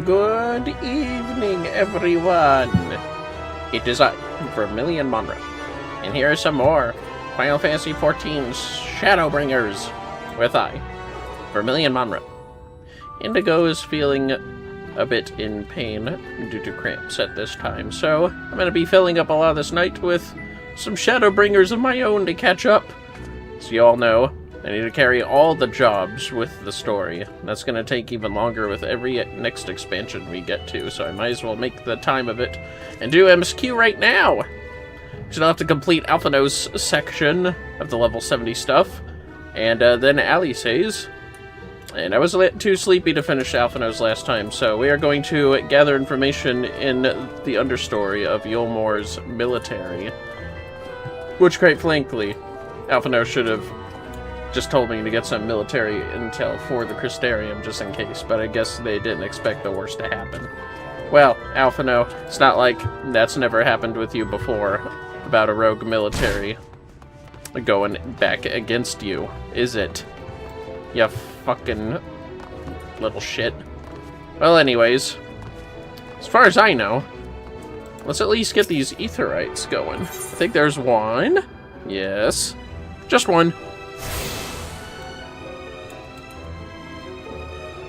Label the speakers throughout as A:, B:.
A: Good evening, everyone. It is I, Vermillion Monroe, and here are some more Final Fantasy XIV's Shadowbringers with I, Vermillion Monroe. Indigo is feeling a bit in pain due to cramps at this time, so I'm going to be filling up a lot this night with some Shadowbringers of my own to catch up. As you all know, I need to carry all the jobs with the story. That's going to take even longer with every next expansion we get to, so I might as well make the time of it and do MSQ right now. Because I'll have to complete Alphino's section of the level 70 stuff, and then Ali says, and I was too sleepy to finish Alphino's last time, so we are going to gather information in the understory of Yulmore's military, which, quite frankly, Alphino should have just told me to get some military intel for the Crystarium just in case, but I guess they didn't expect the worst to happen. Well, Alphino, it's not like that's never happened with you before, about a rogue military going back against you, is it? You fucking little shit. Well, anyways, as far as I know, let's at least get these Aetherites going. I think there's one. Yes. Just one.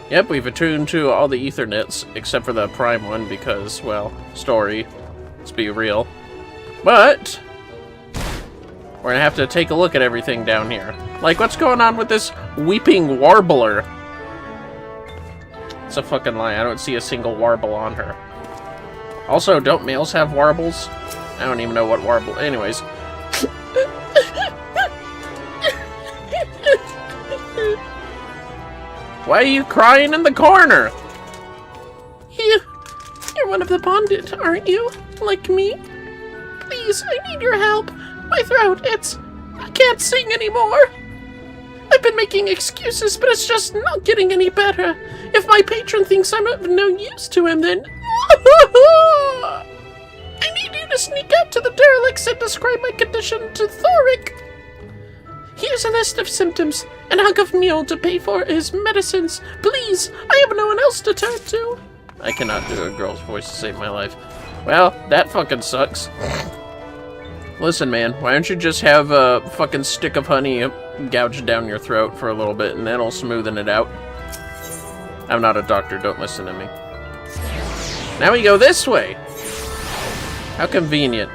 A: Yep, we've attuned to all the Ethernets, except for the Prime one, because, well, story. Let's be real. But we're gonna have to take a look at everything down here. Like, what's going on with this weeping warbler? It's a fucking lie. I don't see a single warble on her. Also, don't males have warbles? I don't even know what warble... Anyways. Why are you crying in the corner? You're one of the bonded, aren't you? Like me? Please, I need your help. My throat, I can't sing anymore. I've been making excuses, but it's just not getting any better. If my patron thinks I'm of no use to him, then... I need you to sneak out to the derelicts and describe my condition to Thoric. Here's a list of symptoms, and I'll give Mule to pay for his medicines. Please, I have no one else to turn to. I cannot do a girl's voice to save my life. Well, that fucking sucks. Listen, man, why don't you just have a fucking stick of honey gouged down your throat for a little bit, and that'll smoothen it out. I'm not a doctor, don't listen to me. Now we go this way! How convenient.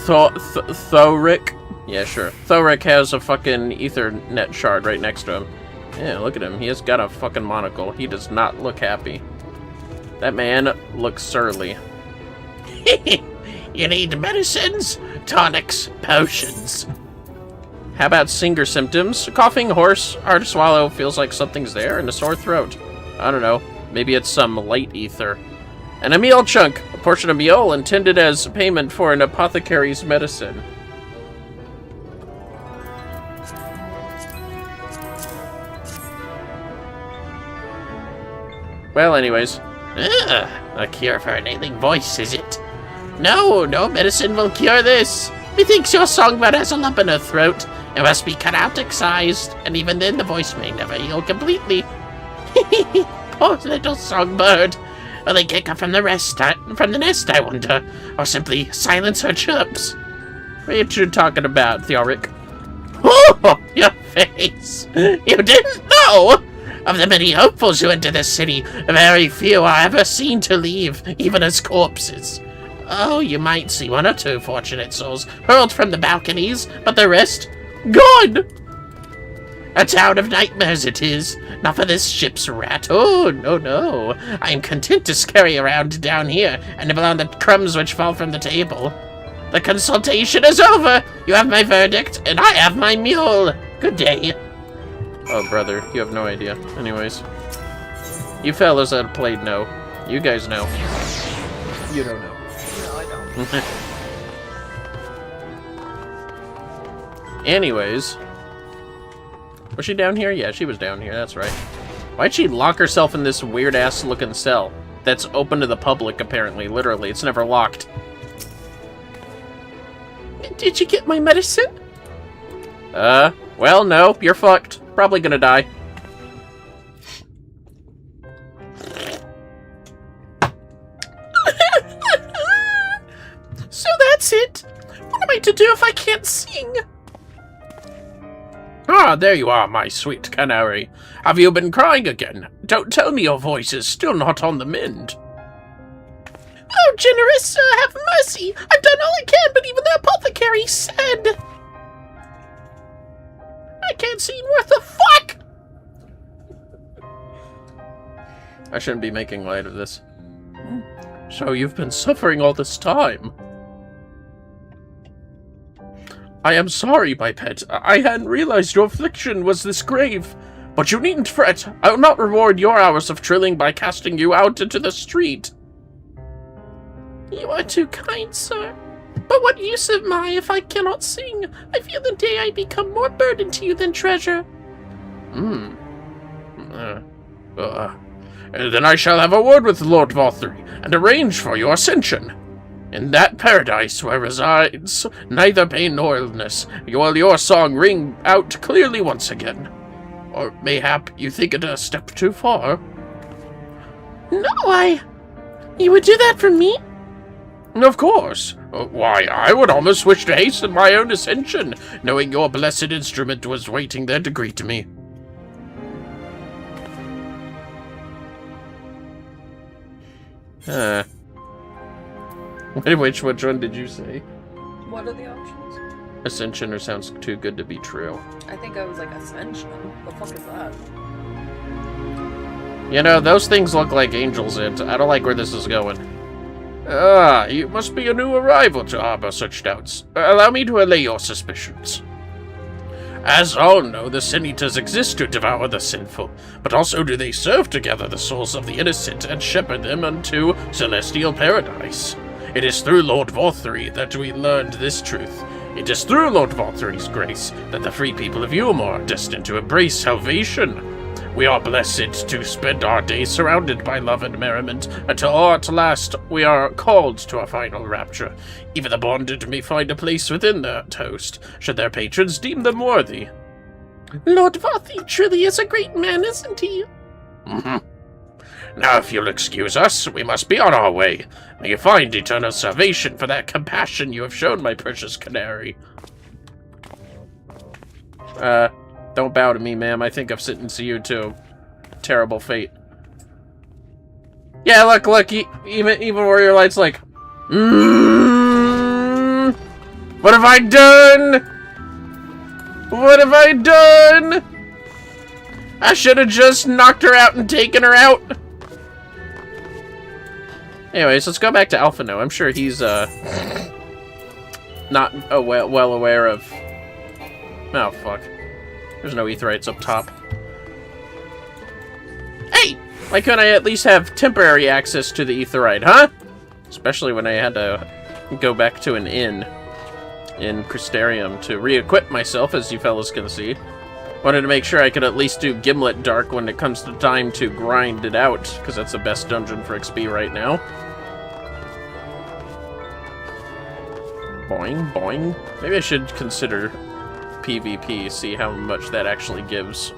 A: Thoric? Yeah, sure. Thoric has a fucking Ethernet shard right next to him. Yeah, look at him. He has got a fucking monocle. He does not look happy. That man looks surly. You need medicines, tonics, potions. How about Singer symptoms? Coughing, hoarse, hard to swallow, feels like something's there, and a sore throat. I don't know. Maybe it's some light ether. And a meal chunk, a portion of meal intended as payment for an apothecary's medicine. Well, anyways. A cure for an ailing voice, is it? No medicine will cure this. Methinks your songbird has a lump in her throat. It must be cut out, excised, and even then the voice may never heal completely. Poor little songbird. Will they kick her from the nest, I wonder? Or simply silence her chirps? What are you talking about, Thoric? Oh, your face! You didn't know? Of the many hopefuls who enter this city, very few are ever seen to leave, even as corpses. Oh, you might see one or two fortunate souls hurled from the balconies, but the rest, gone! A town of nightmares it is, not for this ship's rat. Oh, no. I am content to scurry around down here and nibble on the crumbs which fall from the table. The consultation is over. You have my verdict, and I have my mule. Good day. Oh, brother, you have no idea. Anyways. You fellas that played know. You guys know. You don't know.
B: No, I don't.
A: Anyways. Was she down here? Yeah, she was down here, that's right. Why'd she lock herself in this weird-ass looking cell? That's open to the public, apparently. Literally, it's never locked. Did you get my medicine? Well, no, you're fucked. Probably gonna die. I to do if I can't sing? Ah, there you are, my sweet canary. Have you been crying again? Don't tell me your voice is still not on the mend. Oh, generous sir, have mercy! I've done all I can, but even the apothecary said... I can't sing worth a fuck! I shouldn't be making light of this. So you've been suffering all this time? I am sorry, my pet. I hadn't realized your affliction was this grave. But you needn't fret. I will not reward your hours of trilling by casting you out into the street. You are too kind, sir. But what use am I if I cannot sing? I feel the day I become more burden to you than treasure. Then I shall have a word with Lord VTube and arrange for your ascension. In that paradise where resides neither pain nor illness, will your song ring out clearly once again. Or mayhap you think it a step too far? No, You would do that for me? Of course. Why, I would almost wish to hasten my own ascension, knowing your blessed instrument was waiting there to greet me. Which one did you say?
C: What are the options?
A: Ascension or sounds too good to be true.
C: I think I was like Ascension. The fuck is that?
A: You know, those things look like angels, and I don't like where this is going. You must be a new arrival to harbor such doubts. Allow me to allay your suspicions. As all know, the Sin Eaters exist to devour the sinful, but also do they serve together the souls of the innocent and shepherd them unto celestial paradise. It is through Lord VTube that we learned this truth. It is through Lord VTube's grace that the free people of Yulmore are destined to embrace salvation. We are blessed to spend our days surrounded by love and merriment, until at last we are called to a final rapture. Even the bonded may find a place within that host, should their patrons deem them worthy. Lord VTube truly is a great man, isn't he? Now, if you'll excuse us, we must be on our way. May you find eternal salvation for that compassion you have shown, my precious canary. Don't bow to me, ma'am. I think I've sentenced you to terrible fate. Yeah, look, even Warrior Light's like, what have I done? What have I done? I should have just knocked her out and taken her out. Anyways, let's go back to Alphino. I'm sure he's, not well aware of... Oh, fuck. There's no Aetherites up top. Hey! Why couldn't I at least have temporary access to the Aetherite, huh? Especially when I had to go back to an inn in Crystarium to re-equip myself, as you fellas can see. Wanted to make sure I could at least do Gimlet Dark when it comes to time to grind it out, because that's the best dungeon for XP right now. Boing, boing. Maybe I should consider PvP, see how much that actually gives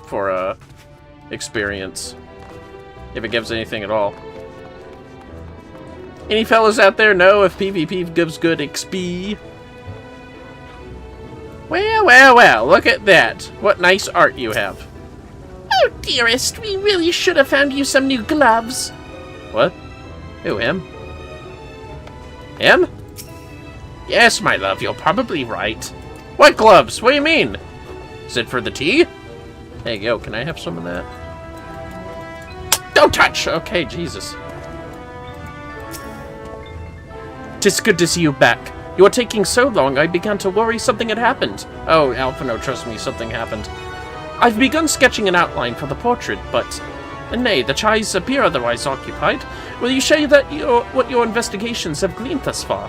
A: for experience. If it gives anything at all. Any fellas out there know if PvP gives good XP? Well, look at that. What nice art you have. Oh, dearest, we really should have found you some new gloves. What? Who, him? Him? Yes, my love, you're probably right. What gloves? What do you mean? Is it for the tea? Hey, yo, can I have some of that? Don't touch! Okay, Jesus. 'Tis good to see you back. You are taking so long, I began to worry something had happened. Oh, Alphino, trust me, something happened. I've begun sketching an outline for the portrait, but... nay, the chais appear otherwise occupied. Will you share that what your investigations have gleaned thus far?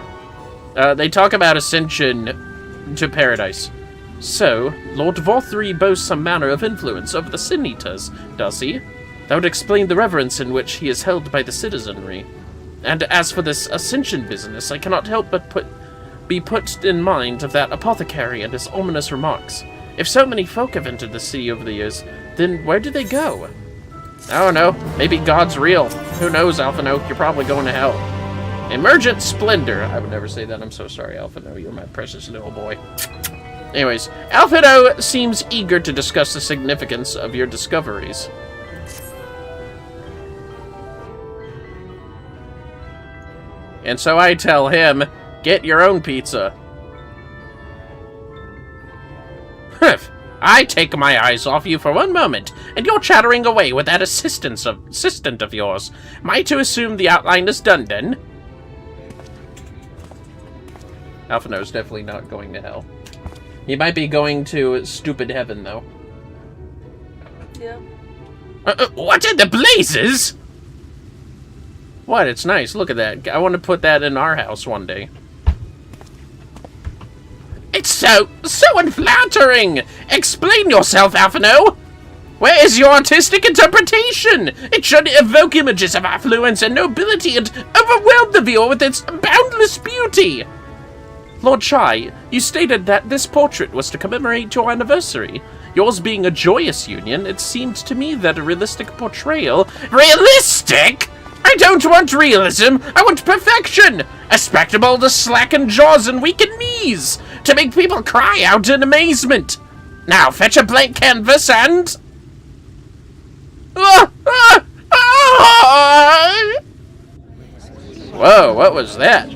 A: They talk about ascension to paradise. So, Lord VTube boasts some manner of influence over the Sin Eaters, does he? That would explain the reverence in which he is held by the citizenry. And as for this ascension business, I cannot help but be put in mind of that apothecary and his ominous remarks. If so many folk have entered the city over the years, then where do they go? I don't know. Maybe God's real. Who knows, Alphino? You're probably going to hell. Emergent splendor. I would never say that. I'm so sorry, Alphino. You're my precious little boy. Anyways, Alphino seems eager to discuss the significance of your discoveries. And so I tell him, get your own pizza. Humph. I take my eyes off you for one moment, and you're chattering away with that assistant of yours. Am I to assume the outline is done, then? Alphino's definitely not going to hell. He might be going to stupid heaven, though.
C: Yeah.
A: What in the blazes? What? It's nice. Look at that. I want to put that in our house one day. It's so unflattering! Explain yourself, Alphino! Where is your artistic interpretation? It should evoke images of affluence and nobility and overwhelm the viewer with its boundless beauty! Lord Chai, you stated that this portrait was to commemorate your anniversary. Yours being a joyous union, it seemed to me that a realistic portrayal... Realistic?! I don't want realism, I want perfection! A spectacle to slacken jaws and weaken knees! To make people cry out in amazement! Now fetch a blank canvas and... Whoa, what was that?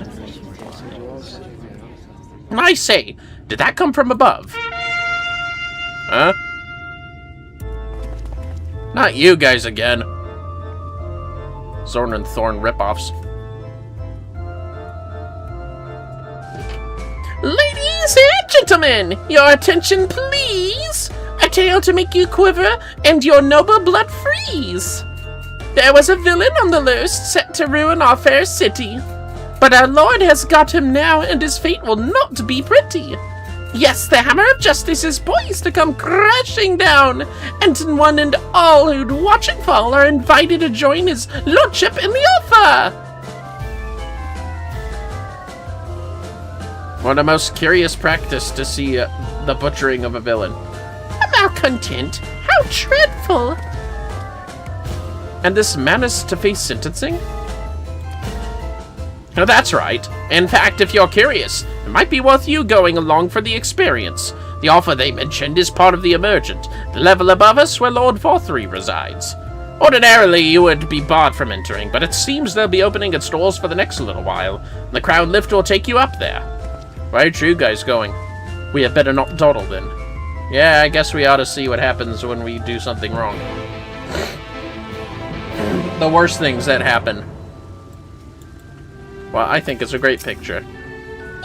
A: I say, did that come from above? Huh? Not you guys again. Zorn and Thorn ripoffs. Ladies and gentlemen, your attention please! A tale to make you quiver and your noble blood freeze. There was a villain on the loose set to ruin our fair city. But our lord has got him now, and his fate will not be pretty. Yes, the hammer of justice is poised to come crashing down, and one and all who'd watch it fall are invited to join his lordship in the offer. One of the most curious practice to see the butchering of a villain. A malcontent? How dreadful! And this manus to face sentencing? No, that's right. In fact, if you're curious, it might be worth you going along for the experience. The offer they mentioned is part of the Emergent, the level above us where Lord Vtuber resides. Ordinarily, you would be barred from entering, but it seems they'll be opening its doors for the next little while. The Crown Lift will take you up there. Where are you guys going? We had better not dawdle then. Yeah, I guess we ought to see what happens when we do something wrong. The worst things that happen. Well, I think it's a great picture.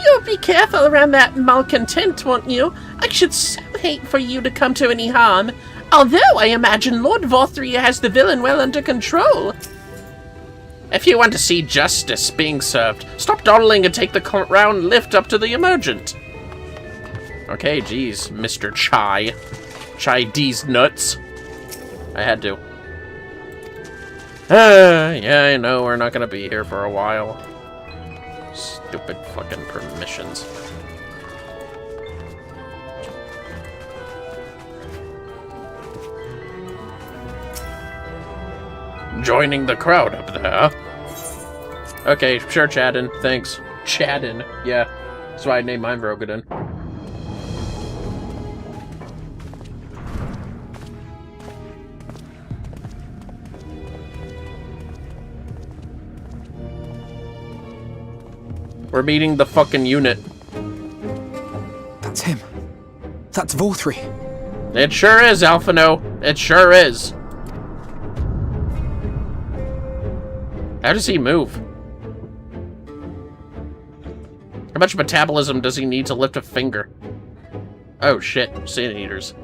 A: You'll be careful around that malcontent, won't you? I should so hate for you to come to any harm. Although I imagine Lord Vtuber has the villain well under control. If you want to see justice being served, stop dawdling and take the round lift up to the Emergent. Okay, geez, Mr. Chai. Chai D's nuts. I had to. Yeah, I know, we're not gonna be here for a while. Stupid fucking permissions. Joining the crowd up there. Okay, sure, Chadden. Thanks. Chadden. Yeah. That's why I named mine Rogadin. We're meeting the fucking unit.
D: That's him. That's Vtuber.
A: It sure is, Alphino. It sure is. How does he move? How much metabolism does he need to lift a finger? Oh shit, sin eaters.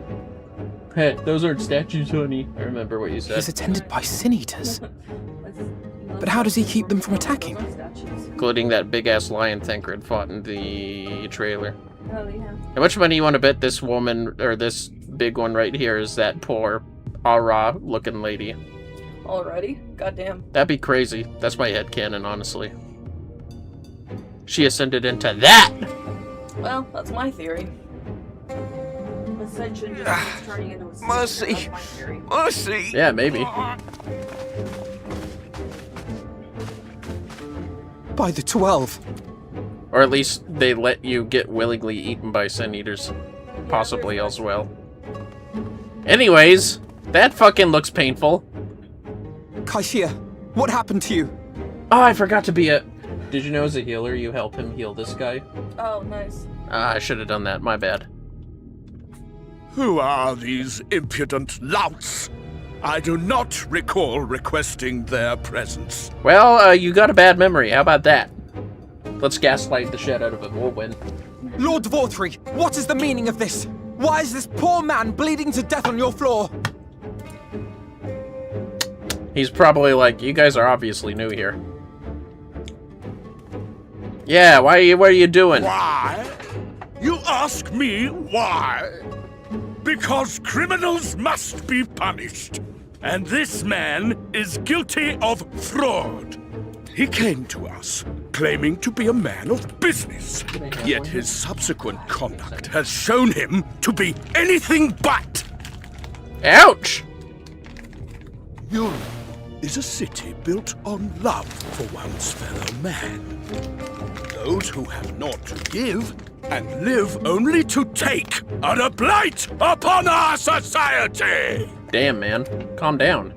A: Hey, those aren't statues, honey. I remember what you said.
D: He's attended by sin eaters. But how does he keep them from attacking?
A: Including that big-ass lion Thancred fought in the trailer.
C: Oh, yeah.
A: How much money you want to bet this woman, or this big one right here, is that poor, looking lady?
C: Already? Goddamn.
A: That'd be crazy. That's my headcanon, honestly. She ascended into that!
C: Well, that's my theory. Ascension just keeps turning into a
D: Mercy!
C: That's my theory.
D: Mercy!
A: Yeah, maybe.
D: By the 12.
A: Or at least they let you get willingly eaten by Sin Eaters. Possibly as well. Anyways, that fucking looks painful.
D: Kaishia, what happened to you?
A: Oh, I forgot to be a... Did you know as a healer you help him heal this guy?
C: Oh, nice.
A: I should have done that, my bad.
E: Who are these impudent louts? I do not recall requesting their presence.
A: Well, you got a bad memory, how about that? Let's gaslight the shit out of him, we'll win.
D: Lord Dvorthree, what is the meaning of this? Why is this poor man bleeding to death on your floor?
A: He's probably like, you guys are obviously new here. Yeah, what are you doing?
E: Why? You ask me why? Because criminals must be punished. And this man is guilty of fraud. He came to us, claiming to be a man of business. Yet his subsequent conduct has shown him to be anything but.
A: Ouch!
E: Yulm is a city built on love for one's fellow man. Those who have not to give and live only to take are a blight upon our society!
A: Damn, man. Calm down.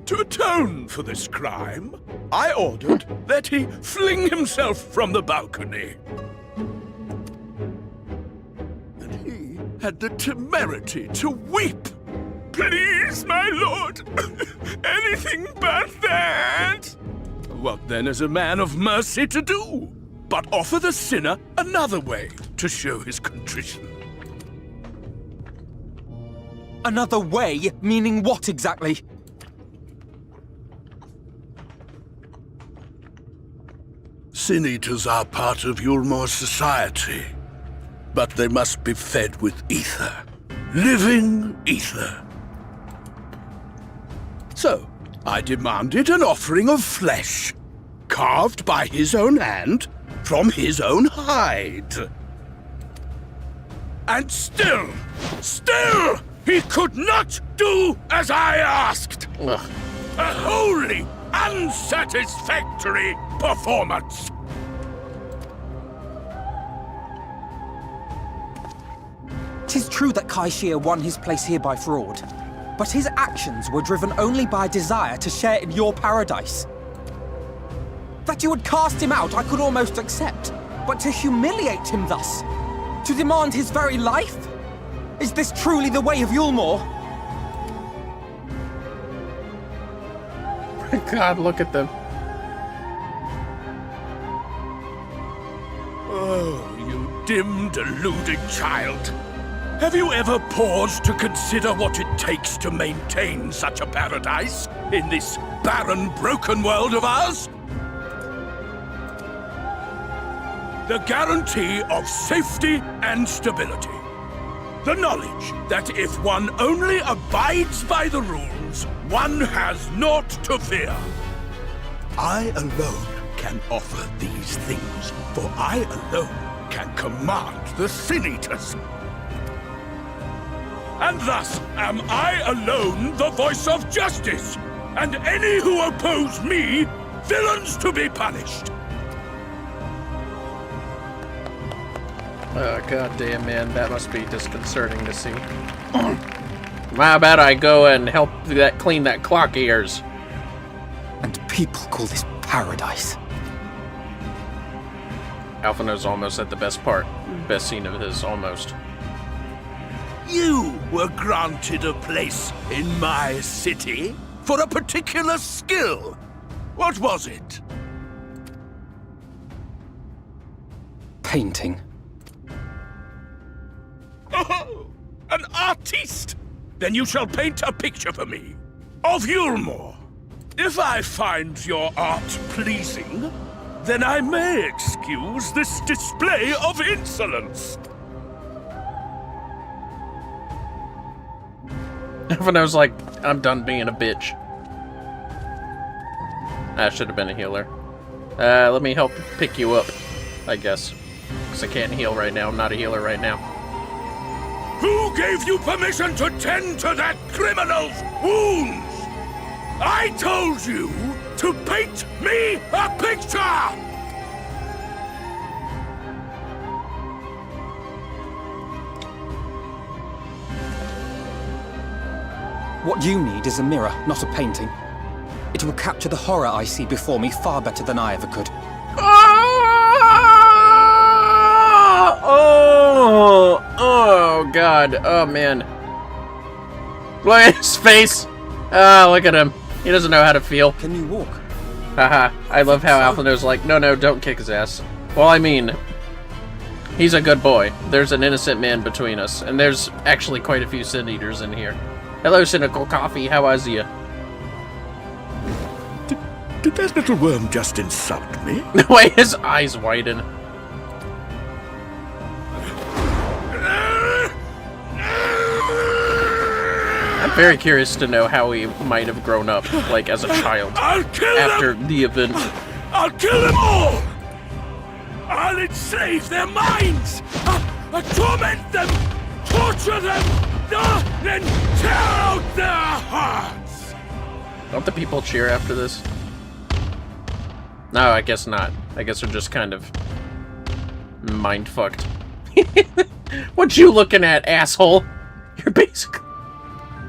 E: To atone for this crime, I ordered that he fling himself from the balcony. And he had the temerity to weep. Please, my lord, anything but that. What then is a man of mercy to do? But offer the sinner another way to show his contrition.
D: Another way? Meaning what exactly?
E: Sin Eaters are part of Yulmor's society, but they must be fed with ether. Living ether. So, I demanded an offering of flesh, carved by his own hand, from his own hide. And still, he could not do as I asked.
A: Ugh.
E: A wholly unsatisfactory performance.
D: Tis true that Kaishia won his place here by fraud, but his actions were driven only by a desire to share in your paradise. That you would cast him out I could almost accept, but to humiliate him thus, to demand his very life? Is this truly the way of Yulmor?
A: God, look at them.
E: Oh, you dim, deluded child. Have you ever paused to consider what it takes to maintain such a paradise in this barren, broken world of ours? The guarantee of safety and stability. The knowledge that if one only abides by the rules, one has naught to fear. I alone can offer these things, for I alone can command the Sin Eaters. And thus am I alone the voice of justice, and any who oppose me, villains to be punished.
A: Oh, goddamn, man, that must be disconcerting to see. How about I go and help that clean that clock ears?
D: And people call this paradise.
A: Alphina's almost at the best part. Best scene of his, almost.
E: You were granted a place in my city for a particular skill. What was it?
D: Painting.
E: Oh, an artiste! Then you shall paint a picture for me of Yulmor. If I find your art pleasing, then I may excuse this display of insolence.
A: Alphina's like, I'm done being a bitch. I should have been a healer. Let me help pick you up, I guess. Because I can't heal right now. I'm not a healer right now.
E: Who gave you permission to tend to that criminal's wounds? I told you to paint me a picture!
D: What you need is a mirror, not a painting. It will capture the horror I see before me far better than I ever could.
A: Oh, God. Oh, man. Look at his face. Ah, look at him. He doesn't know how to feel.
D: Can you walk?
A: Haha. I love how Alphino's like, no, don't kick his ass. Well, I mean, he's a good boy. There's an innocent man between us, and there's actually quite a few Sin Eaters in here. Hello, Cynical Coffee. How is you?
E: Did that little worm just insult me?
A: The way his eyes widen. I'm very curious to know how he might have grown up, like, as a child.
E: I'll kill
A: after
E: them!
A: the event.
E: I'll kill them all! I'll enslave their minds! I'll torment them! Torture them! Then tear out their hearts!
A: Don't the people cheer after this? No, I guess not. I guess they're just kind of mind-fucked. What you looking at, asshole? You're basically...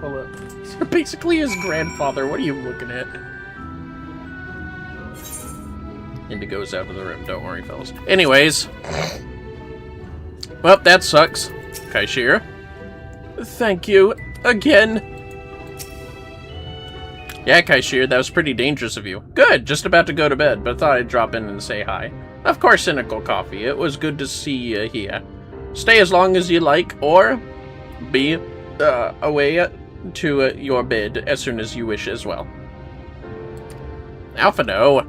A: Hold up. You're basically his grandfather. What are you looking at? Indigo's out of the room. Don't worry, fellas. Anyways. Well, that sucks. Kaishir. Thank you. Again. Yeah, Kaishir, that was pretty dangerous of you. Good, just about to go to bed, but thought I'd drop in and say hi. Of course, Cynical Coffee. It was good to see you here. Stay as long as you like, or be away to your bed as soon as you wish as well. Alphino.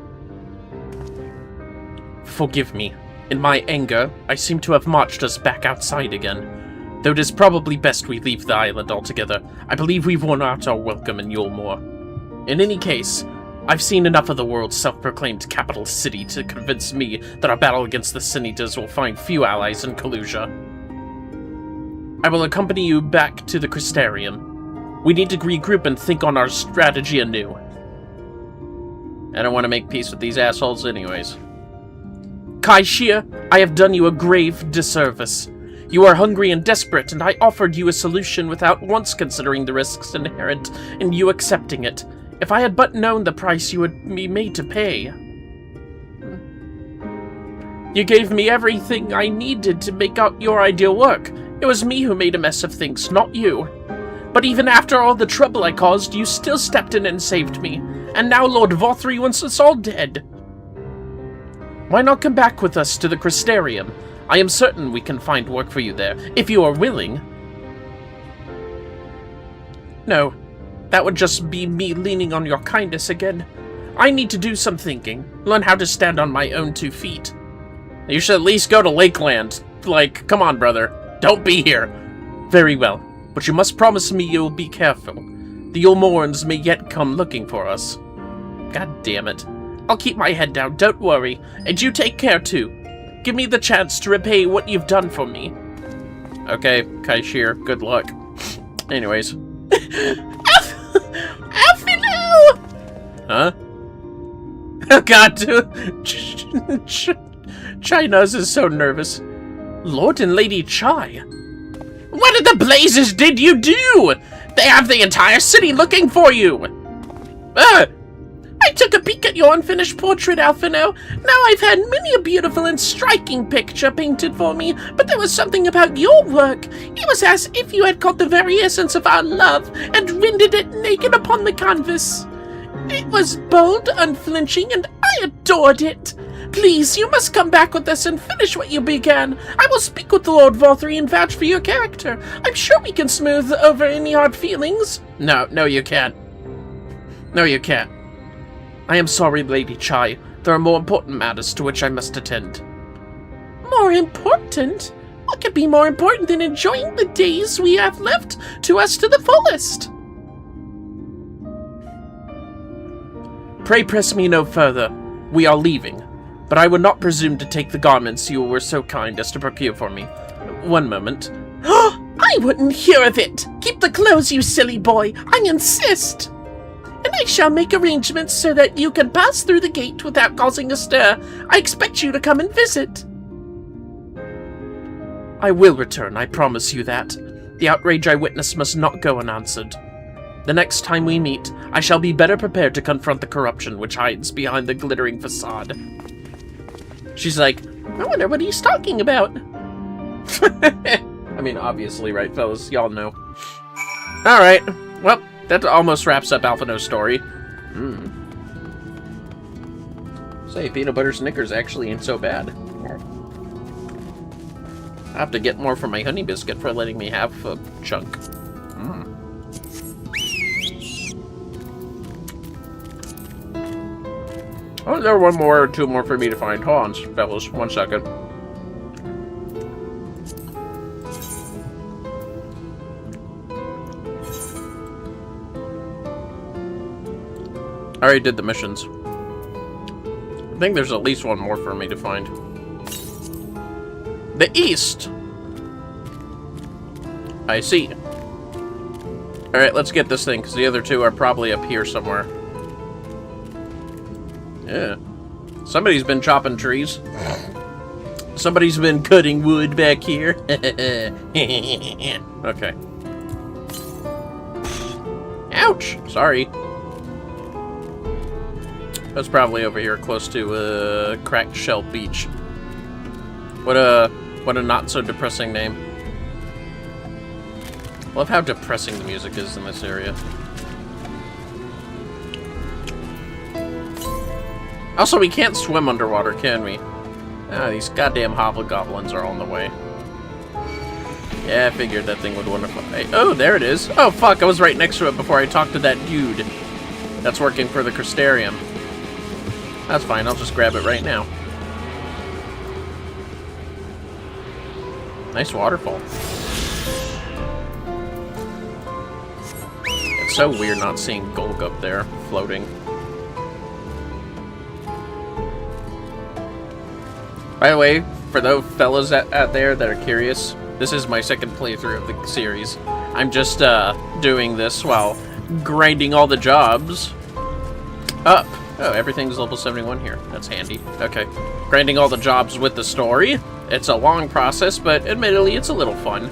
A: Forgive me. In my anger, I seem to have marched us back outside again. Though it is probably best we leave the island altogether. I believe we've worn out our welcome in Yulmore. In any case, I've seen enough of the world's self-proclaimed capital city to convince me that our battle against the Sin Eaters will find few allies in Kalusia. I will accompany you back to the Crystarium. We need to regroup and think on our strategy anew. I don't want to make peace with these assholes anyways. Kaishir, I have done you a grave disservice. You are hungry and desperate, and I offered you a solution without once considering the risks inherent in you accepting it. If I had but known the price you would be made to pay. You gave me everything I needed to make out your ideal work. It was me who made a mess of things, not you. But even after all the trouble I caused, you still stepped in and saved me. And now Lord Vtuber wants us all dead. Why not come back with us to the Crystarium? I am certain we can find work for you there, if you are willing. No. That would just be me leaning on your kindness again. I need to do some thinking. Learn how to stand on my own 2 feet. You should at least go to Lakeland. Like, come on, brother. Don't be here. Very well. But you must promise me you'll be careful. The Yulmorans may yet come looking for us. God damn it. I'll keep my head down, don't worry. And you take care, too. Give me the chance to repay what you've done for me. Okay, Kaishir, good luck. Anyways. Alphino! Huh? Oh god, Chai-Nuz is so nervous. Lord and Lady Chai. What in the blazes did you do? They have the entire city looking for you! I took a peek at your unfinished portrait, Alphino. Now I've had many a beautiful and striking picture painted for me, but there was something about your work. It was as if you had caught the very essence of our love and rendered it naked upon the canvas. It was bold, unflinching, and I adored it. Please, you must come back with us and finish what you began. I will speak with the Lord Vtuber and vouch for your character. I'm sure we can smooth over any hard feelings. No, you can't. No, you can't. I am sorry, Lady Chai. There are more important matters to which I must attend. More important? What could be more important than enjoying the days we have left to us to the fullest? Pray press me no further. We are leaving, but I would not presume to take the garments you were so kind as to procure for me. One moment. I wouldn't hear of it! Keep the clothes, you silly boy! I insist! And I shall make arrangements so that you can pass through the gate without causing a stir. I expect you to come and visit. I will return, I promise you that. The outrage I witnessed must not go unanswered. The next time we meet, I shall be better prepared to confront the corruption which hides behind the glittering facade. She's like, I wonder what he's talking about. I mean, obviously, right, fellas? Y'all know. Alright, well, that almost wraps up Alphino's story. Say, peanut butter Snickers actually ain't so bad. I have to get more from my honey biscuit for letting me have a chunk. Oh, there are one more or two more for me to find. Hold on, fellas, 1 second. I already did the missions. I think there's at least one more for me to find. The East! I see. Alright, let's get this thing, because the other two are probably up here somewhere. Yeah. Somebody's been chopping trees. Somebody's been cutting wood back here. Okay. Ouch! Sorry. That's probably over here close to Cracked Shell Beach. What a not so depressing name. Love how depressing the music is in this area. Also, we can't swim underwater, can we? Ah, these goddamn hobgoblins are on the way. Yeah, I figured that thing would want to fight. Oh, there it is. Oh, fuck, I was right next to it before I talked to that dude. That's working for the Crystarium. That's fine, I'll just grab it right now. Nice waterfall. It's so weird not seeing Gulg up there, floating. By the way, for those fellas out there that are curious, this is my second playthrough of the series. I'm just doing this while grinding all the jobs up. Oh, everything's level 71 here. That's handy. Okay. Grinding all the jobs with the story. It's a long process, but admittedly, it's a little fun.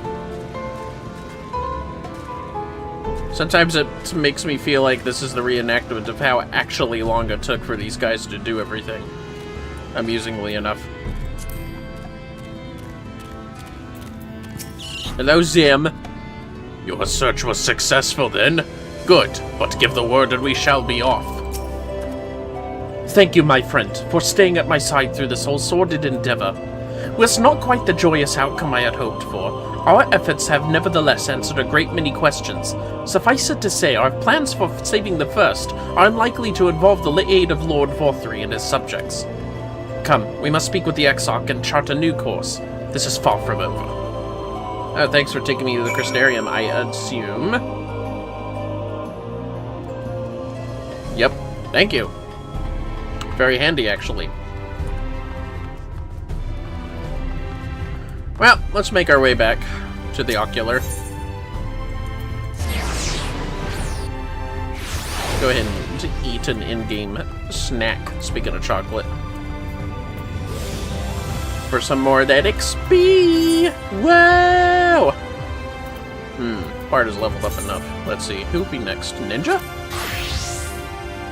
A: Sometimes it makes me feel like this is the reenactment of how actually long it took for these guys to do everything. Amusingly enough. Hello, Zim. Your search was successful, then? Good, but give the word and we shall be off. Thank you, my friend, for staying at my side through this whole sordid endeavor. It was not quite the joyous outcome I had hoped for. Our efforts have nevertheless answered a great many questions. Suffice it to say, our plans for saving the First are unlikely to involve the aid of Lord Vorthry and his subjects. Come, we must speak with the Exarch and chart a new course. This is far from over. Oh, thanks for taking me to the Crystarium, I assume. Yep, thank you. Very handy, actually. Well, let's make our way back to the Ocular. Go ahead and eat an in-game snack, speaking of chocolate. For some more of that XP! Wow! Bard is leveled up enough. Let's see, who'll be next? Ninja?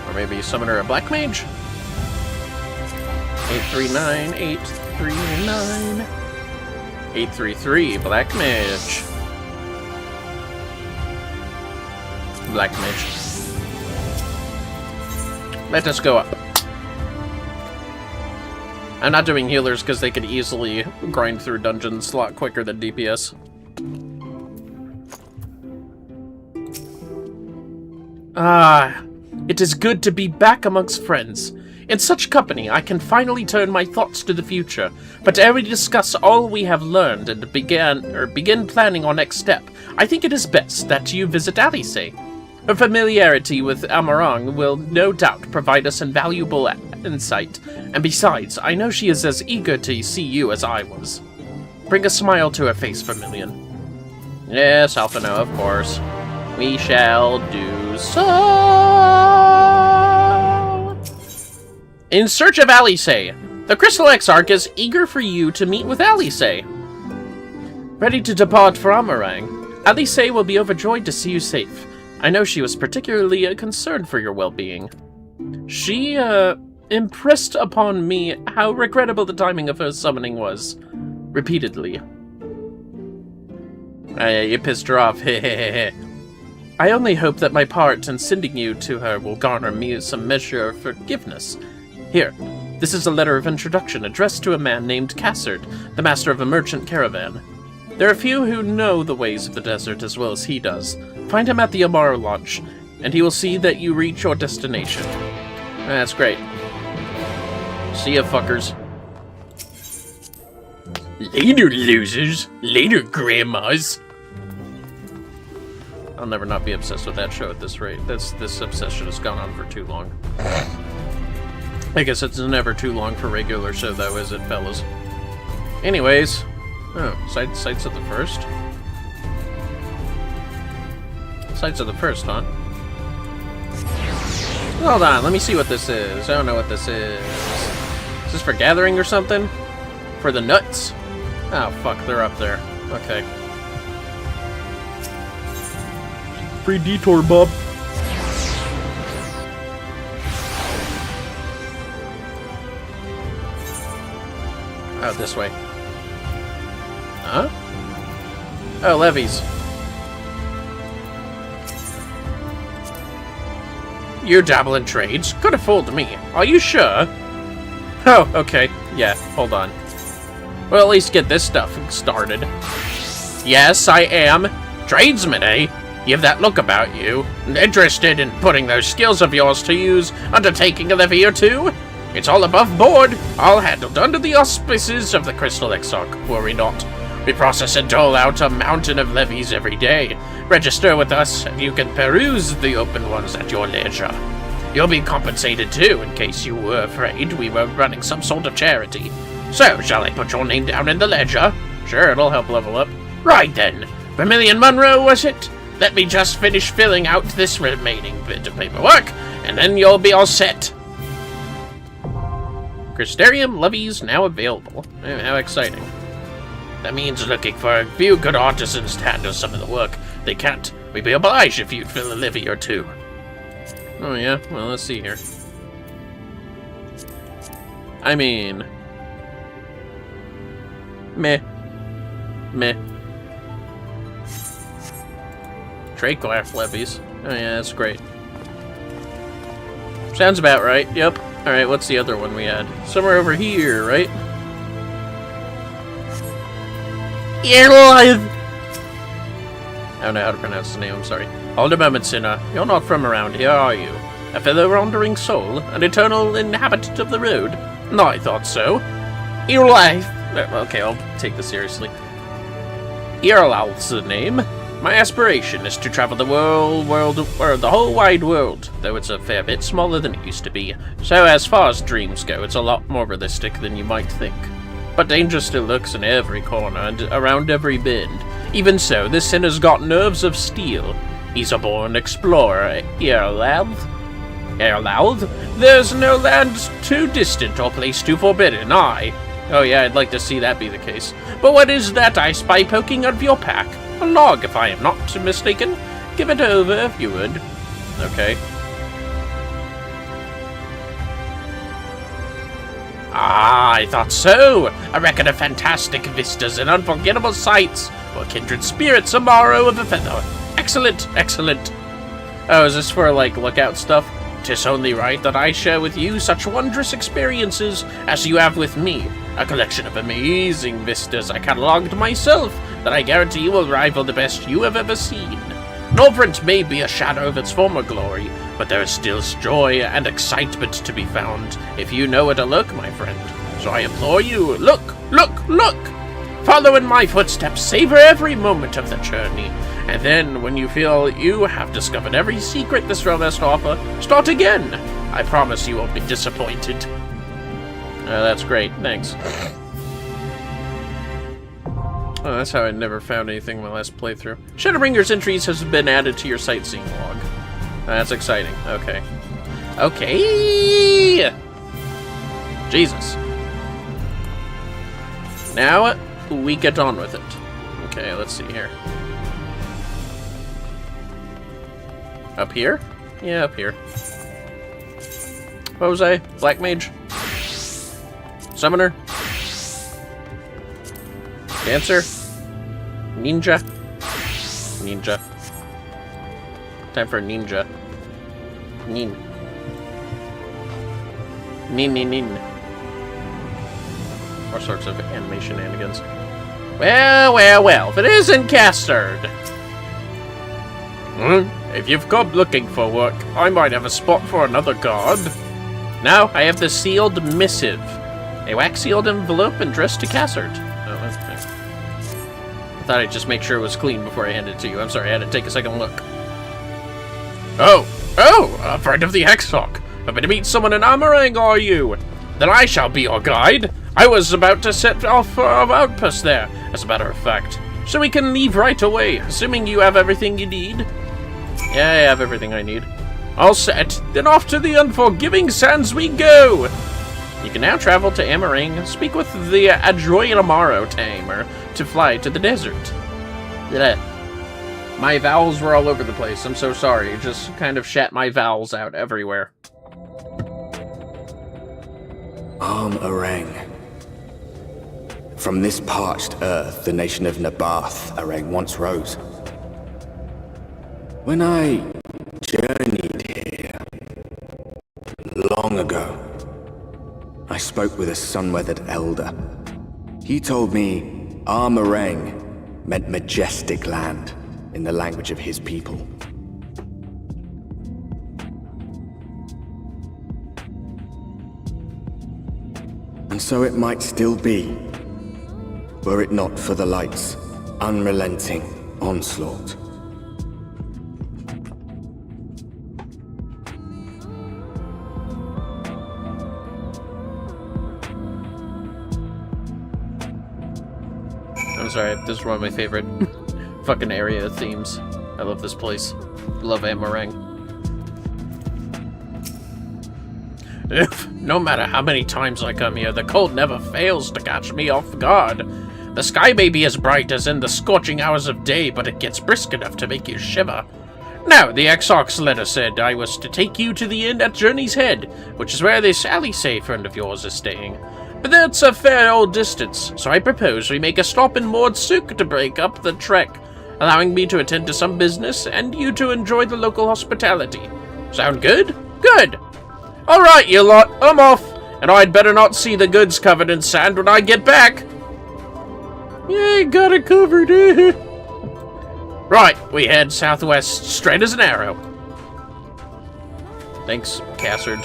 A: Or maybe Summoner a Black Mage? 839, 839... 833, Black Mage. Black Mage. Let us go up. I'm not doing healers because they could easily grind through dungeons a lot quicker than DPS. Ah, it is good to be back amongst friends. In such company, I can finally turn my thoughts to the future. But ere we discuss all we have learned and begin planning our next step, I think it is best that you visit Alice. Her familiarity with Amarang will no doubt provide us invaluable insight, and besides, I know she is as eager to see you as I was. Bring a smile to her face, Vermillion. Yes, Alphino, of course. We shall do So... In search of Ellyish's, the Crystal Exarch is eager for you to meet with Ellyish's. Ready to depart for Amarang, Ellyish's will be overjoyed to see you safe. I know she was particularly concerned for your well-being. She, impressed upon me how regrettable the timing of her summoning was. Repeatedly. You pissed her off, hehehe. I only hope that my part in sending you to her will garner me some measure of forgiveness. Here, this is a letter of introduction addressed to a man named Cassard, the master of a merchant caravan. There are few who know the ways of the desert as well as he does. Find him at the Amaro launch, and he will see that you reach your destination. That's great. See ya, fuckers. Later, losers. Later, grandmas. I'll never not be obsessed with that show at this rate. This obsession has gone on for too long. I guess it's never too long for regular show, though, is it, fellas? Anyways. Oh, sights of the first? Sights of the first, huh? Hold on, let me see what this is. I don't know what this is. Is this for gathering or something? For the nuts? Oh, fuck, they're up there. Okay. Free detour, bub. Oh, this way. Huh? Oh, levies. You dabble in trades? Could have fooled me. Are you sure? Oh, okay. Yeah, hold on. Well, at least get this stuff started. Yes, I am. Tradesman, eh? You have that look about you. Interested in putting those skills of yours to use, undertaking a levy or two? It's all above board, all handled under the auspices of the Crystal Exarch, worry not. We process and dole out a mountain of levies every day. Register with us, and you can peruse the open ones at your leisure. You'll be compensated too, in case you were afraid we were running some sort of charity. So, shall I put your name down in the ledger? Sure, it'll help level up. Right then. Vermillion Monroe, was it? Let me just finish filling out this remaining bit of paperwork, and then you'll be all set. Crystarium levies now available. How exciting. That means looking for a few good artisans to handle some of the work. They can't. We'd be obliged if you'd fill a levy or two. Oh yeah? Well, let's see here. I mean... Meh. Meh. Trade-class levies. Oh yeah, that's great. Sounds about right, yep. Alright, what's the other one we had? Somewhere over here, right? I don't know how to pronounce the name, I'm sorry. Hold a moment, sinner. You're not from around here, are you? A fellow-wandering soul? An eternal inhabitant of the road? No, I thought so. Okay, I'll take this seriously. Irlal's the name. My aspiration is to travel the the whole wide world, though it's a fair bit smaller than it used to be. So as far as dreams go, it's a lot more realistic than you might think. But danger still lurks in every corner and around every bend. Even so, this sinner's got nerves of steel. He's a born explorer, Irlal. There's no land too distant or place too forbidden, aye. Oh yeah, I'd like to see that be the case. But what is that I spy poking out of your pack? A log, if I am not mistaken. Give it over, if you would. Okay. Ah, I thought so! A record of fantastic vistas and unforgettable sights, or kindred spirits a morrow of a feather. Excellent, excellent. Oh, is this for, like, lookout stuff? 'Tis only right that I share with you such wondrous experiences as you have with me. A collection of amazing vistas I catalogued myself that I guarantee will rival the best you have ever seen. Northrend may be a shadow of its former glory, but there is still joy and excitement to be found if you know where to look, my friend. So I implore you, look, look, look! Follow in my footsteps, savor every moment of the journey, and then, when you feel you have discovered every secret this realm has to offer, start again. I promise you won't be disappointed. That's great, thanks. Oh, that's how I never found anything in my last playthrough. Shadowbringers entries has been added to your sightseeing log. That's exciting. Okay. Okay! Jesus. Now, we get on with it. Okay, let's see here. Up here? Yeah, up here. What was I? Black Mage? Summoner? Dancer? Ninja? Ninja. Time for a ninja. Nin. Nin, nin, nin. All sorts of anime shenanigans. Well, well, well. If it isn't Castard. If you've come looking for work, I might have a spot for another guard. Now, I have the sealed missive. A wax-sealed envelope addressed to Castard. Oh, okay. I thought I'd just make sure it was clean before I handed it to you. I'm sorry, I had to take a second look. Oh, a friend of the Hexhawk. Hoping to meet someone in Amarang, are you? Then I shall be your guide. I was about to set off for our outpost there, as a matter of fact. So we can leave right away, assuming you have everything you need. Yeah, I have everything I need. All set. Then off to the unforgiving sands we go. You can now travel to Amarang and speak with the Adroilamaro tamer to fly to the desert. Yeah. My vowels were all over the place. I'm so sorry. Just kind of shat my vowels out everywhere.
F: Arang. From this parched earth, the nation of Nabath, Arang once rose. When I journeyed here, long ago, I spoke with a sun-weathered elder. He told me Armarang meant majestic land in the language of his people. And so it might still be, were it not for the light's unrelenting onslaught.
A: I'm sorry, this is one of my favorite fucking area themes. I love this place. Love Amarang. No matter how many times I come here, the cold never fails to catch me off guard. The sky may be as bright as in the scorching hours of day, but it gets brisk enough to make you shiver. Now, the Exarch's letter said I was to take you to the inn at Journey's Head, which is where this Alisae friend of yours is staying. But that's a fair old distance, so I propose we make a stop in Mordsuk to break up the trek, allowing me to attend to some business and you to enjoy the local hospitality. Sound good? Good! Alright, you lot, I'm off, and I'd better not see the goods covered in sand when I get back. Yeah, got it covered. Right, we head southwest, straight as an arrow. Thanks, Cassard.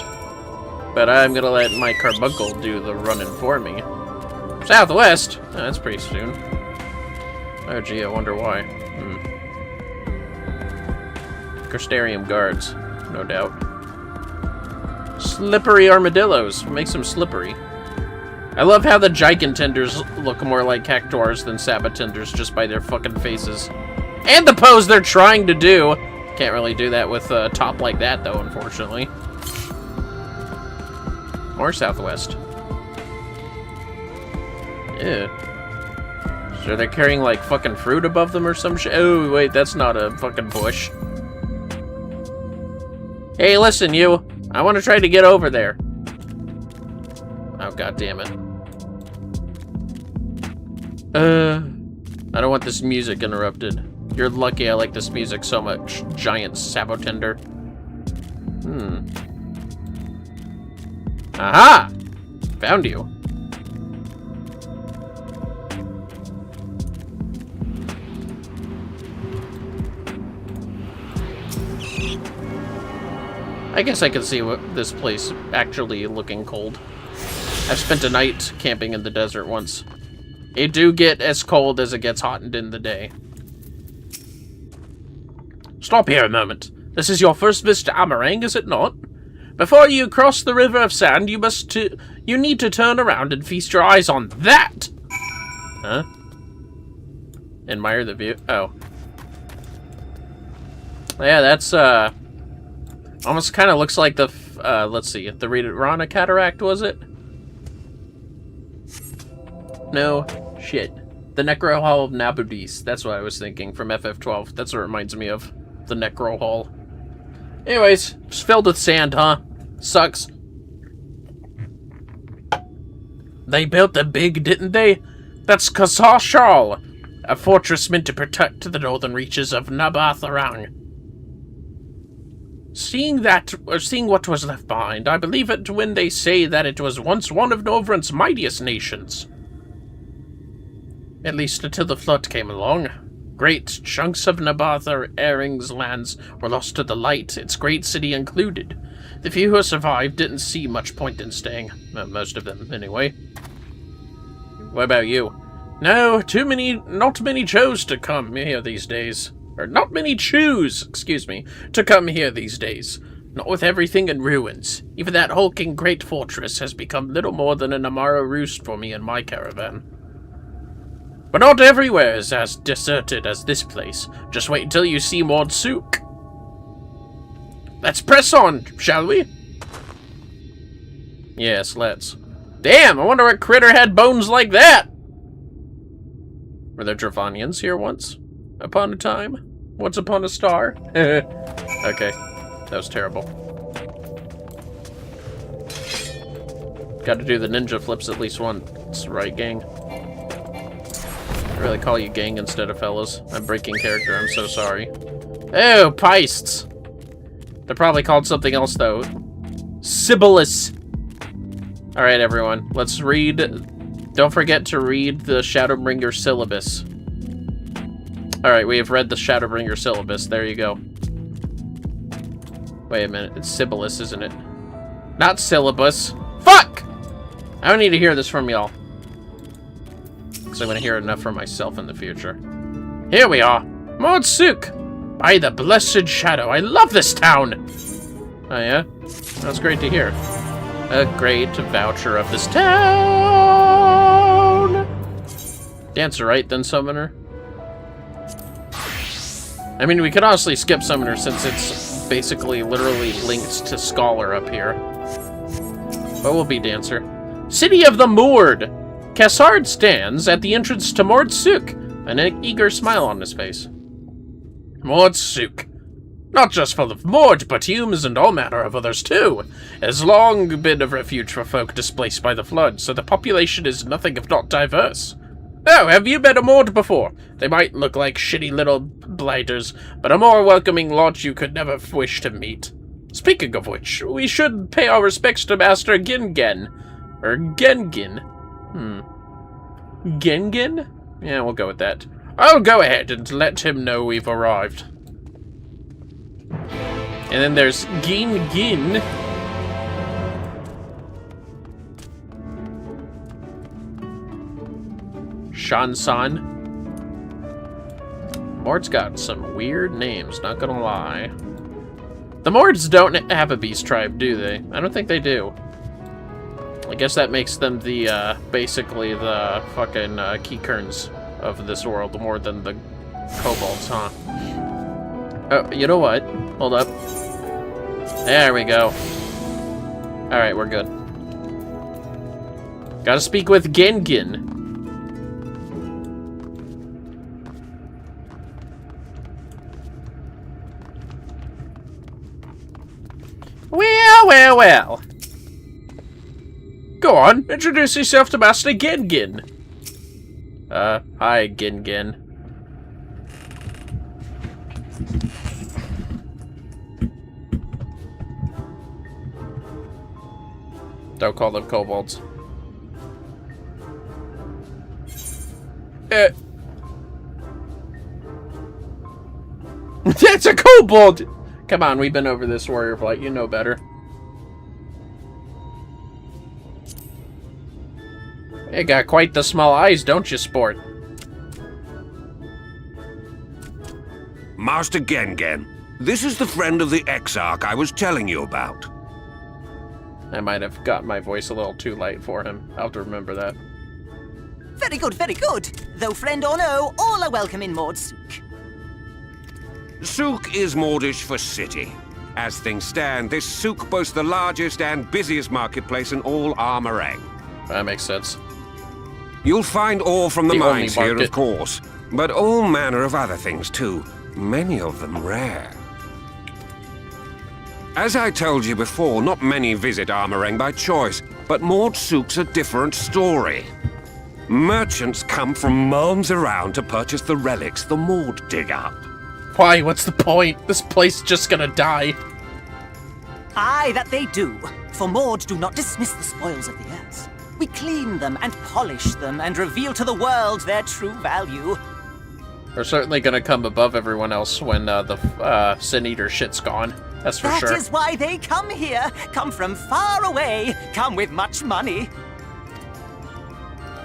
A: But I'm gonna let my carbuncle do the running for me. Southwest? Oh, that's pretty soon. Oh gee, I wonder why. Crystarium guards, no doubt. Slippery armadillos. Makes them slippery. I love how the gigantenders look more like cactuars than sabatenders just by their fucking faces. And the pose they're trying to do. Can't really do that with a top like that, though, unfortunately. Or southwest. Yeah. So they're carrying, like, fucking fruit above them or some shit? Oh, wait, that's not a fucking bush. Hey, listen, you. I want to try to get over there. Oh, god damn it. I don't want this music interrupted. You're lucky I like this music so much, giant sabotender. Aha! Found you. I guess I can see what this place actually looking cold. I've spent a night camping in the desert once. It do get as cold as it gets hot in the day. Stop here a moment. This is your first visit to Amarang, is it not? Before you cross the River of Sand, you need to turn around and feast your eyes on that! Huh? Admire the view. Oh. Yeah, that's Almost kind of looks like the, let's see, the Rana Cataract, was it? No, shit. The Necro Hall of Nabudis. That's what I was thinking from FF12. That's what it reminds me of. The Necro Hall. Anyways, just filled with sand, huh? Sucks. They built the big, didn't they? That's Kasashal, a fortress meant to protect the northern reaches of Nabatharang. Seeing what was left behind, I believe it when they say that it was once one of Novrant's mightiest nations. At least until the flood came along. Great chunks of Nabatharing's lands were lost to the light, its great city included. The few who survived didn't see much point in staying. Most of them, anyway. What about you? No, not many chose to come here these days. Or not many choose, excuse me, to come here these days. Not with everything in ruins. Even that hulking great fortress has become little more than an Amara roost for me and my caravan. But not everywhere is as deserted as this place. Just wait until you see Mordsuk. Let's press on, shall we? Yes, let's. Damn, I wonder what critter had bones like that! Were there Dravanians here once? Upon a time? Once upon a star? Okay, that was terrible. Gotta do the ninja flips at least once, right, gang? I really call you gang instead of fellas. I'm breaking character, I'm so sorry. Oh, Peists! They're probably called something else, though. Sibyllus! Alright, everyone. Let's read... Don't forget to read the Shadowbringer syllabus. Alright, we have read the Shadowbringer syllabus. There you go. Wait a minute. It's Sibyllus, isn't it? Not syllabus. Fuck! I don't need to hear this from y'all. Because I'm going to hear enough from myself in the future. Here we are. Mordsuk! By the blessed shadow, I love this town! Oh yeah? That's great to hear. A great voucher of this town! Dancer, right, then Summoner? I mean, we could honestly skip Summoner since it's basically literally linked to Scholar up here. But we'll be Dancer. City of the Moored! Cassard stands at the entrance to Mordsuk, an eager smile on his face. Mordsuk. Not just full of Mord, but humans and all manner of others too. It has long been a refuge for folk displaced by the flood, so the population is nothing if not diverse. Oh, have you met a Mord before? They might look like shitty little blighters, but a more welcoming lot you could never wish to meet. Speaking of which, we should pay our respects to Master Gingen. Or Gengin. Gengin? Yeah, we'll go with that. I'll go ahead and let him know we've arrived. And then there's Gin. Shansan. Mord's got some weird names, not gonna lie. The Mords don't have a beast tribe, do they? I don't think they do. I guess that makes them the, basically the fucking, Keykerns of this world more than the kobolds, huh? Oh, you know what? Hold up. There we go. Alright, we're good. Gotta speak with Gengin. Well. Go on, introduce yourself to Master Gengin. Hi, Gengin. Don't call them kobolds. That's a kobold! Come on, we've been over this, Warrior Flight. You know better. You got quite the small eyes, don't you, sport?
G: Master Gengen, this is the friend of the Exarch I was telling you about.
A: I might have got my voice a little too light for him. I'll have to remember that.
H: Very good, very good. Though friend or no, all are welcome in Mordsuk.
G: Sook is Mordish for city. As things stand, this souk boasts the largest and busiest marketplace in all R.E.P.O.
A: That makes sense.
G: You'll find ore from the
A: The only
G: mines here,
A: market.
G: of course, but all manner of other things too, many of them rare. As I told you before, not many visit R.E.P.O by choice, but moored souk's a different story. Merchants come from miles around to purchase the relics the moored dig up.
A: Why? What's the point? This place is just gonna die.
H: Aye, that they do. For Maud do not dismiss the spoils of the earth. We clean them and polish them and reveal to the world their true value.
A: We're certainly gonna come above everyone else when the Sin Eater shit's gone. That's for sure.
H: That is why they come here. Come from far away. Come with much money.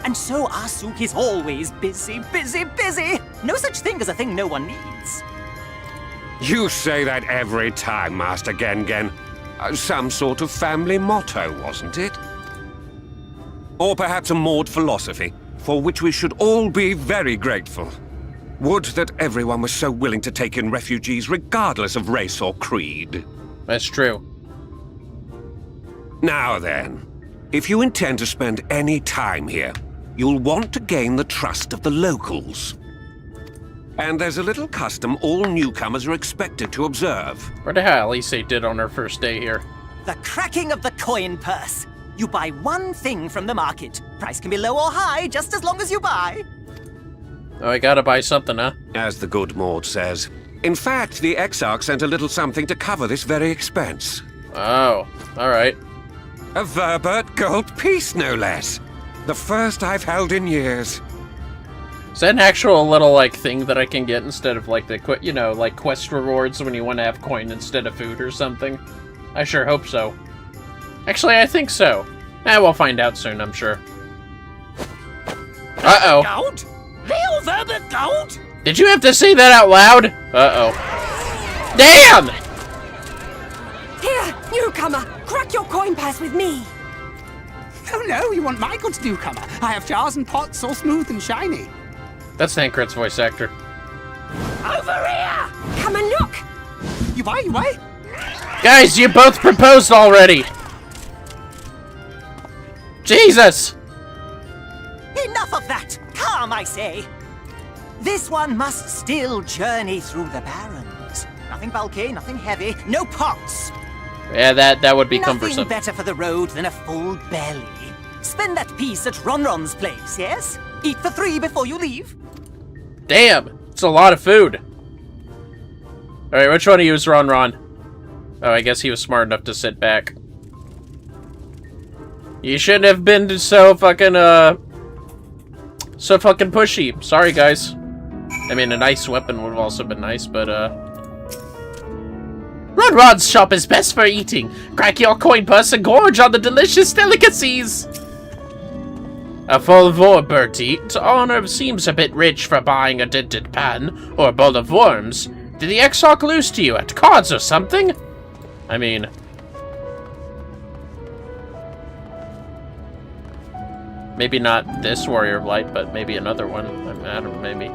H: And so our souk is always busy, busy, busy. No such thing as a thing no one needs.
G: You say that every time, Master Gengen. Some sort of family motto, wasn't it? Or perhaps a moored philosophy, for which we should all be very grateful. Would that everyone was so willing to take in refugees regardless of race or creed.
A: That's true.
G: Now then, if you intend to spend any time here, you'll want to gain the trust of the locals. And there's a little custom all newcomers are expected to observe.
A: What the hell Elise did on her first day here?
H: The cracking of the coin purse. You buy one thing from the market. Price can be low or high, just as long as you buy.
A: Oh, I gotta buy something, huh?
G: As the good Maud says. In fact, the Exarch sent a little something to cover this very expense.
A: Oh, alright.
G: A Verbert gold piece, no less. The first I've held in years.
A: Is that an actual little, like, thing that I can get instead of, like, the, you know, like, quest rewards when you want to have coin instead of food or something? I sure hope so. Actually, I think so. We'll find out soon, I'm sure. Uh-oh.
H: Gold? Real Verbert gold?
A: Did you have to say that out loud? Uh-oh. Damn!
I: Here, newcomer, crack your coin purse with me.
J: Oh no, you want my goods, newcomer. I have jars and pots all smooth and shiny.
A: That's Tancred's voice actor.
H: Over here!
I: Come and look.
J: You buy, you buy?
A: Guys, you both proposed already! Jesus!
H: Enough of that! Calm, I say! This one must still journey through the barrens. Nothing bulky, nothing heavy, no pots.
A: Yeah, that would be
H: Nothing
A: cumbersome.
H: better for the road than a full belly. Spend that piece at Ronron's place, yes? Eat for 3 before you leave.
A: Damn! It's a lot of food. Alright, which one of you is Ron? Oh, I guess he was smart enough to sit back. You shouldn't have been so fucking, so fucking pushy. Sorry, guys. I mean, a nice weapon would have also been nice, but, Ron's shop is best for eating. Crack your coin purse and gorge on the delicious delicacies. A full Verbert to honor seems a bit rich for buying a dented pan or a bowl of worms. Did the Exarch lose to you at cards or something? I mean... maybe not this Warrior of Light, but maybe another one. I don't know, maybe.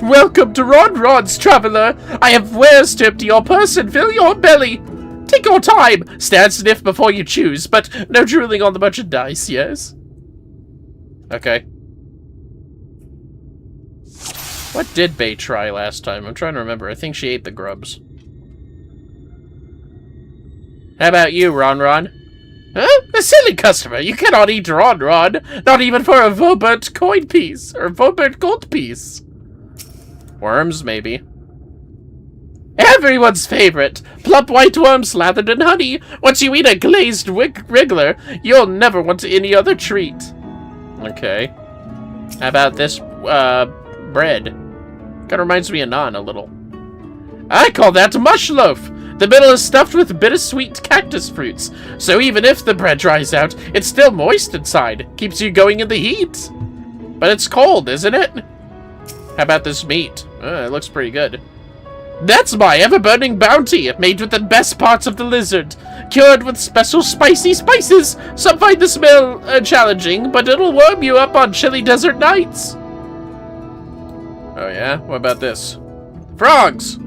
A: Welcome to Ron's Traveler! I have wares to empty your purse and fill your belly! Take your time! Stand stiff before you choose, but no drooling on the merchandise, yes? Okay. What did Bay try last time? I'm trying to remember. I think she ate the grubs. How about you, Ron? Huh? A silly customer! You cannot eat Ron! Not even for a Verbert coin piece! Or Verbert gold piece! Worms, maybe. Everyone's favorite! Plump white worms slathered in honey! Once you eat a glazed wriggler, you'll never want any other treat. Okay. How about this, bread? Kinda reminds me of naan a little. I call that mush loaf! The middle is stuffed with bittersweet cactus fruits, so even if the bread dries out, it's still moist inside. Keeps you going in the heat. But it's cold, isn't it? How about this meat? It looks pretty good. That's my ever-burning bounty, made with the best parts of the lizard. Cured with special spicy spices. Some find the smell challenging, but it'll warm you up on chilly desert nights. Oh yeah? What about this? Frogs!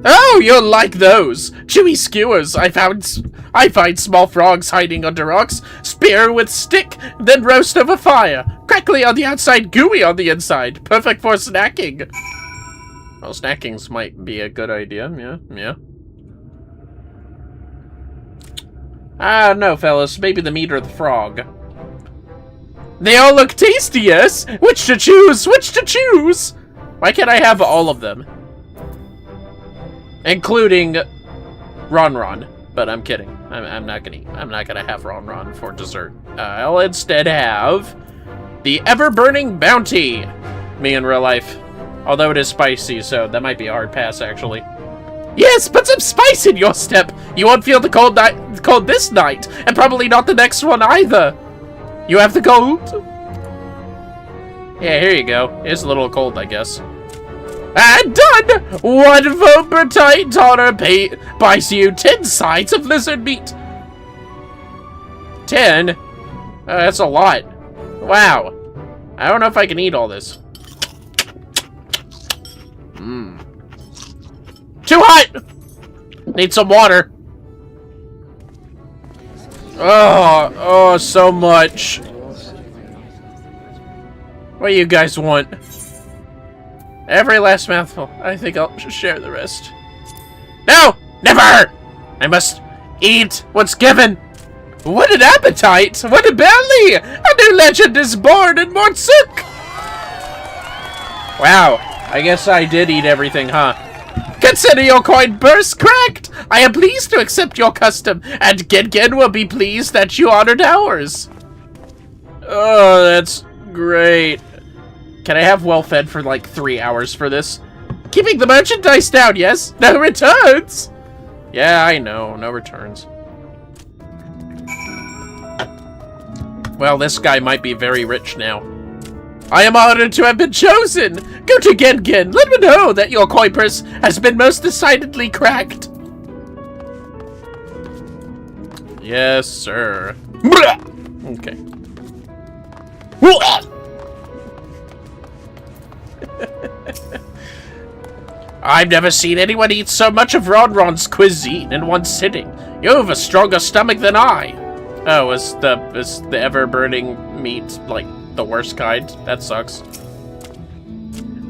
A: Oh, you'll like those! Chewy skewers! I find small frogs hiding under rocks, spear with stick, then roast over fire. Crackly on the outside, gooey on the inside. Perfect for snacking. Well, snackings might be a good idea. Yeah. I don't know, fellas. Maybe the meat or the frog. They all look tasty, yes? Which to choose? Which to choose? Why can't I have all of them? Including Ron. But I'm kidding. I'm not gonna have Ron for dessert. I'll instead have the ever-burning bounty. Me in real life. Although it is spicy, so that might be a hard pass, actually. Yes, put some spice in your step. You won't feel the cold this night, and probably not the next one either. You have the cold? Yeah, here you go. It's a little cold, I guess. And done! 1 vote per tight honor buys you 10 sides of lizard meat. 10? That's a lot. Wow. I don't know if I can eat all this. Too hot! Need some water. Oh, so much. What do you guys want? Every last mouthful. I think I'll share the rest. No! Never! I must eat what's given. What an appetite! What a belly! A new legend is born in Mortsuk! Wow. I guess I did eat everything, huh? Consider your coin purse cracked! I am pleased to accept your custom, and Gen will be pleased that you honored ours. Oh, that's great. Can I have well-fed for like 3 hours for this? Keeping the merchandise down, yes? No returns! Yeah, I know. No returns. Well, this guy might be very rich now. I am honored to have been chosen! Go to Gen. Let me know that your coin purse has been most decidedly cracked. Yes, sir. Okay. I've never seen anyone eat so much of Ron's cuisine in one sitting. You have a stronger stomach than I. Oh, is the ever-burning meat, like, the worst kind? That sucks.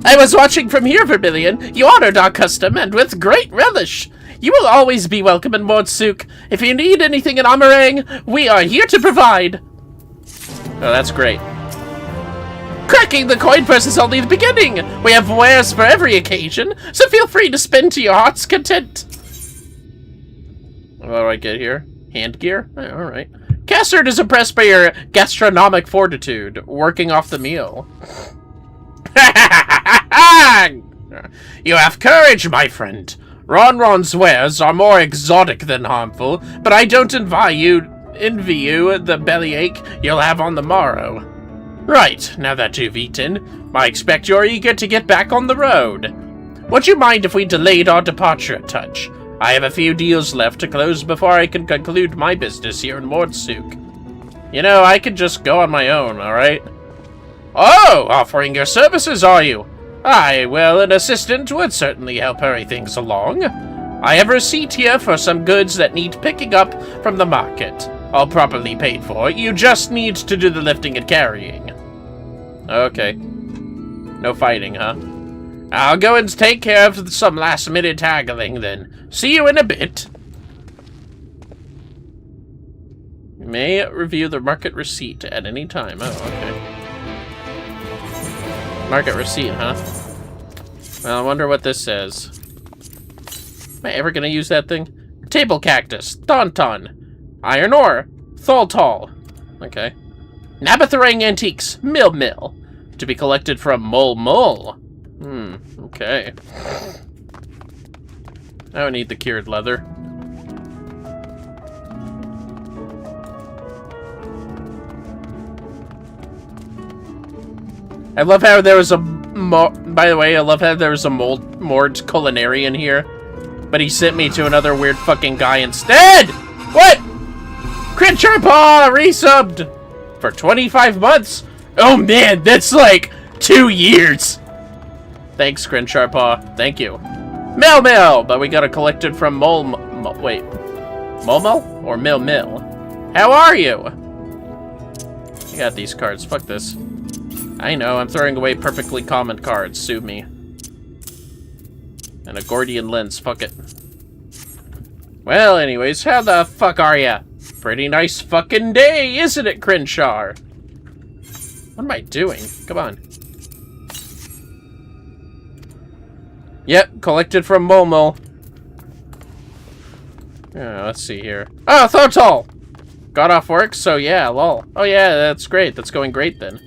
A: I was watching from here, Vermillion. You honored our custom, and with great relish. You will always be welcome in Mortsuk. If you need anything in Amarang, we are here to provide. Oh, that's great. Cracking the coin purse is only the beginning. We have wares for every occasion, so feel free to spend to your heart's content. What do I get here? Hand gear? Oh, alright. Cassard is impressed by your gastronomic fortitude, working off the meal. You have courage, my friend. Ron's wares are more exotic than harmful, but I don't envy you the bellyache you'll have on the morrow. Right, now that you've eaten, I expect you're eager to get back on the road. Would you mind if we delayed our departure a touch? I have a few deals left to close before I can conclude my business here in Mortsuk. You know, I could just go on my own, alright? Oh, offering your services, are you? Aye, well, an assistant would certainly help hurry things along. I have a receipt here for some goods that need picking up from the market. All properly paid for. You just need to do the lifting and carrying. Okay. No fighting, huh? I'll go and take care of some last-minute haggling, then. See you in a bit. You may review the market receipt at any time. Oh, okay. Market receipt, huh? Well, I wonder what this says. Am I ever gonna use that thing? Table cactus. Tauntaun. Iron ore. Tholtol. Okay. Nabatharang antiques. Mill. To be collected from Mole. Okay. I don't need the cured leather. I love how there was a... By the way, I love how there was a Mord Culinarian here. But he sent me to another weird fucking guy instead! What? Critcharpaw resubbed! For 25 months? Oh man, that's like 2 years! Thanks, Grinsharpaw. Thank you. Mill, but we got it collected from wait. Momo? Or Mill? How are you? I got these cards. Fuck this. I know, I'm throwing away perfectly common cards. Sue me. And a Gordian lens. Fuck it. Well, anyways, how the fuck are ya? Pretty nice fucking day, isn't it, Crenshaw? What am I doing? Come on. Yep, collected from Momo. Let's see here. Oh, Thortal! Got off work, so yeah, lol. Oh yeah, that's great. That's going great then.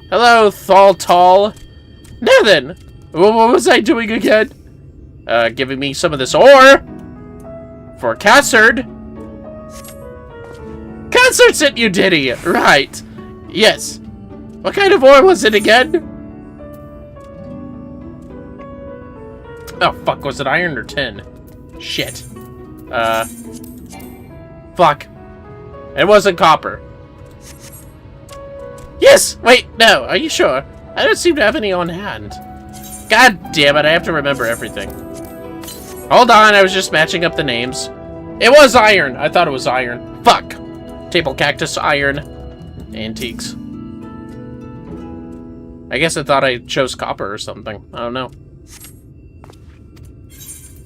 A: Hello, Thortal. Now then, what was I doing again? Giving me some of this ore for Cassard. Cassard sent you, did he? Right. Yes. What kind of ore was it again? Oh, fuck. Was it iron or tin? Shit. Fuck. It wasn't copper. Yes! Wait, no. Are you sure? I don't seem to have any on hand. God damn it. I have to remember everything. Hold on. I was just matching up the names. It was iron. I thought it was iron. Fuck. Table cactus, iron. Antiques. I guess I thought I chose copper or something. I don't know.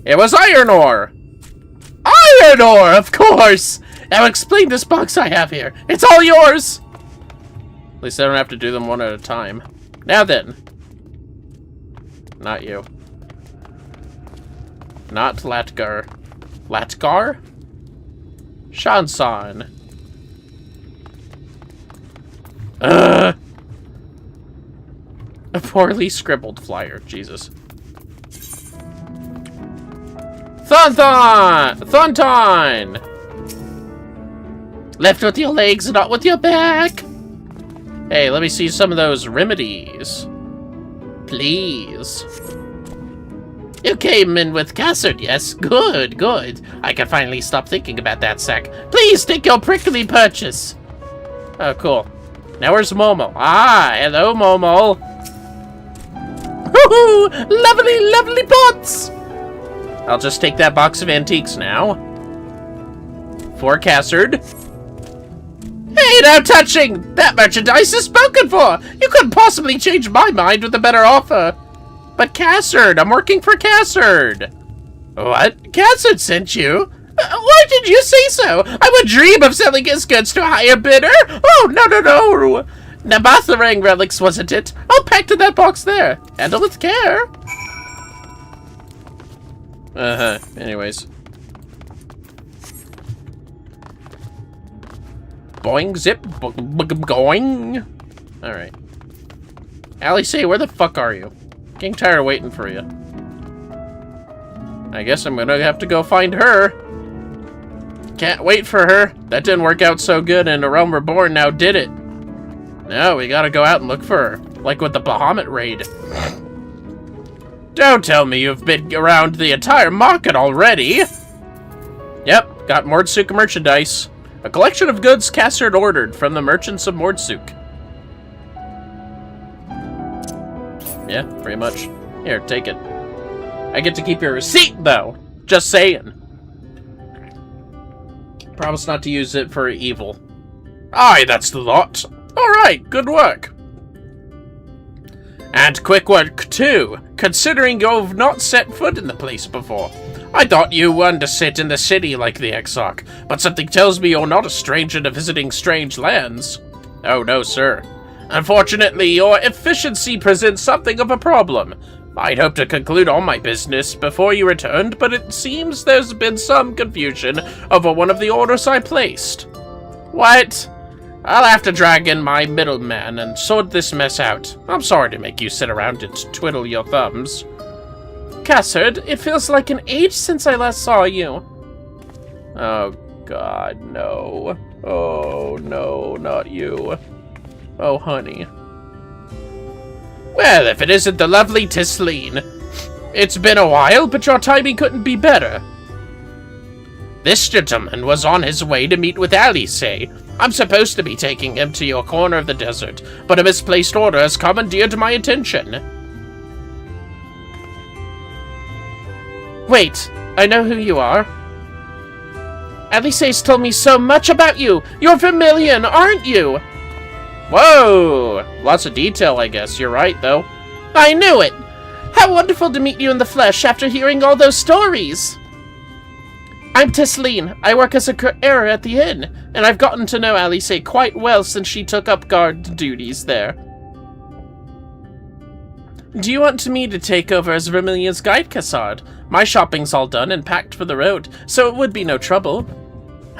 A: It was iron ore! Iron ore, of course! Now explain this box I have here. It's all yours! At least I don't have to do them one at a time. Now then. Not you. Not Latgar. Latgar? Shansan. A poorly scribbled flyer. Jesus. Thunton! Left with your legs, not with your back! Hey, let me see some of those remedies. Please. You came in with Cassard, yes? Good, good. I can finally stop thinking about that sack. Please take your prickly purchase. Oh, cool. Now where's Momo? Ah, hello, Momo. Woohoo! Lovely, lovely pots! I'll just take that box of antiques now. For Cassard. Hey, no touching! That merchandise is spoken for! You couldn't possibly change my mind with a better offer. But Cassard, I'm working for Cassard. What? Cassard sent you? Why did you say so? I would dream of selling his goods to a higher bidder. Oh, no, no, no. Nabatharang relics, wasn't it? I'll pack to that box there. Handle with care. Anyways. Boing, zip, going. Alright. Alice, where the fuck are you? Getting tired of waiting for you. I guess I'm gonna have to go find her. Can't wait for her. That didn't work out so good in A Realm Reborn, now did it? No, we gotta go out and look for her. Like with the Bahamut raid. Don't tell me you've been around the entire market already. Yep, got Mordsuk merchandise. A collection of goods Cassard ordered from the merchants of Mordsuk. Yeah, pretty much. Here, take it. I get to keep your receipt, though. Just saying. Promise not to use it for evil. Aye, that's the lot. Alright, good work. And quick work, too, considering you've not set foot in the place before. I thought you weren't to sit in the city like the Exarch, but something tells me you're not a stranger to visiting strange lands. Oh, no, sir. Unfortunately, your efficiency presents something of a problem. I'd hoped to conclude all my business before you returned, but it seems there's been some confusion over one of the orders I placed. What? I'll have to drag in my middleman and sort this mess out. I'm sorry to make you sit around and twiddle your thumbs. Cassard, it feels like an age since I last saw you. Oh, God, no. Oh, no, not you. Oh, honey. Well, if it isn't the lovely Tisleen. It's been a while, but your timing couldn't be better. This gentleman was on his way to meet with Alice. I'm supposed to be taking him to your corner of the desert, but a misplaced order has commandeered my attention. Wait, I know who you are. Alyssa's told me so much about you. You're Vermillion, aren't you? Whoa! Lots of detail, I guess. You're right, though. I knew it! How wonderful to meet you in the flesh after hearing all those stories! I'm Tesleen. I work as a carer at the inn, and I've gotten to know Alyssa quite well since she took up guard duties there. Do you want me to take over as Vermillion's guide, Cassard? My shopping's all done and packed for the road, so it would be no trouble.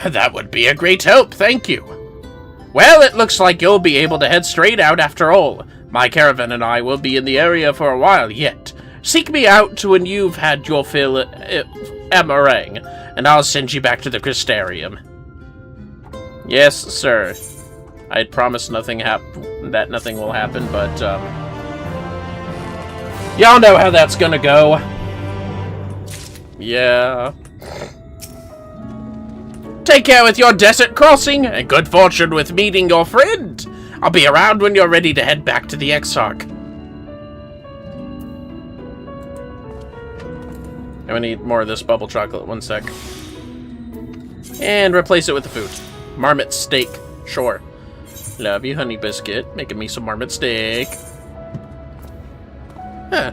A: That would be a great help, thank you. Well, it looks like you'll be able to head straight out after all. My caravan and I will be in the area for a while yet. Seek me out when you've had your fill at meringue, and I'll send you back to the Crystarium. Yes, sir. I'd promise that nothing will happen, but, y'all know how that's gonna go. Yeah. Take care with your desert crossing, and good fortune with meeting your friend. I'll be around when you're ready to head back to the Exarch. I'm gonna eat more of this bubble chocolate, 1 sec. And replace it with the food. Marmot steak, sure. Love you, honey biscuit. Making me some marmot steak. Huh.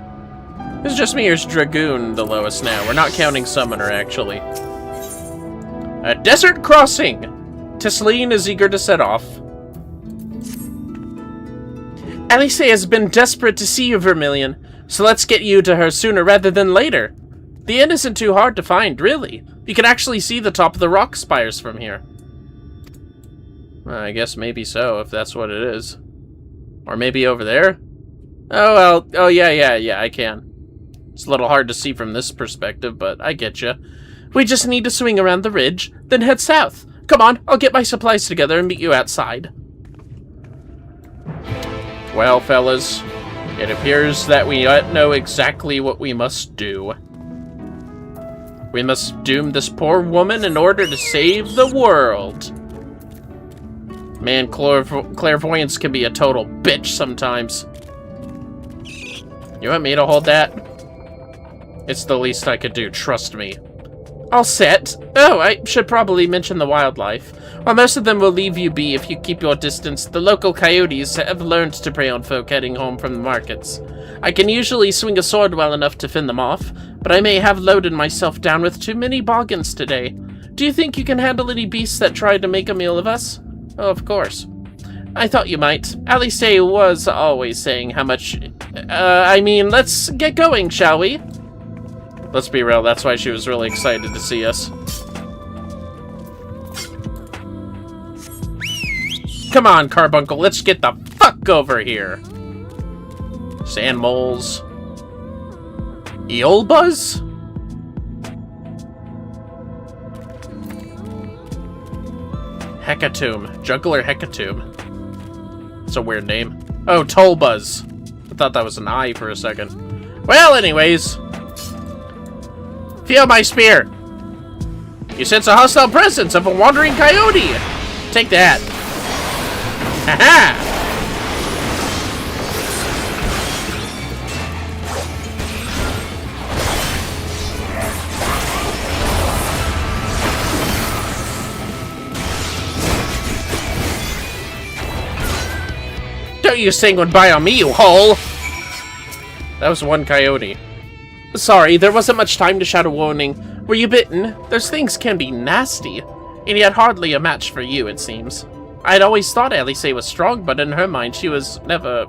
A: It's just me or is Dragoon the lowest now? We're not counting Summoner, actually. A desert crossing! Tesleen is eager to set off. Alyssa has been desperate to see you, Vermillion, so let's get you to her sooner rather than later. The inn isn't too hard to find, really. You can actually see the top of the rock spires from here. Well, I guess maybe so, if that's what it is. Or maybe over there? Oh, well, oh yeah, I can. It's a little hard to see from this perspective, but I get you. We just need to swing around the ridge, then head south. Come on, I'll get my supplies together and meet you outside. Well, fellas, it appears that we know exactly what we must do. We must doom this poor woman in order to save the world. Man, clairvoyance can be a total bitch sometimes. You want me to hold that? It's the least I could do, trust me. All set. Oh, I should probably mention the wildlife. While most of them will leave you be if you keep your distance, the local coyotes have learned to prey on folk heading home from the markets. I can usually swing a sword well enough to fend them off, but I may have loaded myself down with too many boggins today. Do you think you can handle any beasts that try to make a meal of us? Oh, of course. I thought you might. Alyssa was always saying how much... I mean, let's get going, shall we? Let's be real, that's why she was really excited to see us. Come on, Carbuncle, let's get the fuck over here. Sand moles. Eolbuzz? Hecatomb. Juggler Hecatomb. It's a weird name. Oh, Tolbuzz. I thought that was an I for a second. Well, anyways. Feel my spear. You sense a hostile presence of a wandering coyote. Take that. Haha! Don't you sing goodbye on me, you hole! That was one coyote. Sorry, there wasn't much time to shout a warning. Were you bitten? Those things can be nasty. And yet hardly a match for you, it seems. I'd always thought Alyssa was strong, but in her mind she was never...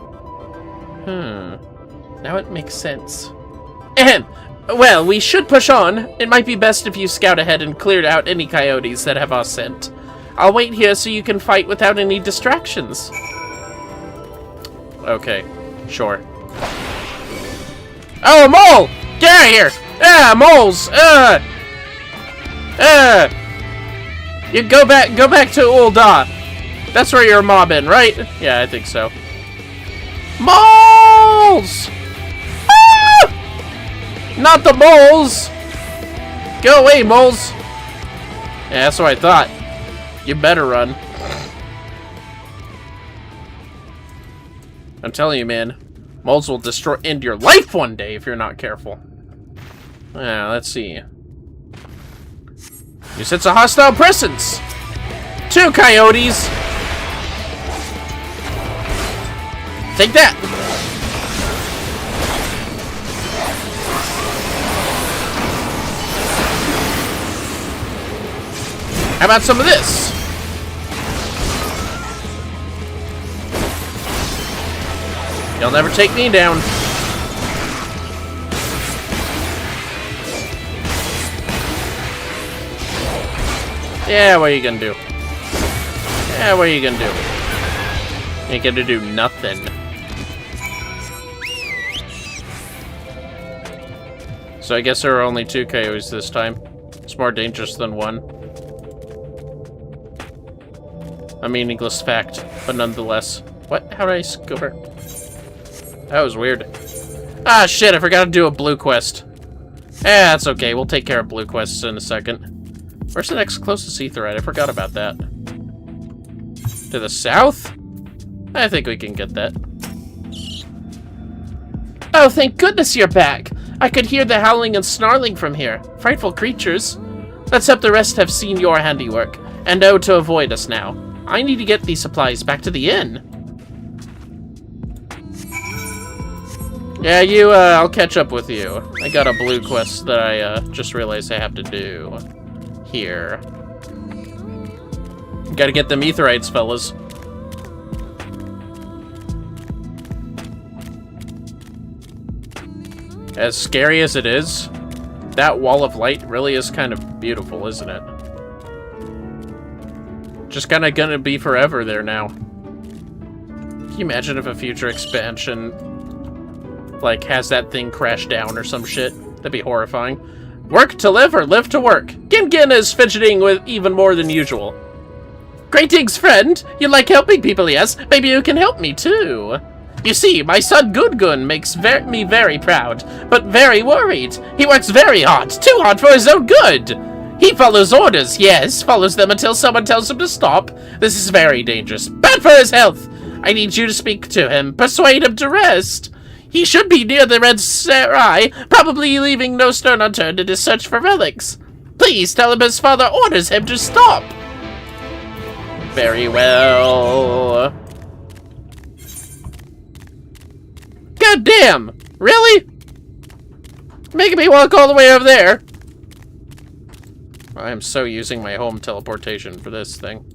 A: Now it makes sense. Ahem! Well, we should push on. It might be best if you scout ahead and cleared out any coyotes that have our scent. I'll wait here so you can fight without any distractions. Okay, sure. Oh, a mole! Get out of here! Ah, moles! You go back to Ul'dah. That's where you're mobbing, right? Yeah, I think so. Moles! Ah! Not the moles! Go away, moles! Yeah, that's what I thought. You better run. I'm telling you, man. Moles will end your life one day if you're not careful. Let's see. You sense a hostile presence! 2 coyotes! Take that! How about some of this? You'll never take me down. Yeah, what are you gonna do? Yeah, what are you gonna do? Ain't gonna do nothing. So I guess there are only 2 coyotes this time. It's more dangerous than 1. A meaningless fact, but nonetheless. What? How did I scoop her? That was weird. Ah, shit, I forgot to do a blue quest. Eh, that's okay. We'll take care of blue quests in a second. Where's the next closest etherite? I forgot about that. To the south? I think we can get that. Oh, thank goodness you're back! I could hear the howling and snarling from here. Frightful creatures. Let's hope the rest have seen your handiwork, and know to avoid us now. I need to get these supplies back to the inn. Yeah, I'll catch up with you. I got a blue quest that I, just realized I have to do. Here. Gotta get them aetherites, fellas. As scary as it is, that wall of light really is kind of beautiful, isn't it? Just kinda gonna be forever there now. Can you imagine if a future expansion, like, has that thing crash down or some shit? That'd be horrifying. Work to live or live to work. Gin is fidgeting with even more than usual. Greetings, friend. You like helping people, yes? Maybe you can help me, too. You see, my son Gudgun makes me very proud, but very worried. He works very hard, too hard for his own good. He follows orders, yes, follows them until someone tells him to stop. This is very dangerous, bad for his health. I need you to speak to him, persuade him to rest. He should be near the Red Serai, probably leaving no stone unturned in his search for relics. Please tell him his father orders him to stop. Very well. God damn! Really? Making me walk all the way over there. I am so using my home teleportation for this thing.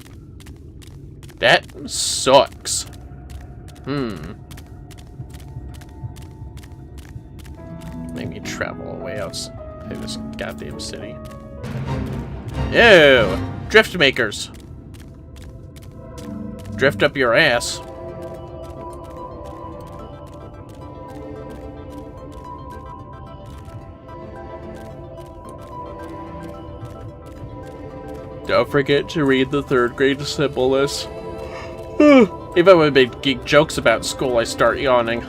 A: That sucks. Make me travel away outside this goddamn city. Ew! Drift makers. Drift up your ass. Don't forget to read the 3rd grade symbol list. Even when we make geek jokes about school, I start yawning.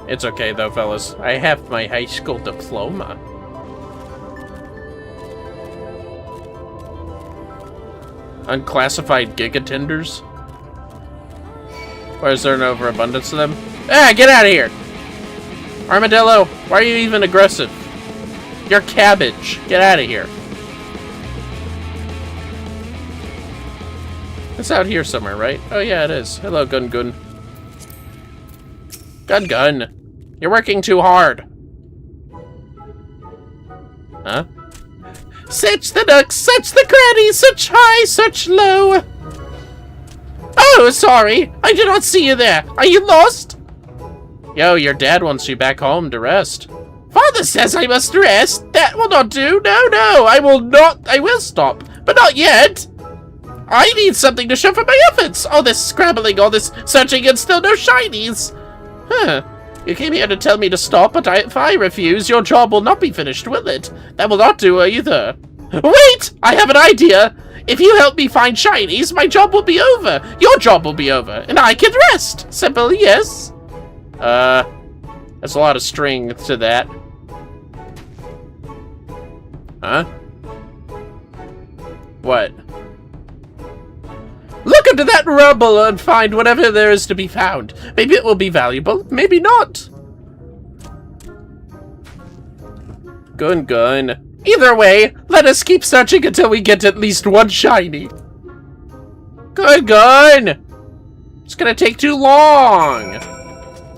A: It's okay though, fellas. I have my high school diploma. Unclassified gigatenders? Or is there an overabundance of them? Ah, get out of here! Armadillo, why are you even aggressive? You're cabbage. Get out of here. It's out here somewhere, right? Oh yeah, it is. Hello, Gun Gun. Gun Gun. You're working too hard. Huh? Such the nooks, such the crannies, such high, such low. Oh, sorry. I did not see you there. Are you lost? Yo, your dad wants you back home to rest. Father says I must rest. That will not do. No, I will not. I will stop, but not yet. I need something to show for my efforts. All this scrambling, all this searching, and still no shinies. Huh. You came here to tell me to stop, but if I refuse, your job will not be finished, will it? That will not do either. Wait! I have an idea! If you help me find shinies, my job will be over. Your job will be over, and I can rest. Simple, yes? There's a lot of string to that. Huh? What? Look into that rubble and find whatever there is to be found. Maybe it will be valuable, maybe not. Gun. Either way, let us keep searching until we get at least one shiny. Gun. It's gonna take too long.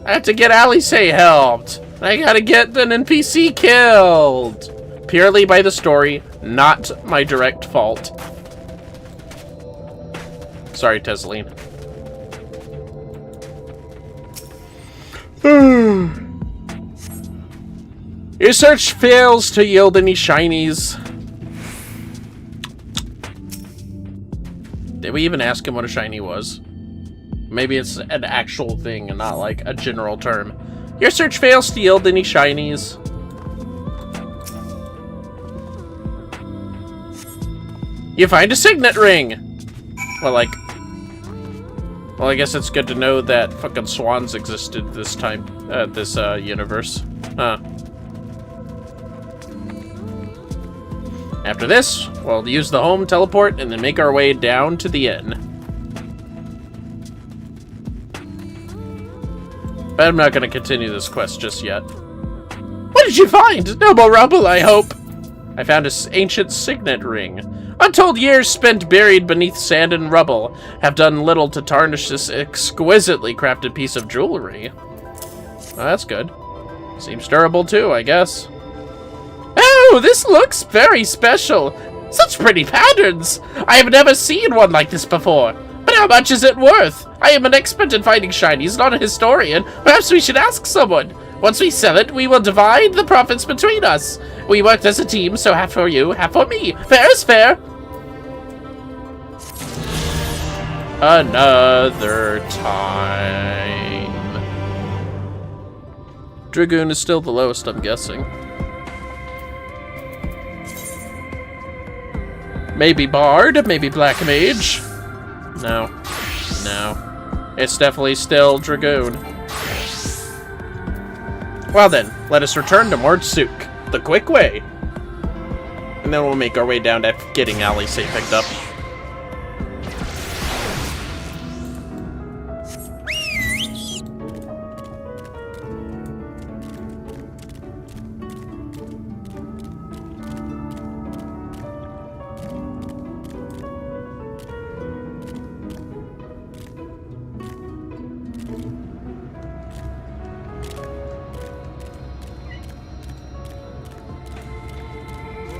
A: I have to get Alice helped. I gotta get an NPC killed. Purely by the story, not my direct fault. Sorry, Tesseline. Your search fails to yield any shinies. Did we even ask him what a shiny was? Maybe it's an actual thing and not like a general term. Your search fails to yield any shinies. You find a signet ring! Well, like... Well, I guess it's good to know that fucking swans existed this time, this universe. Huh. After this, we'll use the home teleport and then make our way down to the inn. But I'm not going to continue this quest just yet. What did you find? Noble Rubble, I hope. I found an ancient signet ring. Untold years spent buried beneath sand and rubble have done little to tarnish this exquisitely crafted piece of jewelry. Well, that's good. Seems durable too, I guess. Oh, this looks very special. Such pretty patterns. I have never seen one like this before. But how much is it worth? I am an expert in finding shinies, not a historian. Perhaps we should ask someone. Once we sell it, we will divide the profits between us. We worked as a team, so half for you, half for me. Fair is fair. Another time. Dragoon is still the lowest, I'm guessing. Maybe Bard, maybe Black Mage. No. No. It's definitely still Dragoon. Well then, let us return to Mordsuk, the quick way. And then we'll make our way down to getting Alice picked up.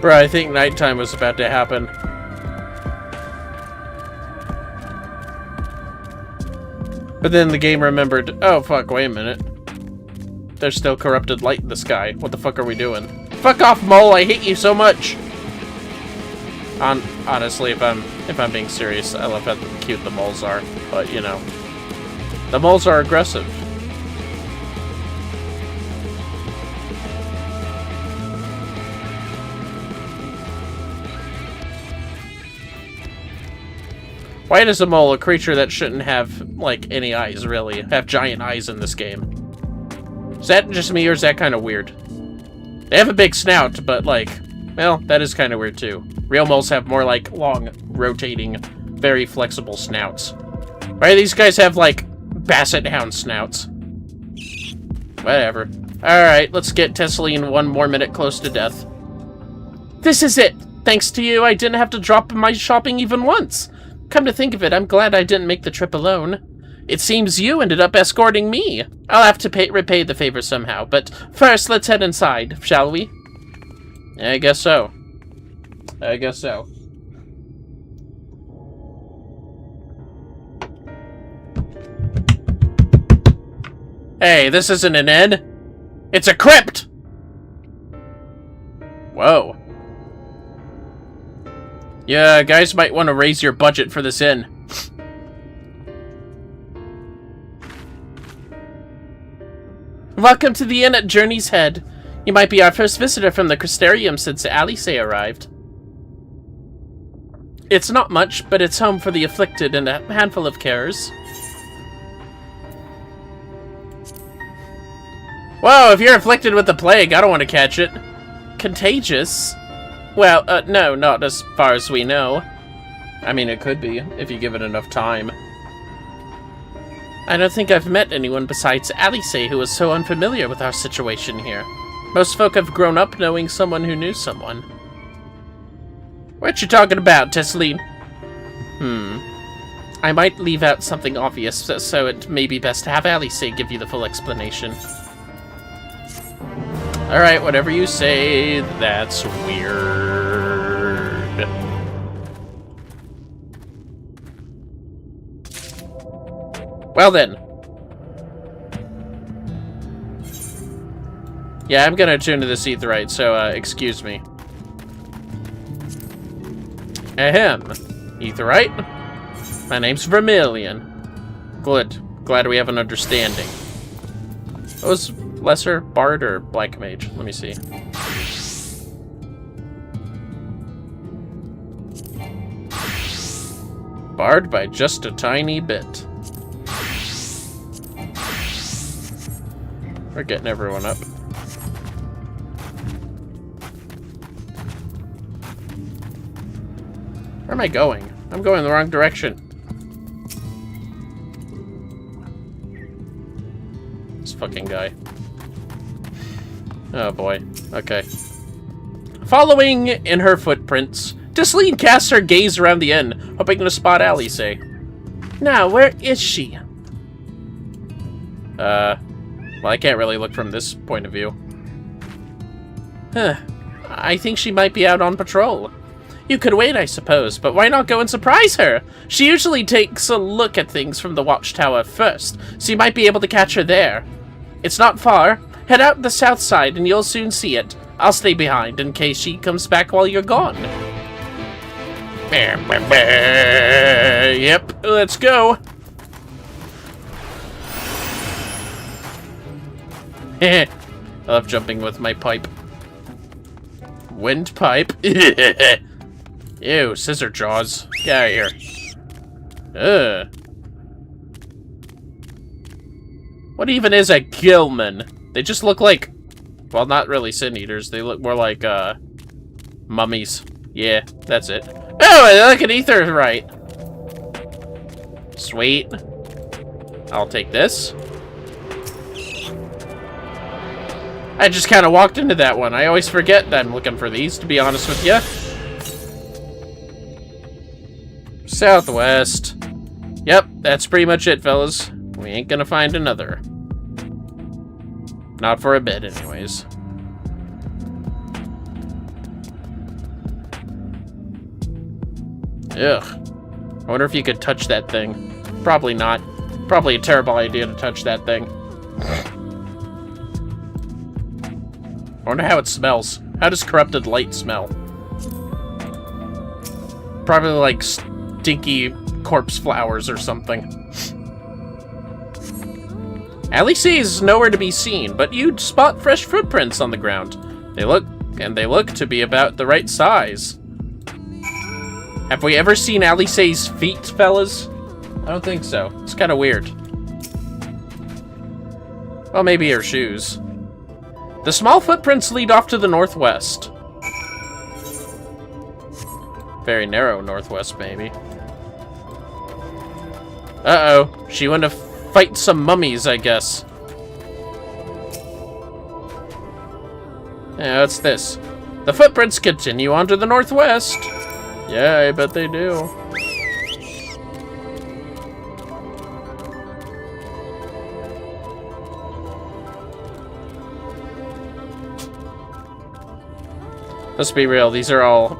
A: Bro, I think nighttime was about to happen. But then the game remembered, oh fuck, wait a minute. There's still corrupted light in the sky. What the fuck are we doing? Fuck off, mole, I hate you so much! Honestly, if I'm being serious, I love how cute the moles are. But, you know. The moles are aggressive. Why is a mole, a creature that shouldn't have, like, any eyes, really, have giant eyes in this game? Is that just me, or is that kind of weird? They have a big snout, but, like, well, that is kind of weird, too. Real moles have more, like, long, rotating, very flexible snouts. Why do these guys have, like, basset hound snouts? Whatever. Alright, let's get Tesseline 1 more minute close to death. This is it! Thanks to you, I didn't have to drop my shopping even once! Come to think of it, I'm glad I didn't make the trip alone. It seems you ended up escorting me. I'll have to repay the favor somehow, but first let's head inside, shall we? I guess so. I guess so. Hey, this isn't an inn. It's a crypt! Whoa. Yeah, guys might want to raise your budget for this inn. Welcome to the inn at Journey's Head. You might be our first visitor from the Crystarium since Alice arrived. It's not much, but it's home for the afflicted and a handful of carers. Whoa, if you're afflicted with the plague, I don't want to catch it. Contagious? Well, no, not as far as we know. I mean, it could be, if you give it enough time. I don't think I've met anyone besides Alice who is so unfamiliar with our situation here. Most folk have grown up knowing someone who knew someone. What you talking about, Tesleen? I might leave out something obvious, so it may be best to have Alice give you the full explanation. Alright, whatever you say, that's weird. Well then. Yeah, I'm gonna tune to this Aetheryte, so, excuse me. Ahem. Aetheryte? My name's Vermillion. Good. Glad we have an understanding. What was Lesser, Bard, or Black Mage? Let me see. Bard by just a tiny bit. We're getting everyone up. Where am I going? I'm going the wrong direction. This fucking guy. Oh boy. Okay. Following in her footprints, Tesleen casts her gaze around the inn, hoping to spot Alice. Now, where is she? Well, I can't really look from this point of view. I think she might be out on patrol. You could wait, I suppose, but why not go and surprise her? She usually takes a look at things from the watchtower first, so you might be able to catch her there. It's not far. Head out the south side and you'll soon see it. I'll stay behind in case she comes back while you're gone. Yep, let's go. I love jumping with my pipe. Windpipe. Ew, scissor jaws. Get out of here. Ugh. What even is a gilman? They just look like... Well, not really sin eaters. They look more like, mummies. Yeah, that's it. Oh, look at Aetheryte. Sweet. I'll take this. I just kind of walked into that one. I always forget that I'm looking for these, to be honest with you. Southwest. Yep, that's pretty much it, fellas. We ain't gonna find another. Not for a bit, anyways. Ugh. I wonder if you could touch that thing. Probably not. Probably a terrible idea to touch that thing. I wonder how it smells. How does corrupted light smell? Probably like stinky corpse flowers or something. Alice is nowhere to be seen, but you'd spot fresh footprints on the ground. They look to be about the right size. Have we ever seen Alice's feet, fellas? I don't think so. It's kind of weird. Well, maybe her shoes. The small footprints lead off to the northwest. Very narrow northwest, maybe. Uh-oh. She went to fight some mummies, I guess. Yeah, what's this? The footprints continue on to the northwest. Yeah, I bet they do. Let's be real, these are all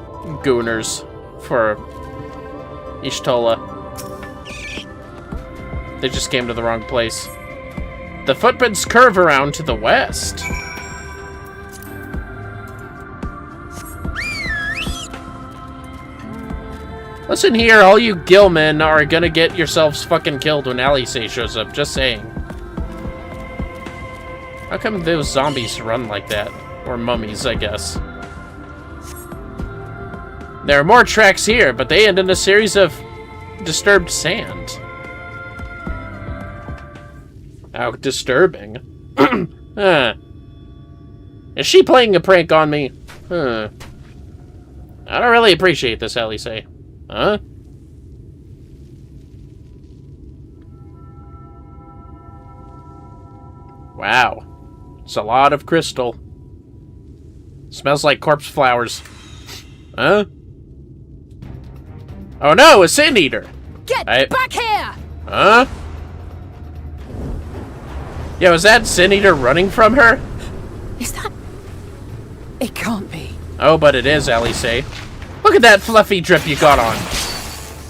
A: gooners for Y'shtola. They just came to the wrong place. The footprints curve around to the west. Listen here, all you gillmen are gonna get yourselves fucking killed when Alice shows up, just saying. How come those zombies run like that? Or mummies, I guess. There are more tracks here, but they end in a series of disturbed sand. How disturbing. Is she playing a prank on me? I don't really appreciate this, Alice. Huh? Wow. It's a lot of crystal. Smells like corpse flowers. Huh? Oh no, a Sin Eater!
I: Get back here!
A: Huh? Yeah, was that Sin Eater running from her?
I: Is that... It can't be.
A: Oh, but it is, Ellie. Look at that fluffy drip you got on.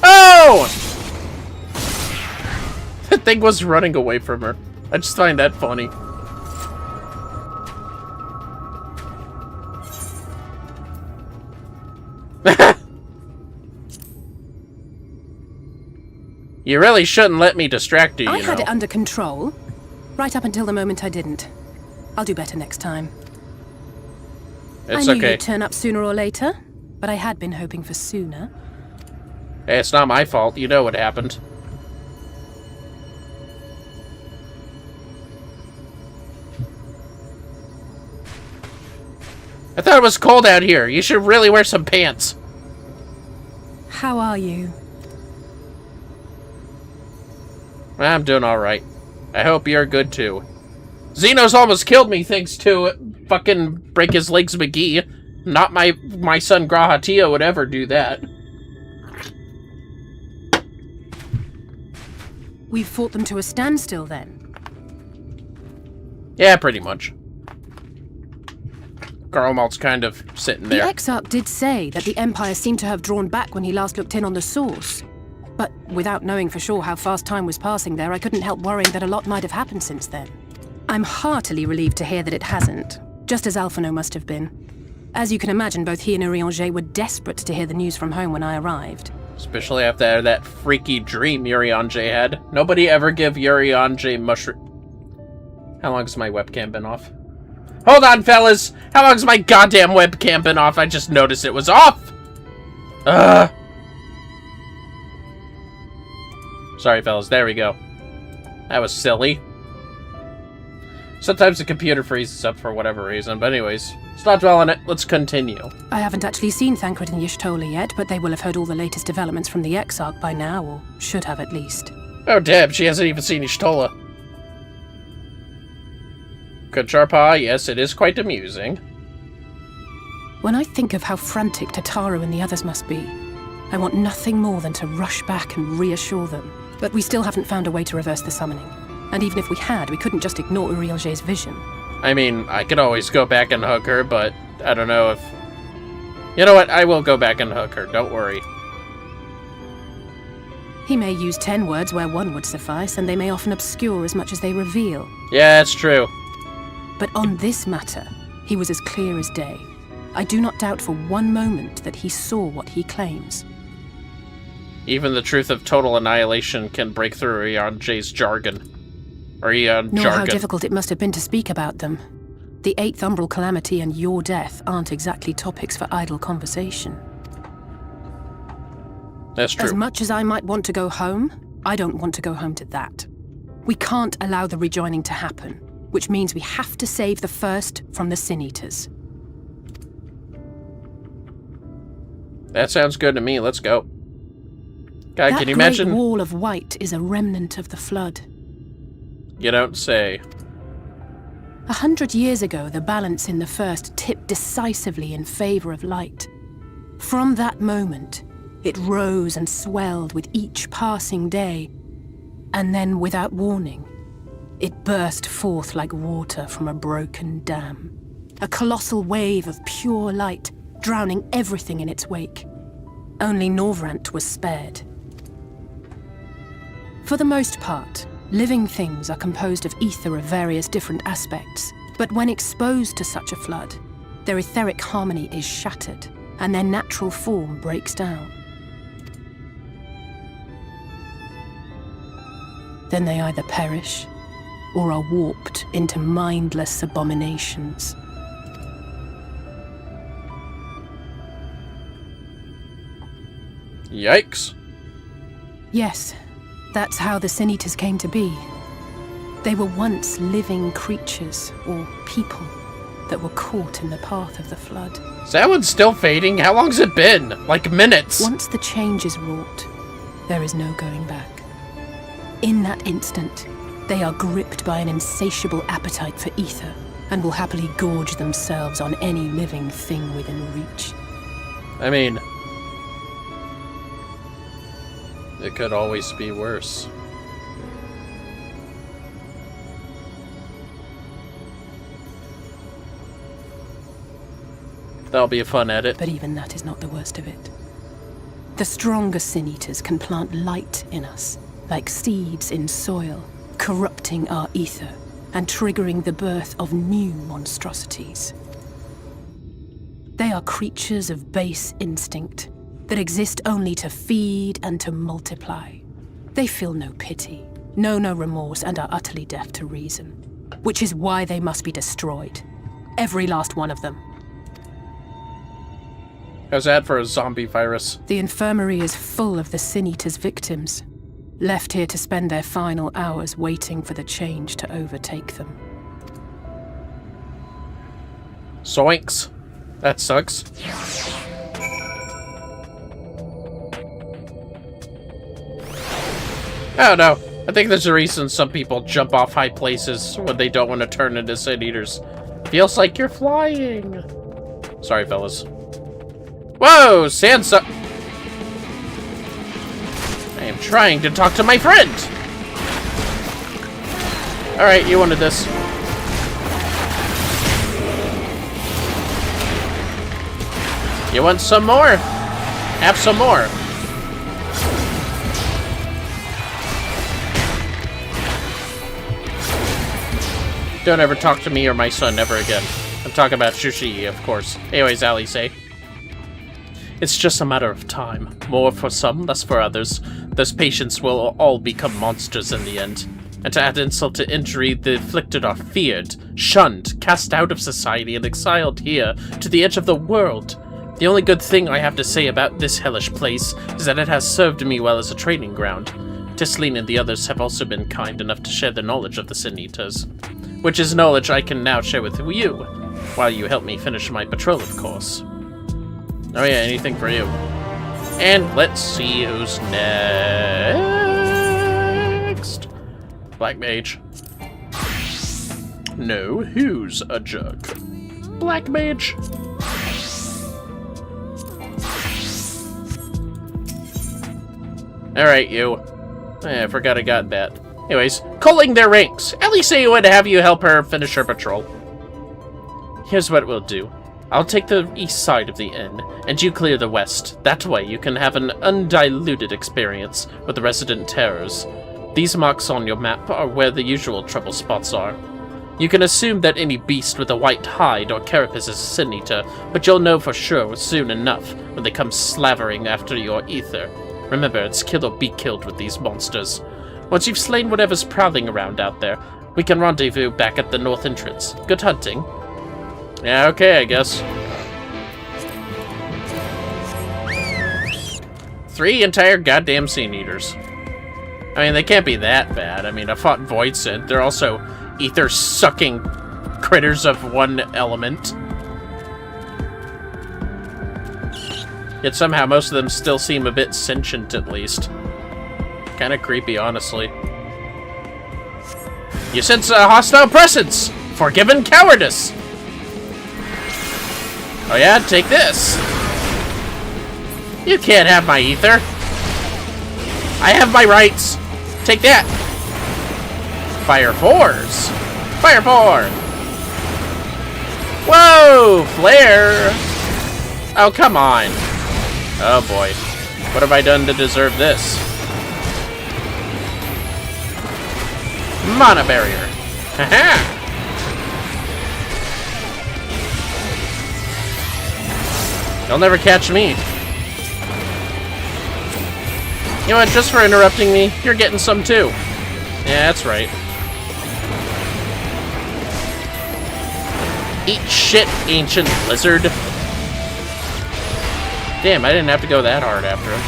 A: Oh! That thing was running away from her. I just find that funny. You really shouldn't let me distract you,
I: I had it under control, right up until the moment I didn't. I'll do better next time.
A: It's
I: I knew
A: okay.
I: you'd turn up sooner or later, but I had been hoping for sooner.
A: Hey, it's not my fault. You know what happened. I thought it was cold out here. You should really wear some pants.
I: How are you?
A: I'm doing alright. I hope you're good too. Xenos almost killed me thanks to fucking break his legs McGee. Not my son Grahatia would ever do that.
I: We've fought them to a standstill then.
A: Yeah, pretty much. Garlemalt's kind of sitting there.
I: The Exarch did say that the Empire seemed to have drawn back when he last looked in on the source. But without knowing for sure how fast time was passing there, I couldn't help worrying that a lot might have happened since then. I'm heartily relieved to hear that it hasn't, just as Alphino must have been. As you can imagine, both he and Urianger were desperate to hear the news from home when I arrived.
A: Especially after that freaky dream Urianger had. Nobody ever give Urianger mushroom... How long has my webcam been off? Hold on, fellas! How long has my goddamn webcam been off? I just noticed it was off! Ugh! Sorry, fellas. There we go. That was silly. Sometimes the computer freezes up for whatever reason, but anyways, let's not dwell on it. Let's continue.
I: I haven't actually seen Thancred and Y'shtola yet, but they will have heard all the latest developments from the Exarch by now, or should have at least.
A: Oh, damn, she hasn't even seen Y'shtola. Kucharpa, yes, it is quite amusing.
I: When I think of how frantic Tataru and the others must be, I want nothing more than to rush back and reassure them. But we still haven't found a way to reverse the summoning. And even if we had, we couldn't just ignore Urianger's vision.
A: I mean, I could always go back and hug her, but I don't know if... You know what? I will go back and hug her. Don't worry.
I: He may use 10 words where one would suffice, and they may often obscure as much as they reveal.
A: Yeah, that's true.
I: But on this matter, he was as clear as day. I do not doubt for one moment that he saw what he claims.
A: Even the truth of total annihilation can break through Urianger's jargon. Or
I: Nor
A: jargon.
I: how difficult it must have been to speak about them. The 8th Umbral Calamity and your death aren't exactly topics for idle conversation.
A: That's true.
I: As much as I might want to go home, I don't want to go home to that. We can't allow the rejoining to happen, which means we have to save the first from the Sin Eaters.
A: That sounds good to me. Let's go. God, can you imagine?
I: That great wall of white is a remnant of the flood.
A: You don't say.
I: 100 years ago, the balance in the first tipped decisively in favor of light. From that moment, it rose and swelled with each passing day, and then, without warning, it burst forth like water from a broken dam. A colossal wave of pure light, drowning everything in its wake. Only Norvrant was spared. For the most part, living things are composed of ether of various different aspects, but when exposed to such a flood, their etheric harmony is shattered, and their natural form breaks down. Then they either perish, or are warped into mindless abominations.
A: Yikes.
I: Yes, that's how the Sin Eaters came to be. They were once living creatures, or people, that were caught in the path of the flood.
A: Is that one still fading? How long's it been? Like minutes.
I: Once the change is wrought, there is no going back. In that instant, they are gripped by an insatiable appetite for ether, and will happily gorge themselves on any living thing within reach.
A: I mean, it could always be worse. That'll be a fun edit.
I: But even that is not the worst of it. The stronger sin-eaters can plant light in us, like seeds in soil, corrupting our ether and triggering the birth of new monstrosities. They are creatures of base instinct that exist only to feed and to multiply. They feel no pity, know no remorse, and are utterly deaf to reason, which is why they must be destroyed. Every last one of them.
A: How's that for a zombie virus?
I: The infirmary is full of the Sin-Eater's victims, left here to spend their final hours waiting for the change to overtake them.
A: Zoinks. That sucks. Oh no. I think there's a reason some people jump off high places when they don't want to turn into Sin-Eaters. Feels like you're flying. Sorry, fellas. Whoa, Sansa! I am trying to talk to my friend! Alright, you wanted this. You want some more? Have some more. Don't ever talk to me or my son ever again. I'm talking about Shushi, of course. Anyways, Ali say. It's just a matter of time. More for some, less for others. Those patients will all become monsters in the end. And to add insult to injury, the afflicted are feared, shunned, cast out of society, and exiled here, to the edge of the world. The only good thing I have to say about this hellish place is that it has served me well as a training ground. Tisleen and the others have also been kind enough to share their knowledge of the Sin-Eaters, which is knowledge I can now share with you, while you help me finish my patrol, of course. Oh yeah, anything for you. And let's see who's next. Black Mage. No, who's a jerk? Black Mage. Alright, you. I forgot I got that. Anyways, culling their ranks. Ellie would have you help her finish her patrol. Here's what we'll do. I'll take the east side of the inn, and you clear the west. That way you can have an undiluted experience with the resident terrors. These marks on your map are where the usual trouble spots are. You can assume that any beast with a white hide or carapace is a Sin-Eater, but you'll know for sure soon enough when they come slavering after your ether. Remember, it's kill or be killed with these monsters. Once you've slain whatever's prowling around out there, we can rendezvous back at the north entrance. Good hunting. Yeah, okay, I guess. 3 entire goddamn Sin-Eaters. I mean, they can't be that bad. I mean, I fought Void Synth. They're also ether-sucking critters of one element. Yet somehow most of them still seem a bit sentient, at least. Kinda creepy, honestly. You sense a hostile presence! Forgiven cowardice! Oh yeah, take this! You can't have my ether! I have my rights! Take that! Fire 4s! Fire 4! Whoa! Flare! Oh, come on! Oh boy. What have I done to deserve this? Mana barrier! Haha! You'll never catch me. You know what, just for interrupting me, you're getting some too. Yeah, that's right. Eat shit, ancient lizard. Damn, I didn't have to go that hard after him.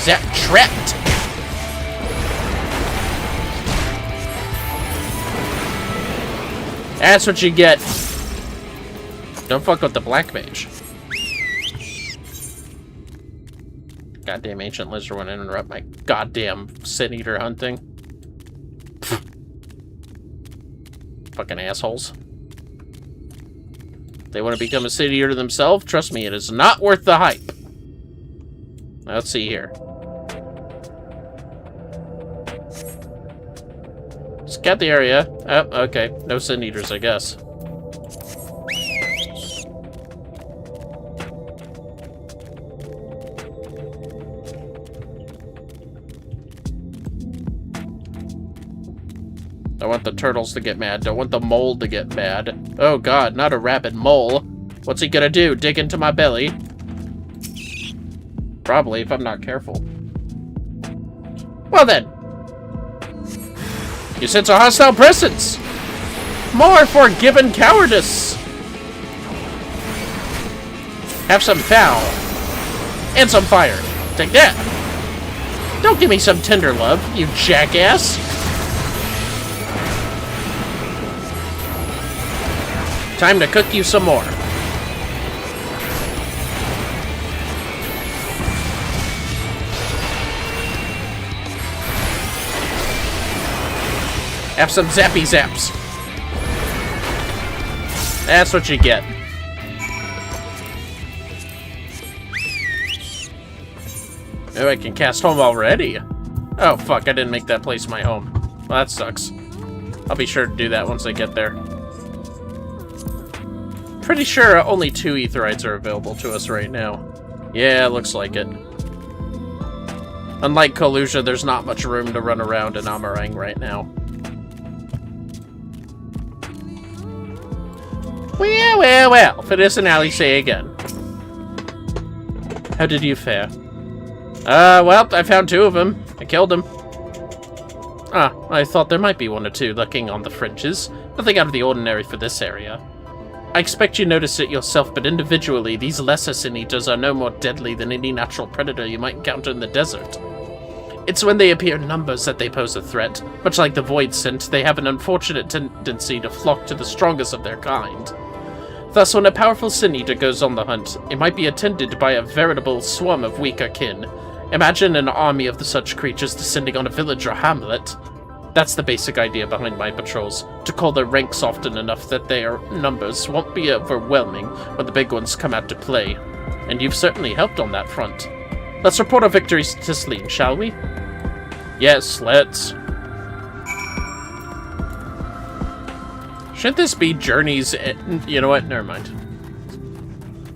A: Zap trapped! That's what you get. Don't fuck with the Black Mage. Goddamn ancient lizard won't interrupt my goddamn Sin-Eater hunting. Fucking assholes. They want to become a city eater themselves? Trust me, it is not worth the hype. Let's see here. Scout the area. Oh, okay. No sin eaters, I guess. I want the turtles to get mad. Don't want the mole to get mad. Oh god, not a rabid mole. What's he gonna do? Dig into my belly? Probably, if I'm not careful. Well then. You sense a hostile presence! More forgiven cowardice! Have some foul. And some fire. Take that! Don't give me some tender love, you jackass! Time to cook you some more. Have some zappy zaps. That's what you get. Oh, I can cast home already. Oh, fuck, I didn't make that place my home. Well, that sucks. I'll be sure to do that once I get there. Pretty sure only 2 aetherites are available to us right now. Yeah, looks like it. Unlike Kalusha, there's not much room to run around in Amarang right now. Well, for this and Alice again. How did you fare? Well, I found 2 of them. I killed them. Ah, I thought there might be 1 or 2 lurking on the fringes. Nothing out of the ordinary for this area. I expect you noticed it yourself, but individually, these lesser sin eaters are no more deadly than any natural predator you might encounter in the desert. It's when they appear in numbers that they pose a threat. Much like the void scent, they have an unfortunate tendency to flock to the strongest of their kind. Thus, when a powerful sin eater goes on the hunt, it might be attended by a veritable swarm of weaker kin. Imagine an army of such creatures descending on a village or hamlet. That's the basic idea behind my patrols, to call their ranks often enough that their numbers won't be overwhelming when the big ones come out to play. And you've certainly helped on that front. Let's report our victories to Celine, shall we? Yes, let's. Should this be Journey's... You know what? Never mind.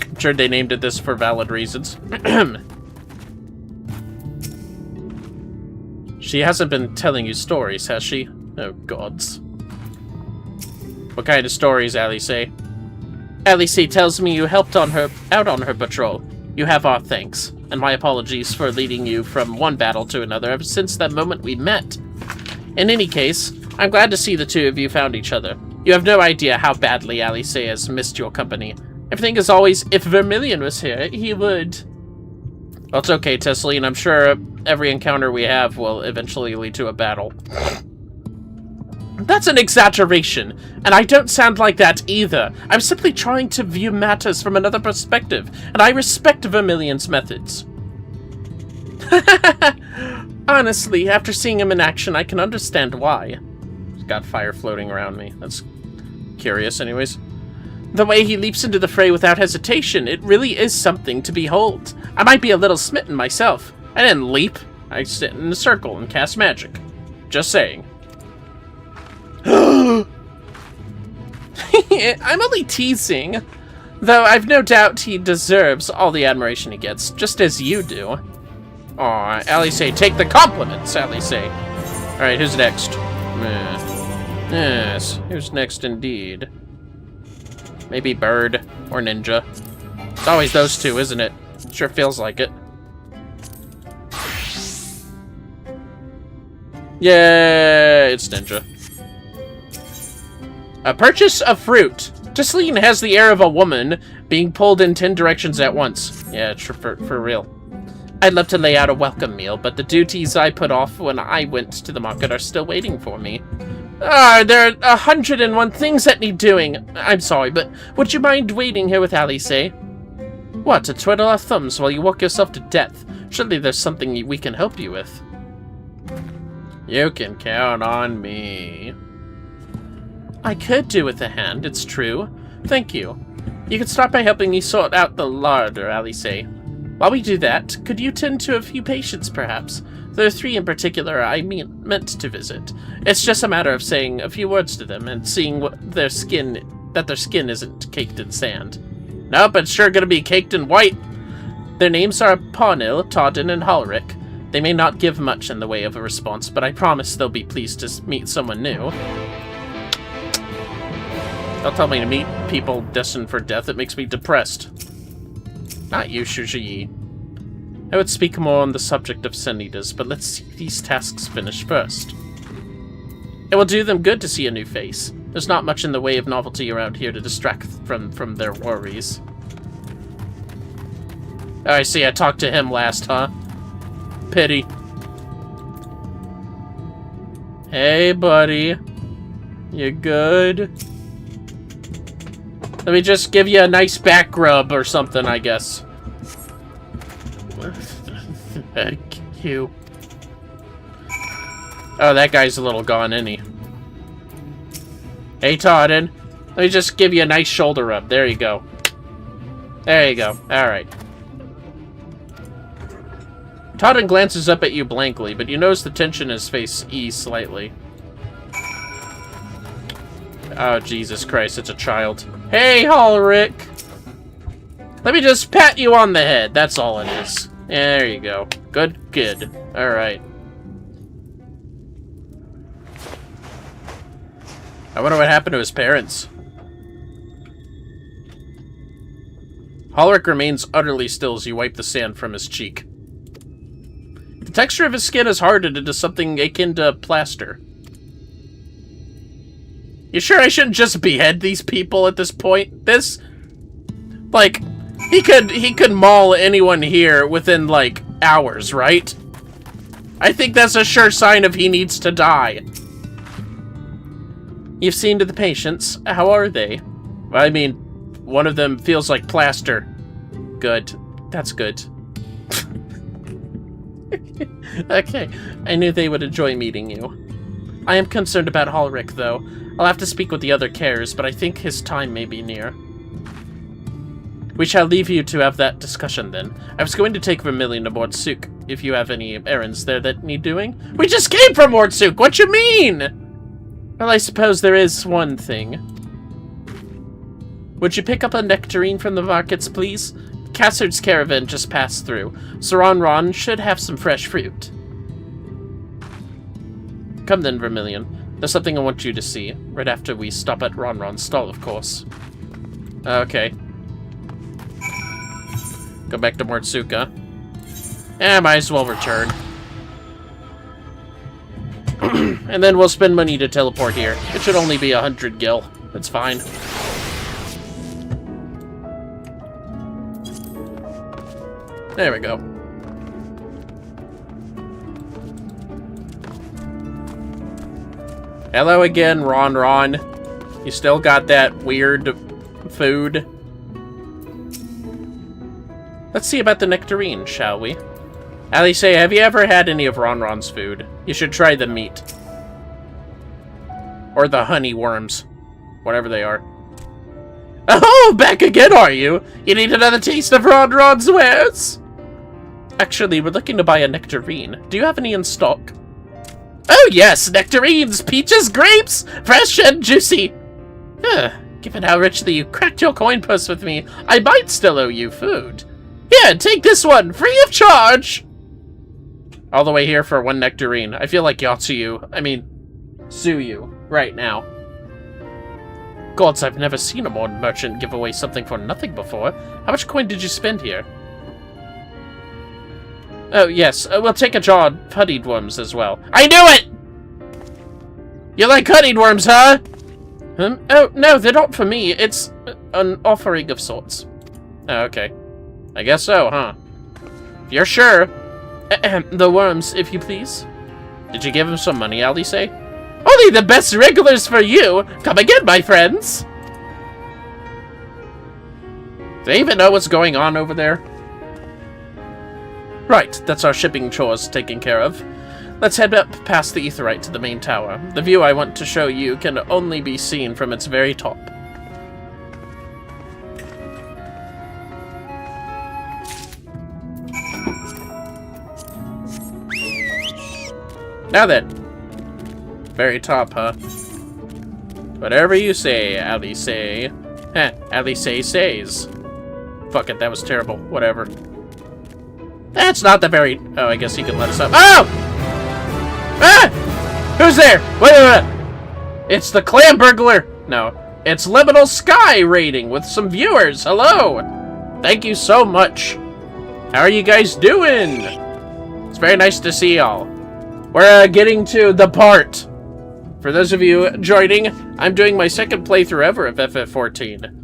A: I'm sure they named it this for valid reasons. She hasn't been telling you stories, has she? Oh, gods. What kind of stories, Alice? Alice tells me you helped out on her patrol. You have our thanks, and my apologies for leading you from one battle to another ever since that moment we met. In any case, I'm glad to see the 2 of you found each other. You have no idea how badly Alice has missed your company. Everything is always, if Vermillion was here, he would... Well, it's okay, Tesseline. I'm sure every encounter we have will eventually lead to a battle. That's an exaggeration, and I don't sound like that either. I'm simply trying to view matters from another perspective, and I respect Vermillion's methods. Honestly, after seeing him in action, I can understand why. He's got fire floating around me. That's curious, anyways. The way he leaps into the fray without hesitation, it really is something to behold. I might be a little smitten myself. I didn't leap. I sit in a circle and cast magic. Just saying. I'm only teasing. Though I've no doubt he deserves all the admiration he gets, just as you do. Aw, Alice, take the compliments, Alice. Alright, who's next? Yes, who's next indeed? Maybe Bird or Ninja. It's always those 2, isn't it? Sure feels like it. Yeah, it's Ninja. A purchase of fruit. Tesseline has the air of a woman being pulled in 10 directions at once. Yeah, for real. I'd love to lay out a welcome meal, but the duties I put off when I went to the market are still waiting for me. There are 101 things that need doing. I'm sorry, but would you mind waiting here with Alice? What, to twiddle our thumbs while you walk yourself to death? Surely there's something we can help you with. You can count on me. I could do with a hand, it's true. Thank you. You could start by helping me sort out the larder, Alice. While we do that, could you tend to a few patients, perhaps? There are 3 in particular I meant to visit. It's just a matter of saying a few words to them and seeing that their skin isn't caked in sand. Nope, it's sure gonna be caked in white. Their names are Pawnil, Todden, and Halric. They may not give much in the way of a response, but I promise they'll be pleased to meet someone new. Don't tell me to meet people destined for death. It makes me depressed. Not you, Shuji. I would speak more on the subject of Sanitas, but let's see these tasks finish first. It will do them good to see a new face. There's not much in the way of novelty around here to distract from their worries. Oh, I see. I talked to him last, huh? Pity. Hey, buddy. You good? Let me just give you a nice back rub or something, I guess. Thank you. Oh, that guy's a little gone, isn't he? Hey, Todden. Let me just give you a nice shoulder rub. There you go. There you go. Alright. Todden glances up at you blankly, but you notice the tension in his face ease slightly. Oh, Jesus Christ, it's a child. Hey, Halric! Let me just pat you on the head. That's all it is. There you go. Good, good. Alright. I wonder what happened to his parents. Halric remains utterly still as you wipe the sand from his cheek. The texture of his skin is hardened into something akin to plaster. You sure I shouldn't just behead these people at this point? Like, he could maul anyone here within, like, hours, right? I think that's a sure sign of he needs to die. You've seen to the patients. How are they? I mean, one of them feels like plaster. Good. That's good. Okay, I knew they would enjoy meeting you. I am concerned about Halric, though. I'll have to speak with the other carers, but I think his time may be near. We shall leave you to have that discussion, then. I was going to take Vermillion aboard Sook, if you have any errands there that need doing. We just came from Sook! What you mean? Well, I suppose there is one thing. Would you pick up a nectarine from the markets, please? Cassard's caravan just passed through. Saran should have some fresh fruit. Come then, Vermillion. There's something I want you to see. Right after we stop at Ronron's stall, of course. Okay. Go back to Mordsuka. Might as well return. And then we'll spend money to teleport here. It should only be 100 gil. That's fine. There we go. Hello again, Ron. You still got that weird food? Let's see about the nectarine, shall we? Alice, have you ever had any of Ronron's food? You should try the meat. Or the honey worms. Whatever they are. Oh, back again, are you? You need another taste of Ronron's wares? Actually, we're looking to buy a nectarine. Do you have any in stock? Oh yes, nectarines, peaches, grapes, fresh and juicy. Given how richly you cracked your coin purse with me, I might still owe you food. Here, take this one, free of charge. All the way here for one nectarine. I feel like sue you right now. Gods, I've never seen a modern merchant give away something for nothing before. How much coin did you spend here? Oh, yes. We'll take a jar of honeyed worms as well. I knew it! You like honeyed worms, huh? Oh, no, they're not for me. It's an offering of sorts. Oh, okay. I guess so, huh? If you're sure. The worms, if you please. Did you give him some money, Alice? Only the best regulars for you! Come again, my friends! Do they even know what's going on over there? Right, that's our shipping chores taken care of. Let's head up past the Aetheryte to the main tower. The view I want to show you can only be seen from its very top. Now then. Very top, huh? Whatever you say, Alice. Heh, Alice says. Fuck it, that was terrible. Whatever. That's not the very... Oh, I guess he can let us up. Oh! Ah! Who's there? Wait. It's the clam burglar. No, it's Liminal Sky raiding with some viewers. Hello. Thank you so much. How are you guys doing? It's very nice to see y'all. We're getting to the part. For those of you joining, I'm doing my second playthrough ever of FF14.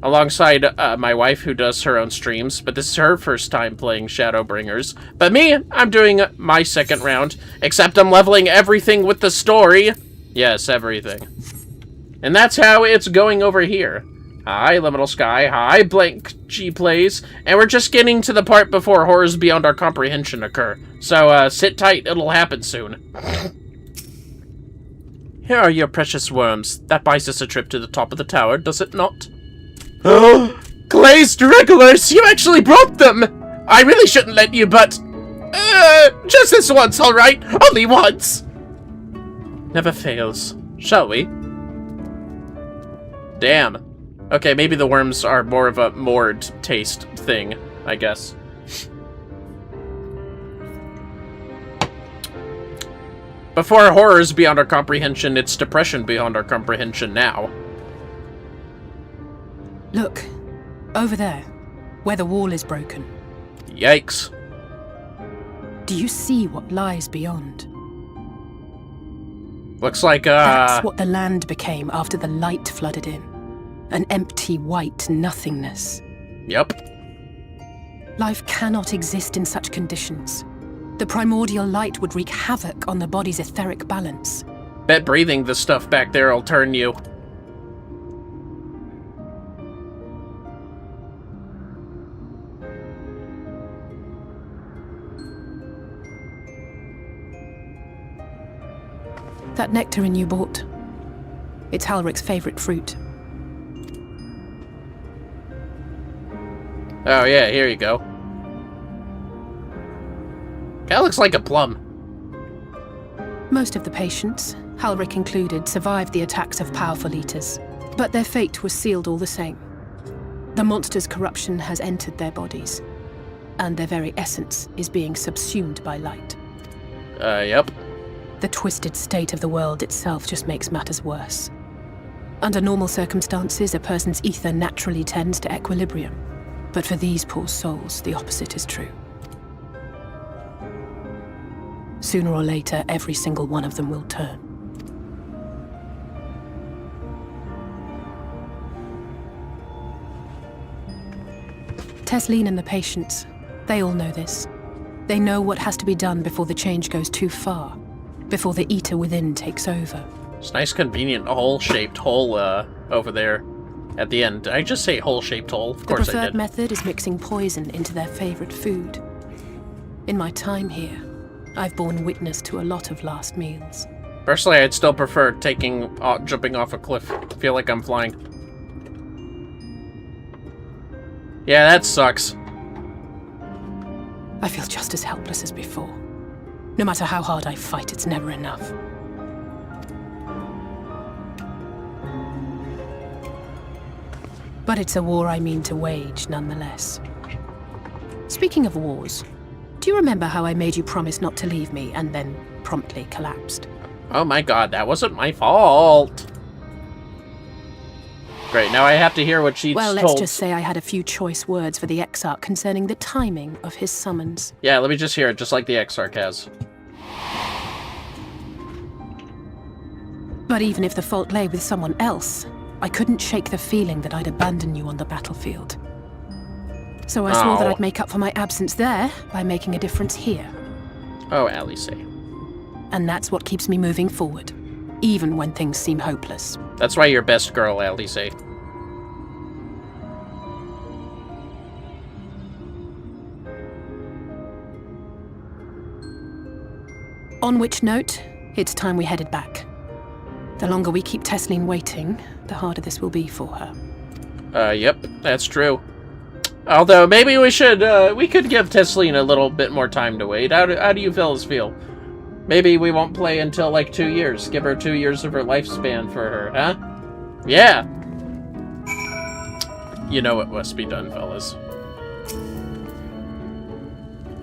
A: Alongside my wife, who does her own streams, but this is her first time playing Shadowbringers. But me, I'm doing my second round, except I'm leveling everything with the story. Yes, everything. And that's how it's going over here. Hi, Liminal Sky. Hi, Blank G Plays. And we're just getting to the part before horrors beyond our comprehension occur. So, sit tight, it'll happen soon. Here are your precious worms. That buys us a trip to the top of the tower, does it not? Oh, glazed regulars! You actually brought them! I really shouldn't let you, but... just this once, alright? Only once! Never fails. Shall we? Damn. Okay, maybe the worms are more of a moored taste thing, I guess. Before horrors beyond our comprehension, it's depression beyond our comprehension now.
I: Look, over there, where the wall is broken.
A: Yikes.
I: Do you see what lies beyond?
A: Looks like,
I: That's what the land became after the light flooded in. An empty, white nothingness.
A: Yep.
I: Life cannot exist in such conditions. The primordial light would wreak havoc on the body's etheric balance.
A: Bet breathing the stuff back there will turn you.
I: That nectarine you bought. It's Halric's favorite fruit.
A: Oh yeah, here you go. That looks like a plum.
I: Most of the patients, Halric included, survived the attacks of powerful eaters, but their fate was sealed all the same. The monster's corruption has entered their bodies, and their very essence is being subsumed by light.
A: Yep.
I: The twisted state of the world itself just makes matters worse. Under normal circumstances, a person's ether naturally tends to equilibrium. But for these poor souls, the opposite is true. Sooner or later, every single one of them will turn. Tesleen and the patients, they all know this. They know what has to be done before the change goes too far. Before the eater within takes over.
A: It's a nice, convenient hole-shaped hole, over there at the end. Did I just say hole-shaped hole? Of course I did.
I: The preferred method is mixing poison into their favorite food. In my time here, I've borne witness to a lot of last meals.
A: Personally, I'd still prefer jumping off a cliff. I feel like I'm flying. Yeah, that sucks.
I: I feel just as helpless as before. No matter how hard I fight, it's never enough. But it's a war I mean to wage, nonetheless. Speaking of wars, do you remember how I made you promise not to leave me and then promptly collapsed?
A: Oh my god, that wasn't my fault. Great, now I have to hear what she's
I: told. Well,
A: told.
I: let's just say I had a few choice words for the Exarch concerning the timing of his summons.
A: Yeah, let me just hear it, just like the Exarch has.
I: But even if the fault lay with someone else, I couldn't shake the feeling that I'd abandon you on the battlefield. So I swore that I'd make up for my absence there by making a difference here.
A: Oh, Alice.
I: And that's what keeps me moving forward, even when things seem hopeless.
A: That's why you're best girl, Alice.
I: On which note, it's time we headed back. The longer we keep Tesleen waiting, the harder this will be for her.
A: Yep, that's true. Although, maybe we could give Tesleen a little bit more time to wait. How do you fellas feel? Maybe we won't play until, like, 2 years. Give her 2 years of her lifespan for her, huh? Yeah! You know what must be done, fellas.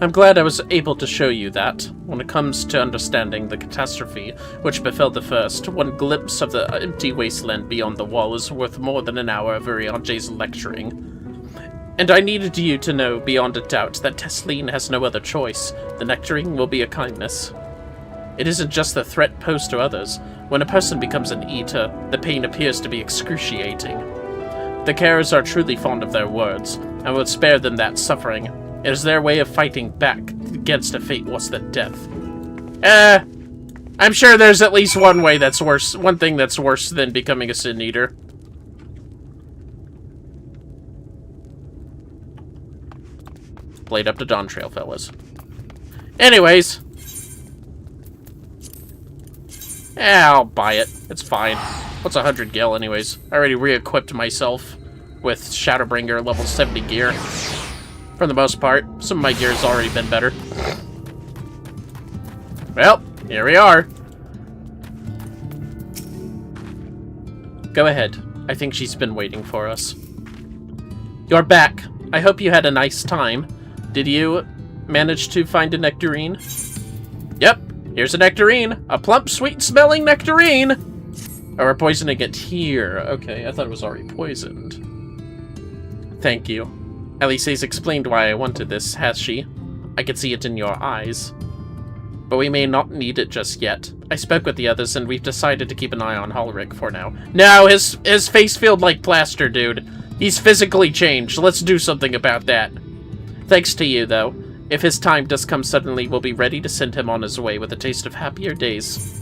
A: I'm glad I was able to show you that. When it comes to understanding the catastrophe which befell the first, one glimpse of the empty wasteland beyond the wall is worth more than an hour of Urianje's lecturing. And I needed you to know beyond a doubt that Tesleen has no other choice. The nectaring will be a kindness. It isn't just the threat posed to others. When a person becomes an eater, the pain appears to be excruciating. The Carers are truly fond of their words, and would spare them that suffering. It is their way of fighting back against a fate worse than death. I'm sure there's at least one thing that's worse than becoming a Sin Eater. Played up to Dawn Trail, fellas. Anyways. I'll buy it. It's fine. What's 100 gil anyways? I already re-equipped myself with Shadowbringer level 70 gear. For the most part. Some of my gear has already been better. Well, here we are. Go ahead. I think she's been waiting for us. You're back. I hope you had a nice time. Did you manage to find a nectarine? Yep, here's a nectarine. A plump, sweet-smelling nectarine. Oh, we're poisoning it here. Okay, I thought it was already poisoned. Thank you. Elysse's explained why I wanted this, has she? I could see it in your eyes. But we may not need it just yet. I spoke with the others, and we've decided to keep an eye on Ulrich for now. No, his face filled like plaster, dude. He's physically changed. Let's do something about that. Thanks to you, though. If his time does come suddenly, we'll be ready to send him on his way with a taste of happier days.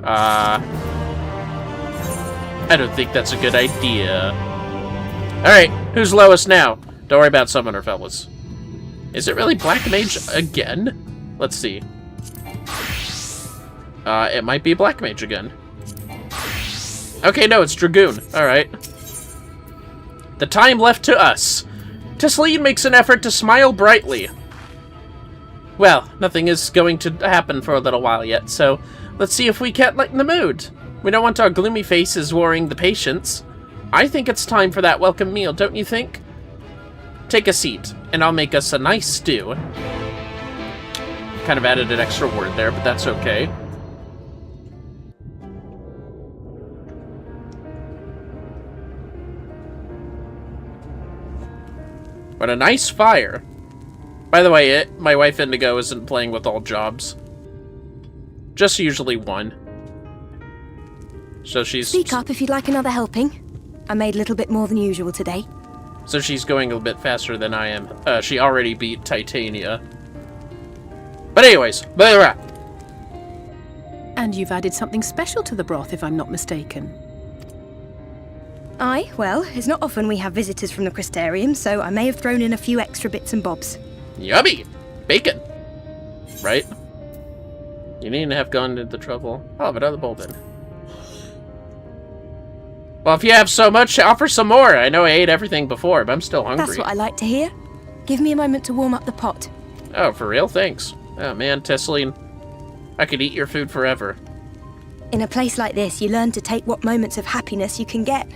A: I don't think that's a good idea. Alright, who's lowest now? Don't worry about summoner, fellas. Is it really Black Mage again? Let's see. It might be Black Mage again. Okay, no, it's Dragoon. Alright. The time left to us. Tesleen makes an effort to smile brightly. Well, nothing is going to happen for a little while yet, so let's see if we can't lighten the mood. We don't want our gloomy faces worrying the patients. I think it's time for that welcome meal, don't you think? Take a seat, and I'll make us a nice stew. Kind of added an extra word there, but that's okay. What a nice fire. By the way, my wife Indigo isn't playing with all jobs. Just usually one. So she's...
K: Speak up if you'd like another helping. I made a little bit more than usual today.
A: So she's going a bit faster than I am. She already beat Titania. But anyways, blah.
I: And you've added something special to the broth, if I'm not mistaken.
K: Aye, well, it's not often we have visitors from the Crystarium, so I may have thrown in a few extra bits and bobs.
A: Yummy! Bacon! Right? You needn't have gone into trouble. I'll have another bowl then. Well, if you have so much, offer some more. I know I ate everything before, but I'm still hungry.
K: That's what I like to hear. Give me a moment to warm up the pot.
A: Oh, for real? Thanks. Oh man, Tesleen. I could eat your food forever.
K: In a place like this, you learn to take what moments of happiness you can get.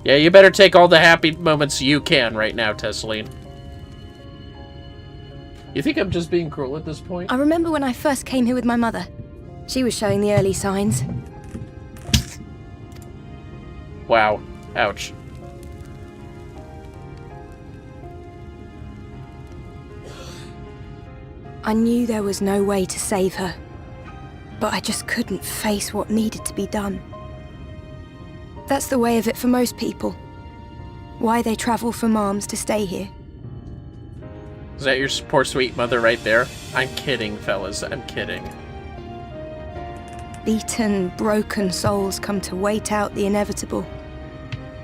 A: Yeah, you better take all the happy moments you can right now, Tesleen. You think I'm just being cruel at this point?
K: I remember when I first came here with my mother. She was showing the early signs.
A: Wow. Ouch.
K: I knew there was no way to save her, but I just couldn't face what needed to be done. That's the way of it for most people. Why they travel from arms to stay here.
A: Is that your poor sweet mother right there? I'm kidding, fellas. I'm kidding.
K: Beaten, broken souls come to wait out the inevitable.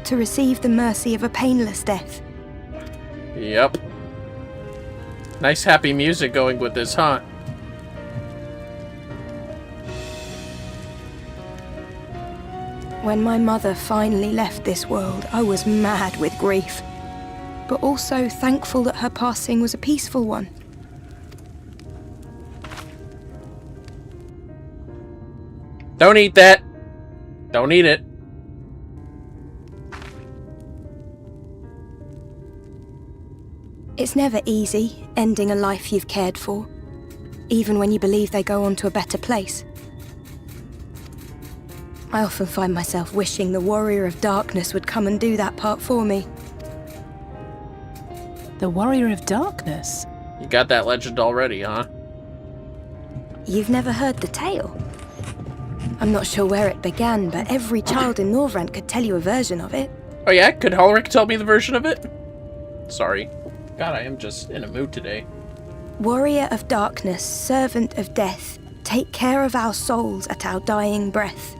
K: To receive the mercy of a painless death.
A: Yep. Nice happy music going with this, huh?
K: When my mother finally left this world, I was mad with grief, but also thankful that her passing was a peaceful one.
A: Don't eat that. Don't eat it.
K: It's never easy, ending a life you've cared for, even when you believe they go on to a better place. I often find myself wishing the Warrior of Darkness would come and do that part for me.
I: The Warrior of Darkness?
A: You got that legend already, huh?
K: You've never heard the tale? I'm not sure where it began, but every child in Norvrent could tell you a version of it.
A: Oh yeah? Could Ulrich tell me the version of it? Sorry. God, I am just in a mood today.
K: Warrior of Darkness, servant of death, take care of our souls at our dying breath.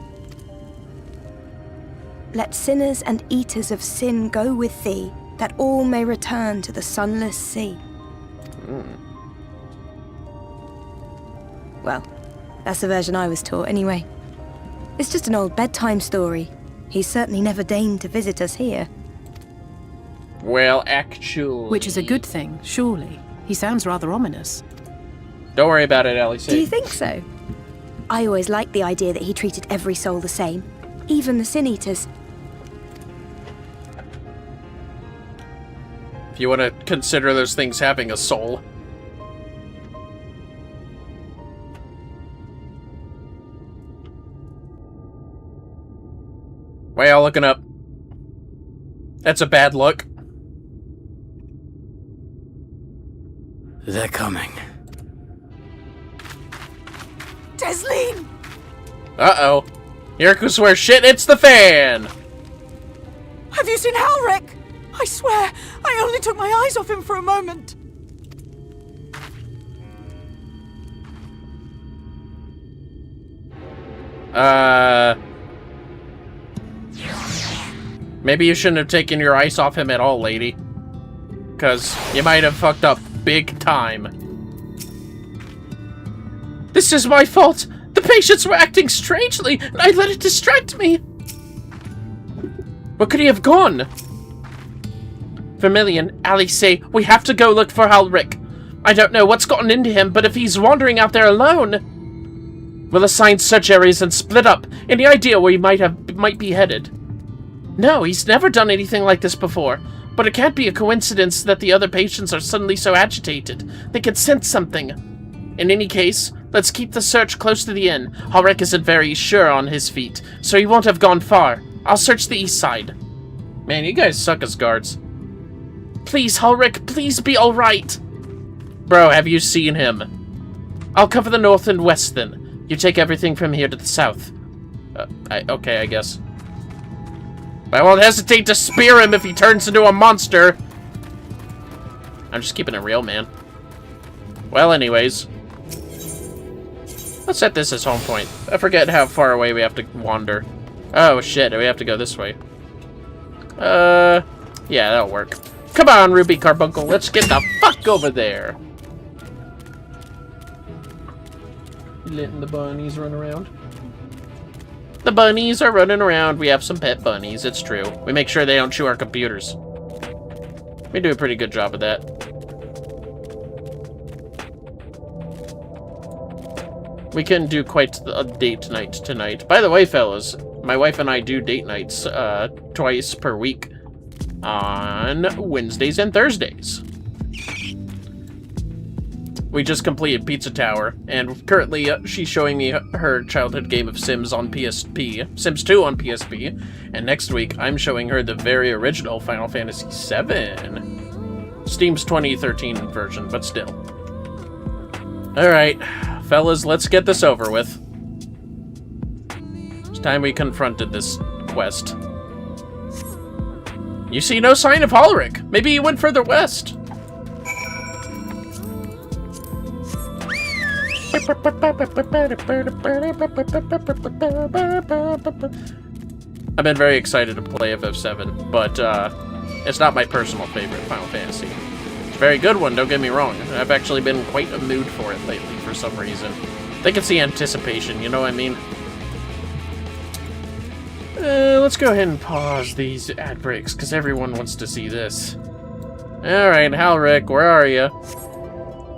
K: Let sinners and eaters of sin go with thee, that all may return to the sunless sea. Well, that's the version I was taught anyway. It's just an old bedtime story. He's certainly never deigned to visit us here.
A: Well, actually...
I: Which is a good thing, surely. He sounds rather ominous.
A: Don't worry about it, Ellie.
K: Do you think so? I always liked the idea that he treated every soul the same, even the Sin Eaters.
A: If you want to consider those things having a soul. Why y'all looking up? That's a bad look.
F: They're coming.
H: Desleen!
A: Uh-oh. Here goes where shit hits the fan!
H: Have you seen Halric? I swear, I only took my eyes off him for a moment.
A: Maybe you shouldn't have taken your eyes off him at all, lady. 'Cause you might have fucked up big time. This is my fault! The patients were acting strangely, and I let it distract me! Where could he have gone? Vermillion, Ali say, we have to go look for Halric. I don't know what's gotten into him, but if he's wandering out there alone... We'll assign search areas and split up. Any idea where he might be headed? No, he's never done anything like this before. But it can't be a coincidence that the other patients are suddenly so agitated. They could sense something. In any case, let's keep the search close to the inn. Halric isn't very sure on his feet, so he won't have gone far. I'll search the east side. Man, you guys suck as guards. Please, Halric, please be alright. Bro, have you seen him? I'll cover the north and west then. You take everything from here to the south. Okay, I guess. I won't hesitate to spear him if he turns into a monster. I'm just keeping it real, man. Well, anyways. Let's set this as home point. I forget how far away we have to wander. Oh, shit. We have to go this way. Yeah, that'll work. Come on, Ruby Carbuncle. Let's get the fuck over there. Letting the bunnies run around. The bunnies are running around. We have some pet bunnies, it's true. We make sure they don't chew our computers. We do a pretty good job of that. We can do quite a date night tonight. By the way, fellas, my wife and I do date nights twice per week on Wednesdays and Thursdays. We just completed Pizza Tower, and currently she's showing me her childhood game of Sims on PSP, Sims 2 on PSP, and next week I'm showing her the very original Final Fantasy VII. Steam's 2013 version, but still. Alright, fellas, let's get this over with. It's time we confronted this quest. You see no sign of Halric. Maybe he went further west. I've been very excited to play FF7, but it's not my personal favorite Final Fantasy. It's a very good one, don't get me wrong. I've actually been in quite a mood for it lately for some reason. I think it's the anticipation, you know what I mean? let's go ahead and pause these ad breaks, because everyone wants to see this. Alright, Halric, where are you?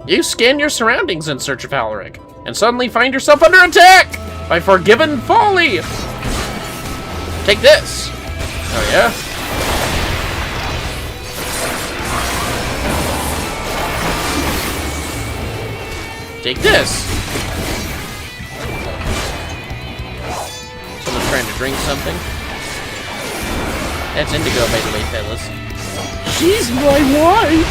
A: You scan your surroundings in search of Halric, and suddenly find yourself under attack by Forgiven Folly! Take this! Oh yeah? Take this! Someone's trying to drink something. That's Indigo, by the way, fellas. She's my wife!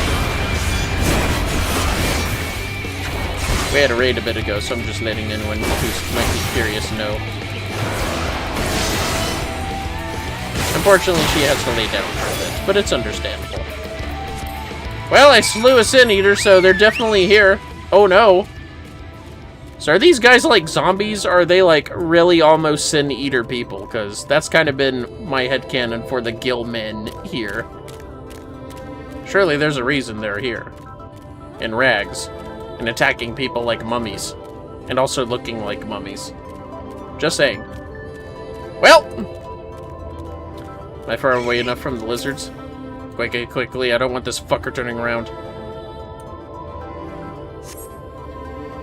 A: We had a raid a bit ago, so I'm just letting anyone who might be curious know. Unfortunately, she has to lay down for a bit, but it's understandable. Well, I slew a Sin Eater, so they're definitely here. Oh no. So are these guys like zombies, or are they like really almost Sin Eater people? Because that's kind of been my headcanon for the Gill men here. Surely there's a reason they're here. In rags. And attacking people like mummies. And also looking like mummies. Just saying. Well! Am I far away enough from the lizards? Quickly, I don't want this fucker turning around.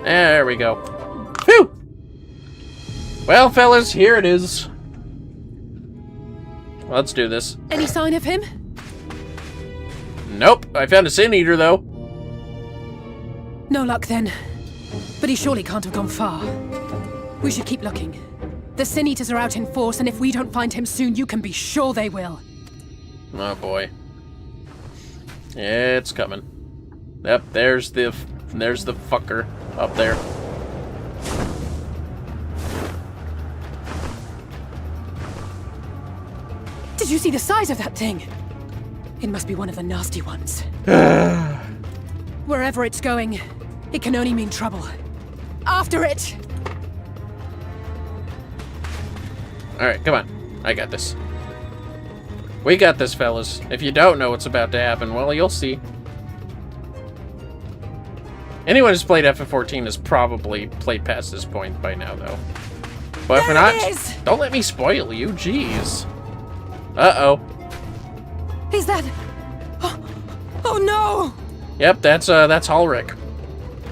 A: There we go. Whew! Well, fellas, here it is. Let's do this.
I: Any sign of him?
A: Nope. I found a Sin Eater, though.
I: No luck, then. But he surely can't have gone far. We should keep looking. The Sin Eaters are out in force, and if we don't find him soon, you can be sure they will.
A: Oh, boy. It's coming. Yep, there's the fucker up there.
I: Did you see the size of that thing? It must be one of the nasty ones. Wherever it's going, it can only mean trouble. After it!
A: Alright, come on. I got this. We got this, fellas. If you don't know what's about to happen, well, you'll see. Anyone who's played FF14 has probably played past this point by now, though. But if not, don't let me spoil you, jeez. Uh-oh.
I: Is that... Oh no!
A: Yep, that's Halric.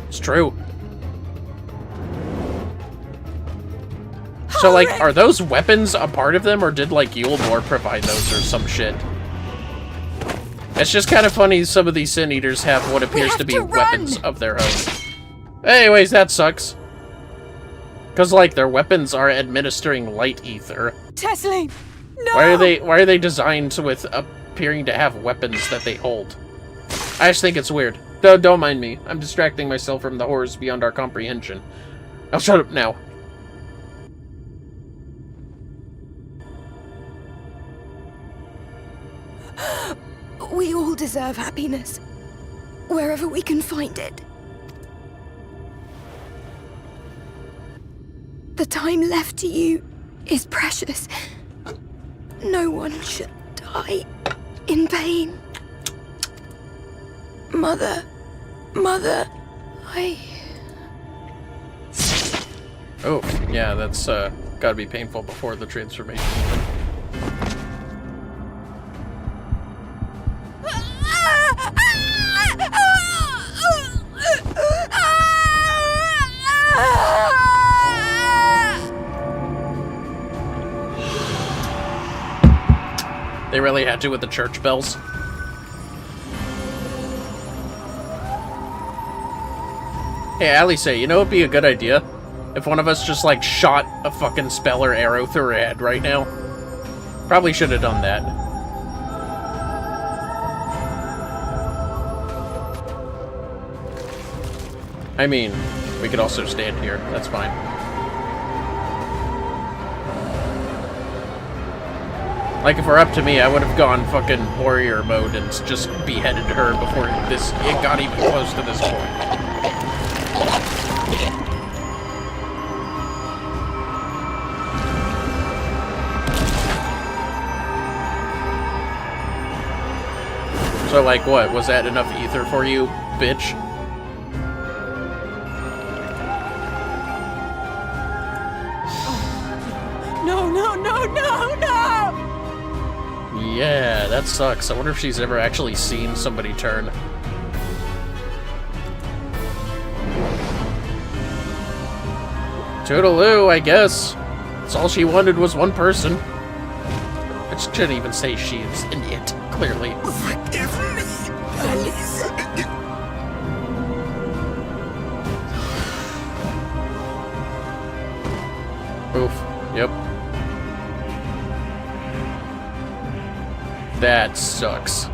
A: It's true. So, like, are those weapons a part of them, or did, like, Yulebor provide those or some shit? It's just kind of funny some of these Sin Eaters have what appears to be weapons of their own. Anyways, that sucks. Because, like, their weapons are administering light ether.
I: Tesling! No!
A: Why are they designed with appearing to have weapons that they hold? I just think it's weird. Don't mind me. I'm distracting myself from the horrors beyond our comprehension. I'll shut up now.
K: We all deserve happiness, wherever we can find it. The time left to you is precious. No one should die in pain. Mother, I...
A: Oh, yeah, that's gotta be painful before the transformation. They really had to with the church bells. Hey, Alice, you know what'd be a good idea? If one of us just, like, shot a fucking spell or arrow through her head right now. Probably should have done that. I mean, we could also stand here. That's fine. Like, if we're up to me, I would have gone fucking warrior mode and just beheaded her before it got even close to this point. So, like, what? Was that enough ether for you, bitch?
I: No, no, no, no, no!
A: Yeah, that sucks. I wonder if she's ever actually seen somebody turn. Toodaloo, I guess. That's all she wanted was one person. I shouldn't even say she's an it, clearly.
E: Forgive me, Alice.
A: Oof. Yep. That sucks.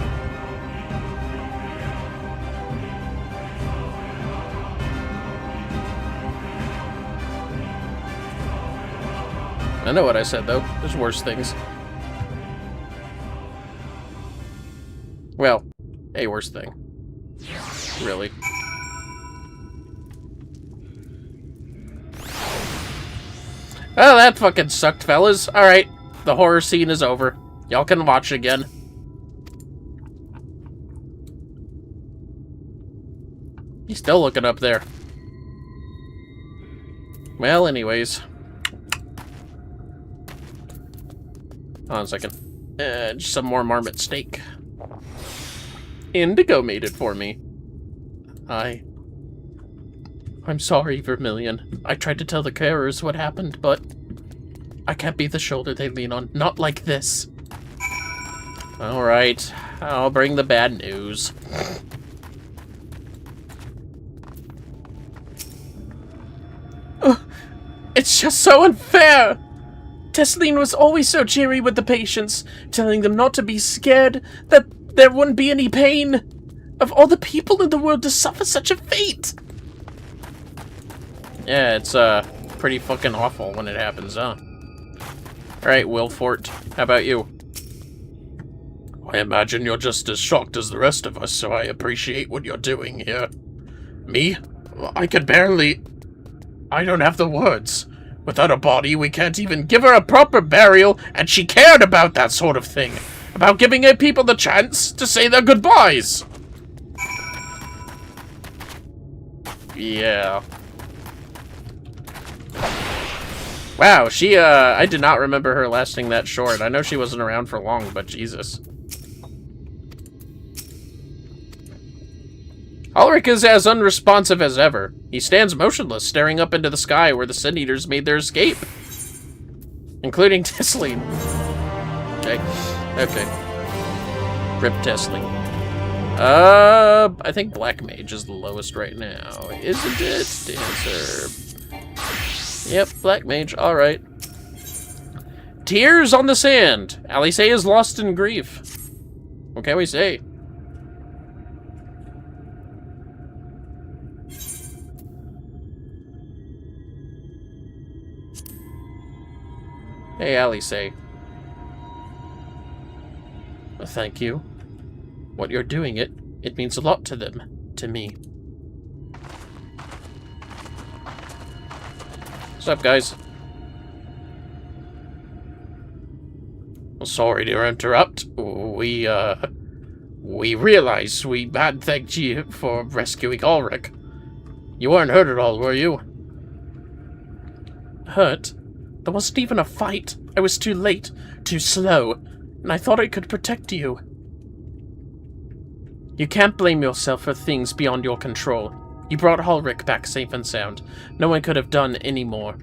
A: I know what I said, though. There's worse things. Well, a worse thing. Really. Oh, that fucking sucked, fellas. Alright, the horror scene is over. Y'all can watch again. He's still looking up there. Well, anyways. Hold on a second. Just some more marmot steak. Indigo made it for me. I'm sorry, Vermillion. I tried to tell the carers what happened, but I can't be the shoulder they lean on. Not like this. Alright. I'll bring the bad news. It's just so unfair! Tesleen was always so cheery with the patients, telling them not to be scared, that there wouldn't be any pain. Of all the people in the world to suffer such a fate! Yeah, it's, pretty fucking awful when it happens, huh? Alright, Wilfort, how about you? I imagine you're just as shocked as the rest of us, so I appreciate what you're doing here. Me? I could barely... I don't have the words. Without a body, we can't even give her a proper burial, and she cared about that sort of thing. About giving her people the chance to say their goodbyes. Yeah. Wow, she, I did not remember her lasting that short. I know she wasn't around for long, but Jesus. Ulrich is as unresponsive as ever. He stands motionless, staring up into the sky where the Sin Eaters made their escape. Including Tesleen. Okay. Okay. Rip Tesleen. I think Black Mage is the lowest right now. Isn't it? Dancer. Yep, Black Mage. Alright. Tears on the sand. Alice is lost in grief. What can we say? Hey, Alice. Thank you. What you're doing, it means a lot to them. To me. What's up, guys? Well, sorry to interrupt. We realized we had thanked you for rescuing Ulrich. You weren't hurt at all, were you? Hurt? There wasn't even a fight. I was too late, too slow, and I thought I could protect you. You can't blame yourself for things beyond your control. You brought Ulrich back safe and sound. No one could have done any more.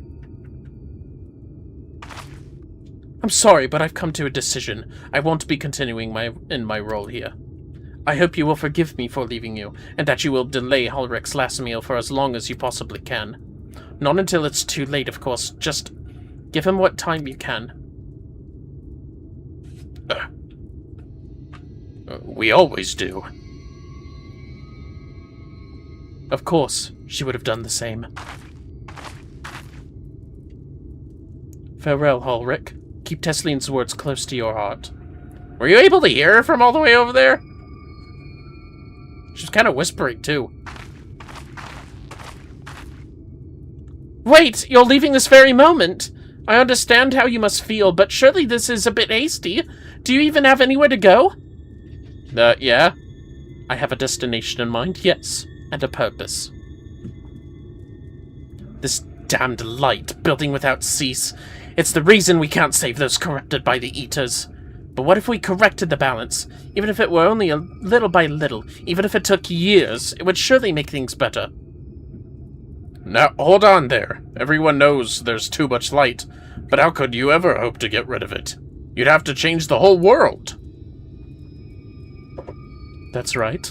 A: I'm sorry, but I've come to a decision. I won't be continuing in my role here. I hope you will forgive me for leaving you, and that you will delay Ulrich's last meal for as long as you possibly can. Not until it's too late, of course. Just give him what time you can. We always do. Of course, she would have done the same. Farewell, Ulrich. Keep Tesleen's words close to your heart. Were you able to hear her from all the way over there? She's kind of whispering, too. Wait, you're leaving this very moment? I understand how you must feel, but surely this is a bit hasty. Do you even have anywhere to go? Yeah. I have a destination in mind, yes. And a purpose. This damned light, building without cease. It's the reason we can't save those corrupted by the Eaters. But what if we corrected the balance? Even if it were only a little by little, even if it took years, it would surely make things better. Now, hold on there. Everyone knows there's too much light, but how could you ever hope to get rid of it? You'd have to change the whole world. That's right.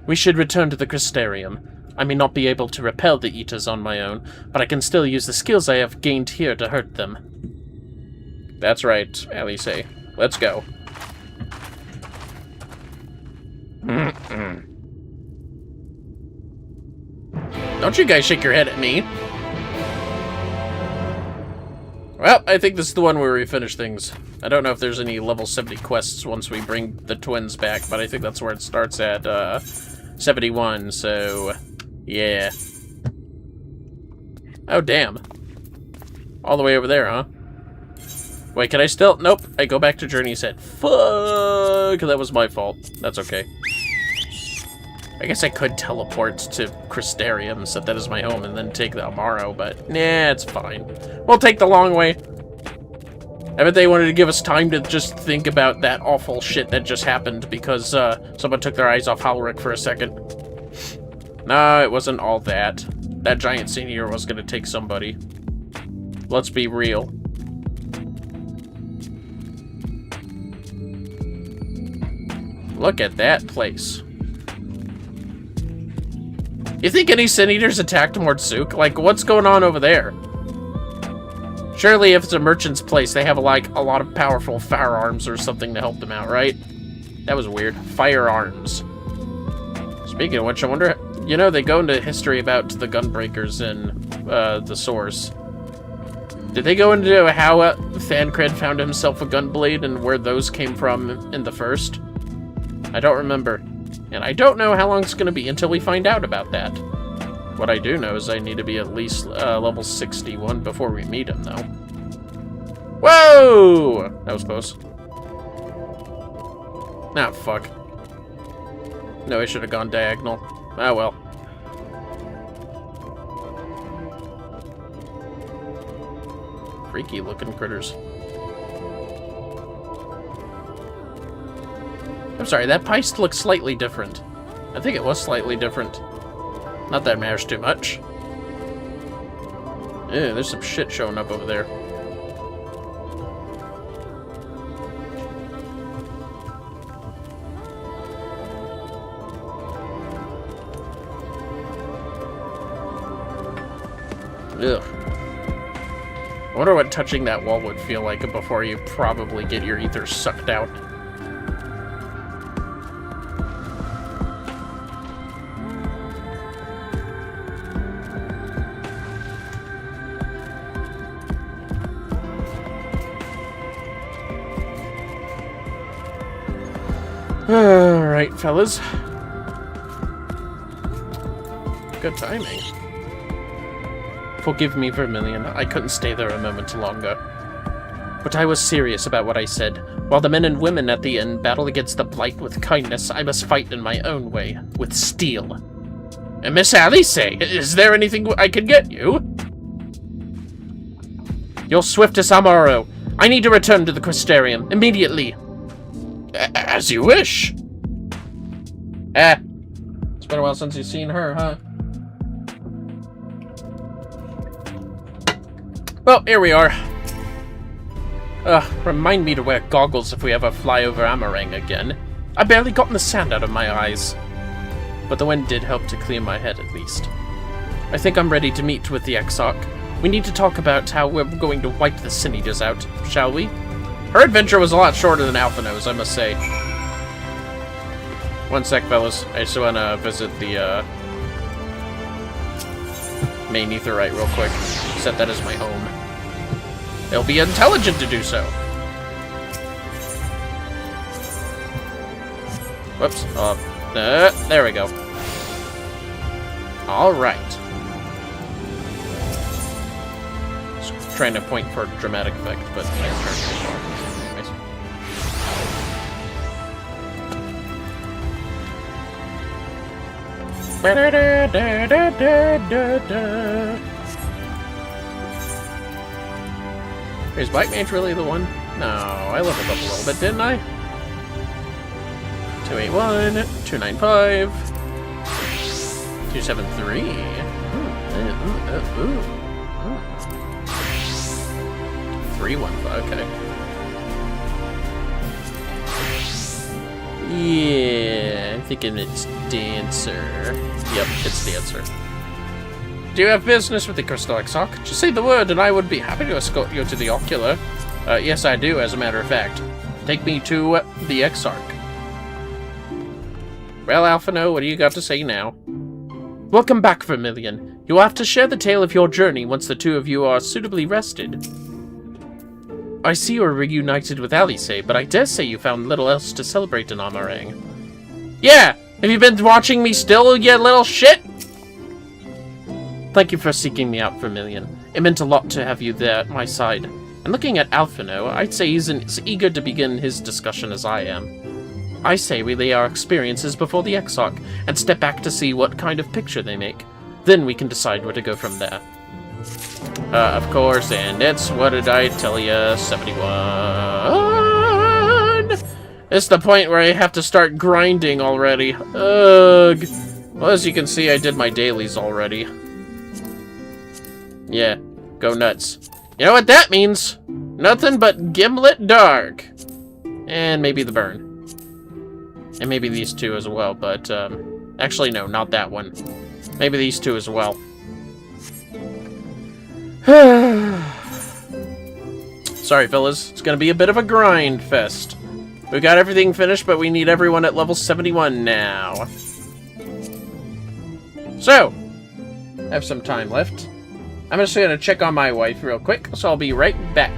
A: We should return to the Crystarium. I may not be able to repel the Eaters on my own, but I can still use the skills I have gained here to hurt them. That's right, Alice. Let's go. Don't you guys shake your head at me. Well, I think this is the one where we finish things. I don't know if there's any level 70 quests once we bring the twins back, but I think that's where it starts at 71, so yeah. Oh, damn. All the way over there, huh? Wait, can I still? Nope. I go back to Journey's Head. Fuck! That was my fault. That's okay. I guess I could teleport to Crystarium, set that as my home, and then take the Amaro, but nah, it's fine. We'll take the long way. I bet they wanted to give us time to just think about that awful shit that just happened because someone took their eyes off Halric for a second. No, it wasn't all that. That giant senior was gonna take somebody. Let's be real. Look at that place. You think any Sin Eaters attacked Mordsuk? Like, what's going on over there? Surely if it's a merchant's place, they have, like, a lot of powerful firearms or something to help them out, right? That was weird. Firearms. Speaking of which, I wonder... You know, they go into history about the Gunbreakers in the source. Did they go into how Thancred found himself a gunblade and where those came from in the first? I don't remember. And I don't know how long it's going to be until we find out about that. What I do know is I need to be at least level 61 before we meet him, though. Whoa! That was close. Ah, fuck. No, I should have gone diagonal. Ah, well. Freaky looking critters. I'm sorry, that Peist looks slightly different. I think it was slightly different. Not that it matters too much. Ew, there's some shit showing up over there. Ugh. I wonder what touching that wall would feel like before you probably get your ether sucked out. Alright, fellas. Good timing. Forgive me, Vermillion. I couldn't stay there a moment longer. But I was serious about what I said. While the men and women at the inn battle against the Blight with kindness, I must fight in my own way, with steel. And Miss Alice, is there anything I can get you? Your swiftest Amaro. I need to return to the Crystarium, immediately. As you wish. It's been a while since you've seen her, huh? Well, here we are. Remind me to wear goggles if we ever fly over Amarang again. I barely gotten the sand out of my eyes. But the wind did help to clear my head, at least. I think I'm ready to meet with the Exarch. We need to talk about how we're going to wipe the Sin Eaters out, shall we? Her adventure was a lot shorter than Alphino's, I must say. One sec, fellas. I just want to visit the main Aetheryte real quick. Set that as my home. It'll be intelligent to do so. Whoops. There we go. Alright. Just trying to point for a dramatic effect, but nice turn. Anyways. Is Black Mage really the one? No, I leveled up a little bit, didn't I? 281, 295, 273. Ooh. 315, okay. Yeah, I'm thinking it's Dancer. Yep, it's Dancer. Do you have business with the Crystal Exarch? Just say the word and I would be happy to escort you to the Ocular. Yes, I do, as a matter of fact. Take me to the Exarch. Well, Alphino, what do you got to say now? Welcome back, Vermillion. You will have to share the tale of your journey once the two of you are suitably rested. I see you are reunited with Ellyish's, but I dare say you found little else to celebrate in Amarang. Yeah! Have you been watching me still, you little shit? Thank you for seeking me out, Vermillion. It meant a lot to have you there at my side. And looking at Alphino, I'd say he's as eager to begin his discussion as I am. I say we lay our experiences before the Exarch and step back to see what kind of picture they make. Then we can decide where to go from there. Of course, and it's, what did I tell you, 71! It's the point where I have to start grinding already. Ugh. Well, as you can see, I did my dailies already. Yeah, go nuts. You know what that means? Nothing but Gimlet Dark. And maybe the Burn. And maybe these two as well, but, actually, no, not that one. Maybe these two as well. Sorry, fellas. It's gonna be a bit of a grind fest. We got everything finished, but we need everyone at level 71 now. So, I have some time left. I'm just gonna check on my wife real quick, so I'll be right back.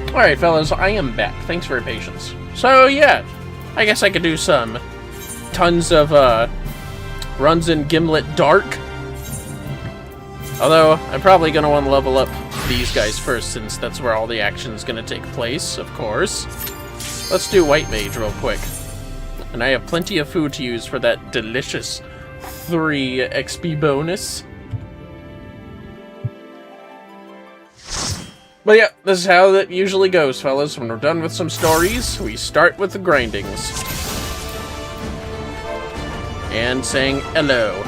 A: Alright, fellas, I am back. Thanks for your patience. So, yeah, I guess I could do some tons of runs in Gimlet Dark. Although, I'm probably going to want to level up these guys first, since that's where all the action is going to take place, of course. Let's do White Mage real quick. And I have plenty of food to use for that delicious 3 XP bonus. But yeah, this is how that usually goes, fellas. When we're done with some stories, we start with the grindings. And saying hello.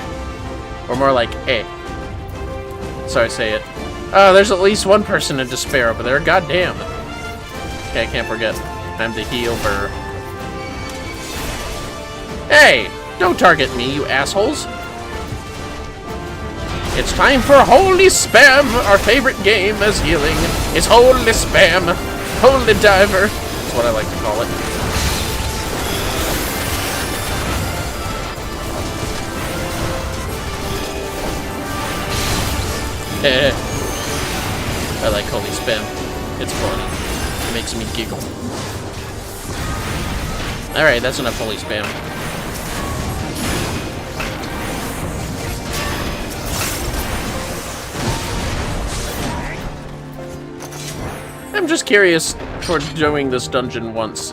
A: Or more like, eh. So I say it. Oh, there's at least one person in despair over there. Goddamn. Okay, I can't forget. I'm the healer. Hey! Don't target me, you assholes. It's time for Holy Spam! Our favorite game as healing is Holy Spam! Holy Diver! That's what I like to call it. I like Holy Spam. It's funny. It makes me giggle. Alright, that's enough Holy Spam. I'm just curious for doing this dungeon once.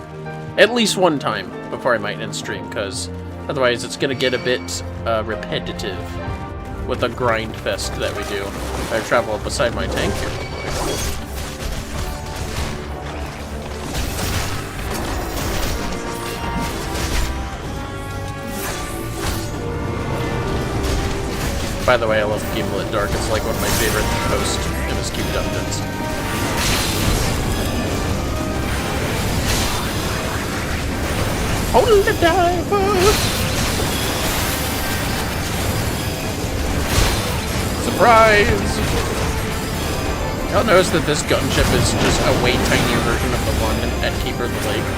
A: At least one time before I might end stream, because Otherwise, it's gonna get a bit repetitive with the grind fest that we do. I travel beside my tank here. By the way, I love Gamelit Dark. It's like one of my favorite post-MSQ dungeons. Hold the diver! Surprise! Y'all notice that this gunship is just a way tinier version of the one at Keeper of the Lake.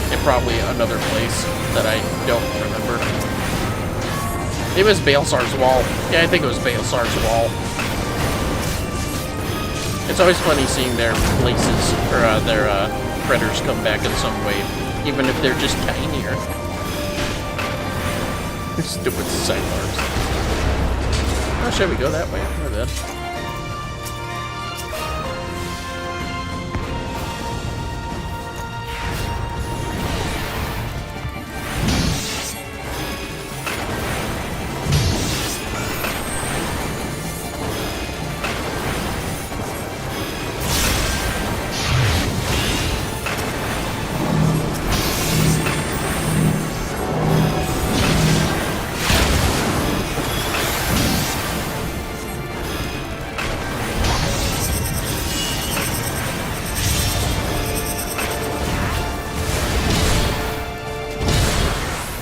A: And probably another place that I don't remember. It was Baelsar's Wall. Yeah, I think it was Baelsar's Wall. It's always funny seeing their places, or their predators come back in some way, even if they're just tinier. Stupid sidelars. Oh, should we go that way? My bad.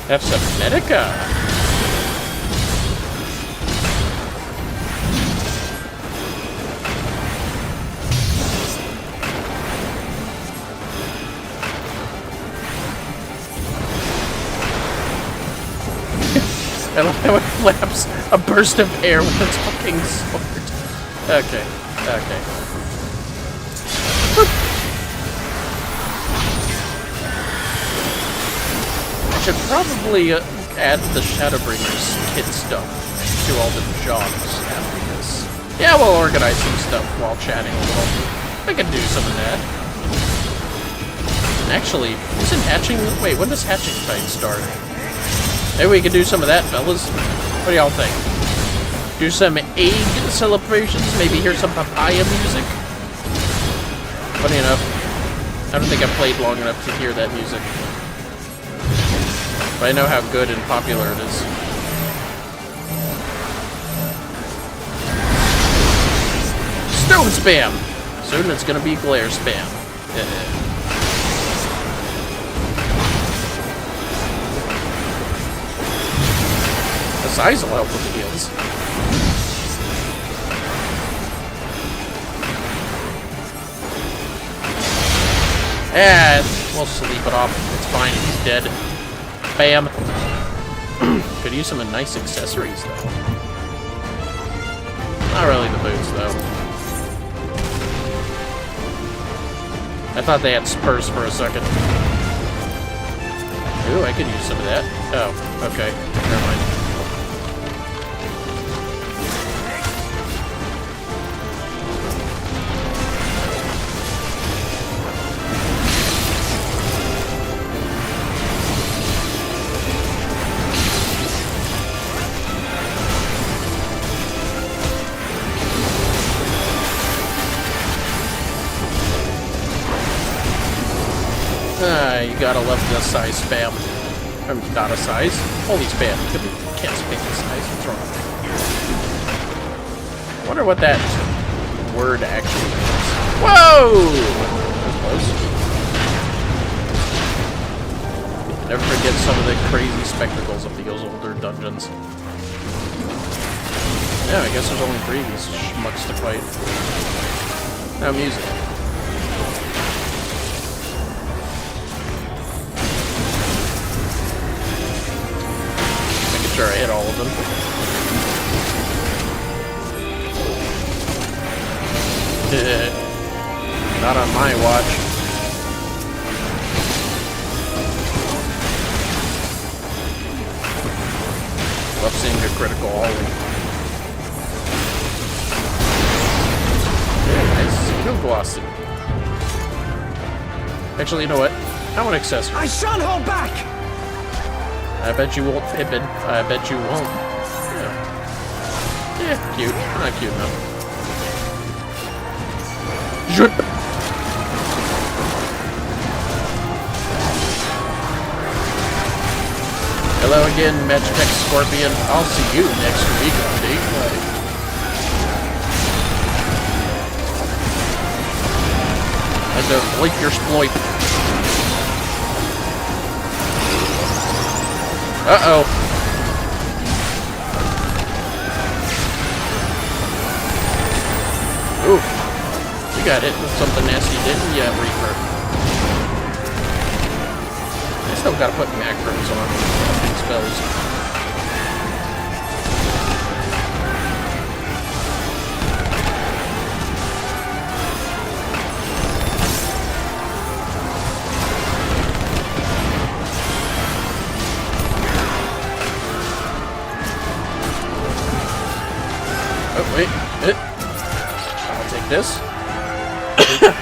A: Have some Medica. I love how it flaps a burst of air with its fucking sword. Okay, okay. I should probably add the Shadowbringers kit stuff to all the jobs after this. Yeah, we'll organize some stuff while chatting a little. I can do some of that. Actually, isn't hatching... Wait, when does hatching time start? Maybe we can do some of that, fellas. What do y'all think? Do some egg celebrations? Maybe hear some papaya music? Funny enough, I don't think I've played long enough to hear that music. But I know how good and popular it is. Stone spam! Soon it's gonna be glare spam. The size will help with the heals. And we'll sleep it off. It's fine, he's dead. Bam. Could use some nice accessories, though. Not really the boots, though. I thought they had spurs for a second. Ooh, I could use some of that. Oh, okay. Never mind. You gotta love the size spam. Not a size. Holy spam. Can't speak the size. What's wrong? I wonder what that word actually means. Whoa! That was close. Never forget some of the crazy spectacles of those older dungeons. Yeah, I guess there's only 3 of these schmucks to fight. Now music. Sure I hit all of them. Not on my watch. Love seeing a critical ollie. Very nice. Good glossy. Actually, you know what? I want accessories.
H: I shan't hold back!
A: I bet you won't, Pippin. I bet you won't. Yeah, cute. Not cute enough. Zhup. Hello again, Magitech Scorpion. I'll see you next week on Date Night. I don't blink your sploip. Uh-oh. Ooh. You got hit with something nasty, didn't you, Reaper? I still gotta put macros on these spells. Oh, wait. I'll take this.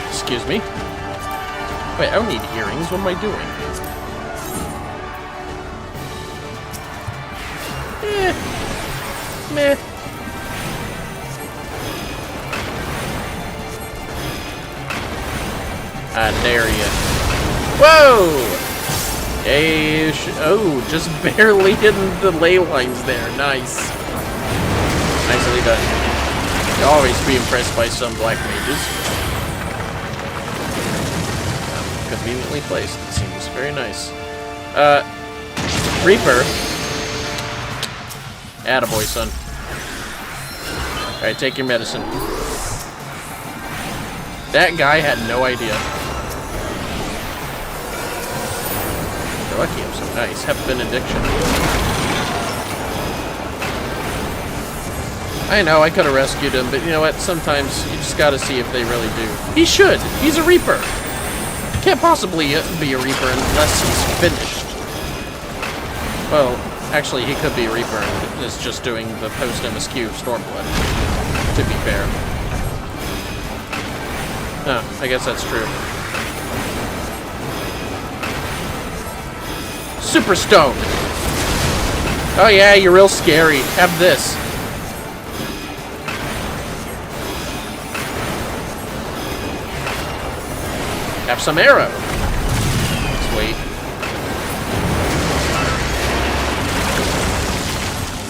A: Excuse me. Wait, I don't need earrings. What am I doing? Meh. I dare you. Whoa! Hey, oh, just barely hitting the ley lines there. Nice. Nicely done. You'll always be impressed by some black mages. Conveniently placed. It seems very nice. Reaper. Attaboy, son. Alright, take your medicine. That guy had no idea. You're lucky I'm so nice. Have benediction. I know, I could have rescued him, but you know what? Sometimes you just gotta see if they really do. He should! He's a Reaper! Can't possibly be a Reaper unless he's finished. Well, actually, he could be a Reaper and is just doing the post-MSQ Stormblood, to be fair. Oh, I guess that's true. Super Stone! Oh yeah, you're real scary. Have this. Have some arrow. Sweet.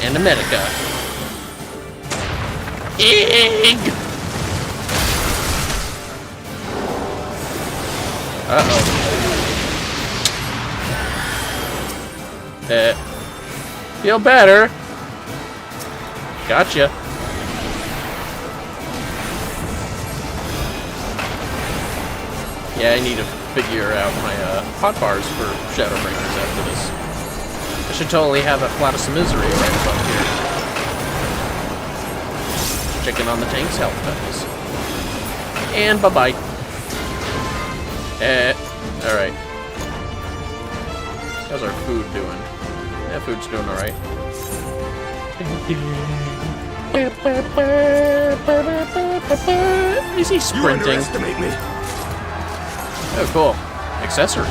A: And a Medica. Egg! Uh-oh. Feel better. Gotcha. Yeah, I need to figure out my hotbars for Shadowbringers after this. I should totally have a Flatus of Misery right above here. Checking on the tank's health levels. And bye-bye. Alright. How's our food doing? Yeah, food's doing alright. Is he sprinting?
E: You underestimate me.
A: Oh, cool. Accessory.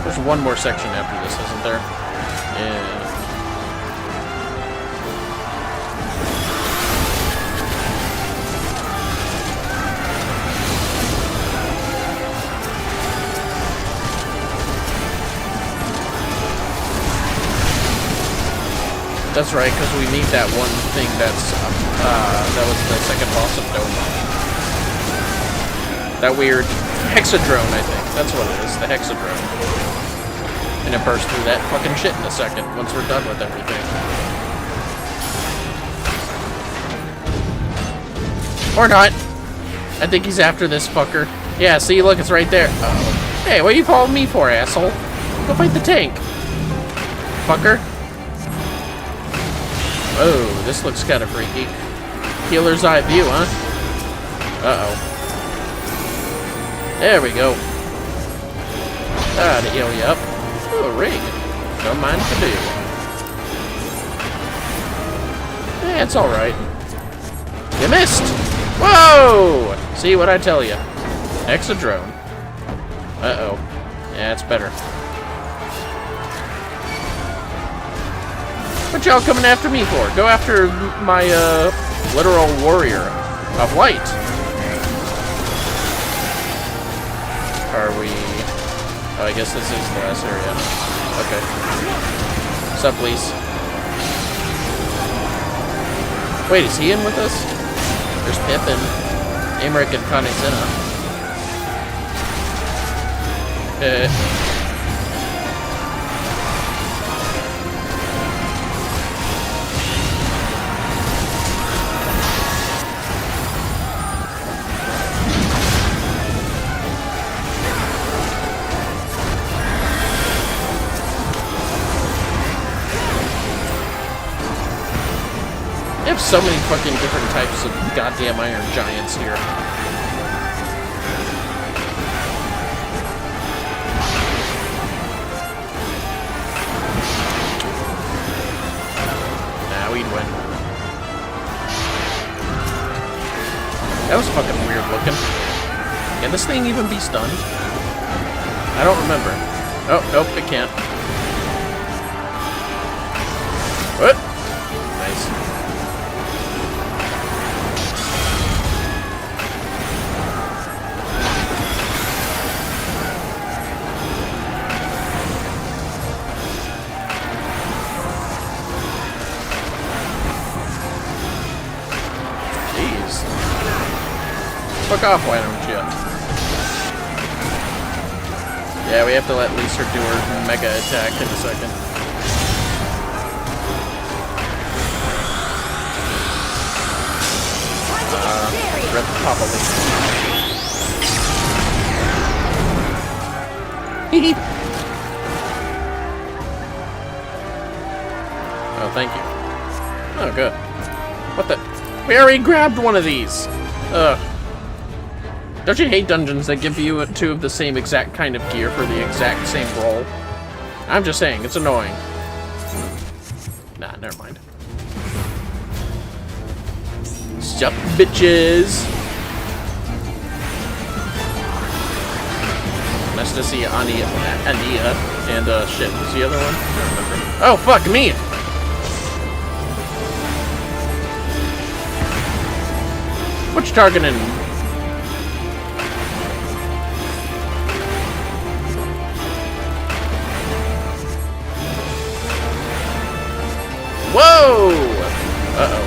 A: There's one more section after this, isn't there? Yeah. That's right, because we need that one thing that's, that was the second boss of Doma. That weird hexadrone, I think. That's what it is, the hexadrone. And it bursts through that fucking shit in a second, once we're done with everything. Or not. I think he's after this fucker. Yeah, see, look, it's right there. Uh-oh. Hey, what are you following me for, asshole? Go fight the tank. Fucker. Oh, this looks kind of freaky. Healer's eye view, huh? Uh-oh. There we go. To heal you up. Ooh, a ring. Don't mind if I do. Eh, it's alright. You missed! Whoa! See what I tell you. Hexadrone. Uh-oh. Yeah, it's better. What y'all coming after me for? Go after my, literal warrior of light. Are we... Oh, I guess this is the last area. Okay. What's up, please? Wait, is he in with us? There's Pippin, Amric, and Kanezina. They have so many fucking different types of goddamn iron giants here. Nah, we'd win. That was fucking weird looking. Can this thing even be stunned? I don't remember. Oh, nope, it can't. What? Nice. Fuck off, why don't you? Yeah, we have to let Lisa do her mega attack in a second. Rip Papa Lisa. Oh, thank you. Oh, good. What the? We already grabbed one of these! Ugh. Don't you hate dungeons that give you two of the same exact kind of gear for the exact same role? I'm just saying, it's annoying. Nah, never mind. Sup, bitches! Nice to see Ania, and shit, who's the other one? I don't remember. Oh, fuck me! What you targeting? Whoa! Uh-oh.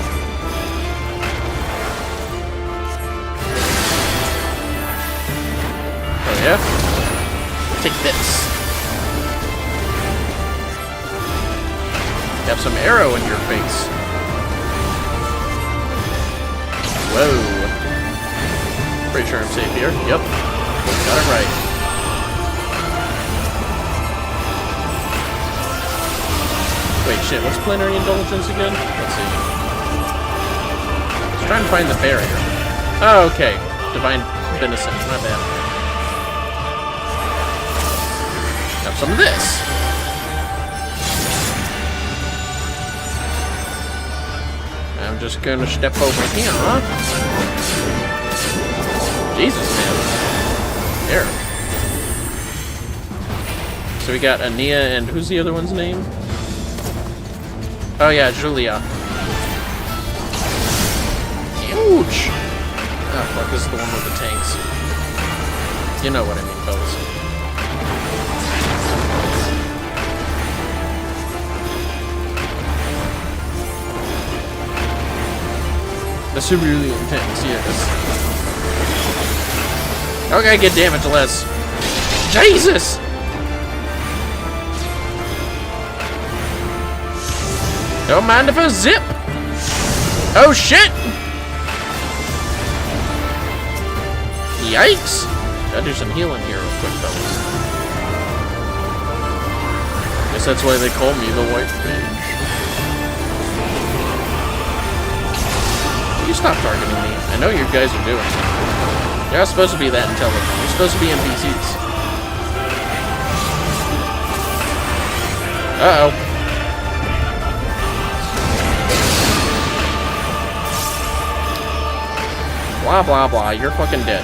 A: Oh, yeah? Take this. You have some arrow in your face. Whoa. Pretty sure I'm safe here. Yep. Got it right. Wait, shit, what's Plenary Indulgence again? Let's see. Let's try and find the barrier. Oh, okay. Divine Venison, my bad. Have some of this. I'm just gonna step over here, huh? Jesus, man. There. So we got Ania and who's the other one's name? Oh yeah, Julia. Huge! Oh fuck, this is the one with the tanks. You know what I mean, fellas. The Cerulean tanks, yes. Okay, get damage less. Jesus! Don't mind if I zip! Oh shit! Yikes! Gotta do some healing here real quick, fellas. Guess that's why they call me the White Mage. You stop targeting me. I know you guys are doing it. You're not supposed to be that intelligent. You're supposed to be NPCs. Uh-oh. Blah, blah, blah. You're fucking dead.